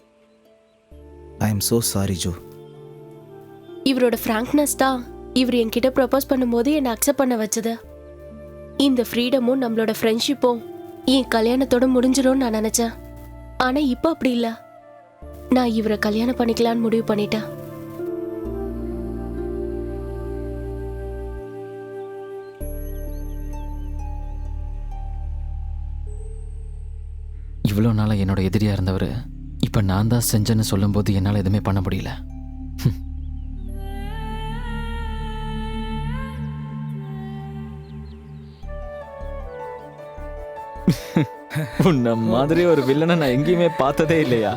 I am so sorry Joe. இவரோட ஃப்ராங்க்னஸ் தான் இவர் என்கிட்ட ப்ரப்போஸ் பண்ணும்போது என்னை அக்செப்ட் பண்ண வச்சது. இந்த ஃப்ரீடமும் நம்மளோட ஃப்ரெண்ட்ஷிப்பும் என் கல்யாணத்தோட முடிஞ்சிடும்னு நான் நினைச்சேன். ஆனா இப்ப அப்படி இல்ல. நான் இவரை கல்யாணம் பண்ணிக்கலான்னு முடிவு பண்ணிட்டேன். இவ்வளோ நாளாக என்னோட எதிரியா இருந்தவர் இப்போ நான் தான் செஞ்சேன்னு சொல்லும்போது என்னால் எதுவுமே பண்ண முடியல. உன்ன மாதிரி ஒரு வில்லனை நான் எங்கேயுமே பார்த்ததே இல்லையா?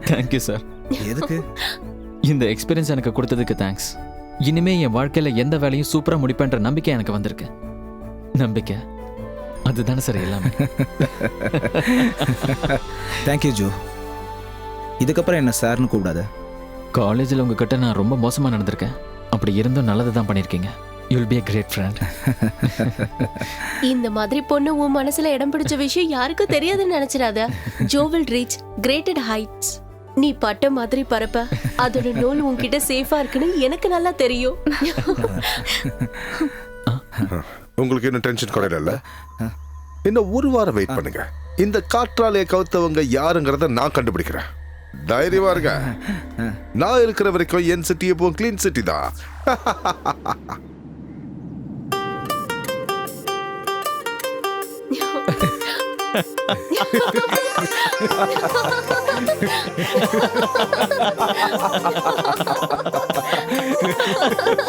Thank you sir. எதுக்கு? இந்த எக்ஸ்பீரியன்ஸ் எனக்கு கொடுத்ததுக்கு தேங்க்ஸ். இனிமே என் வாழ்க்கையில எந்த வேலையும் சூப்பரா முடிப்பேன்ற நம்பிக்கை எனக்கு வந்திருக்கு. நம்பிக்கை அதுதானே சார் எல்லாமே. Thank you Joe. இதுக்கப்புறம் என்ன சார்னு கூப்பிடாத. காலேஜில் உங்ககிட்ட நான் ரொம்ப மோசமாக நடந்திருக்கேன். அப்படி இருந்தும் நல்லது தான் பண்ணியிருக்கீங்க. You'll be a great friend. இந்த மாதிரி பொண்ணு உன் மனசுல இடம் பிடிச்ச விஷயம் யாருக்கும் தெரியாதுன்னு நினைச்சிடாத. You will reach greater heights. நீ பட்ட மாதிரி பரப்ப அதோட நூல் உன்கிட்ட சேஃபா இருக்குன்னு எனக்கு நல்லா தெரியும். உங்களுக்கு இன்னும் டென்ஷன் குறையல. இன்னும் ஒரு வாரம் வெயிட் பண்ணுங்க. இந்த காற்றாலையை கவுத்தவங்க யாருங்கிறத நான் கண்டுபிடிக்கிறேன். தைரியமா இருங்க. நான் இருக்கிற வரைக்கும் என் சிட்டி எப்போ கிளீன் சிட்டி தான்.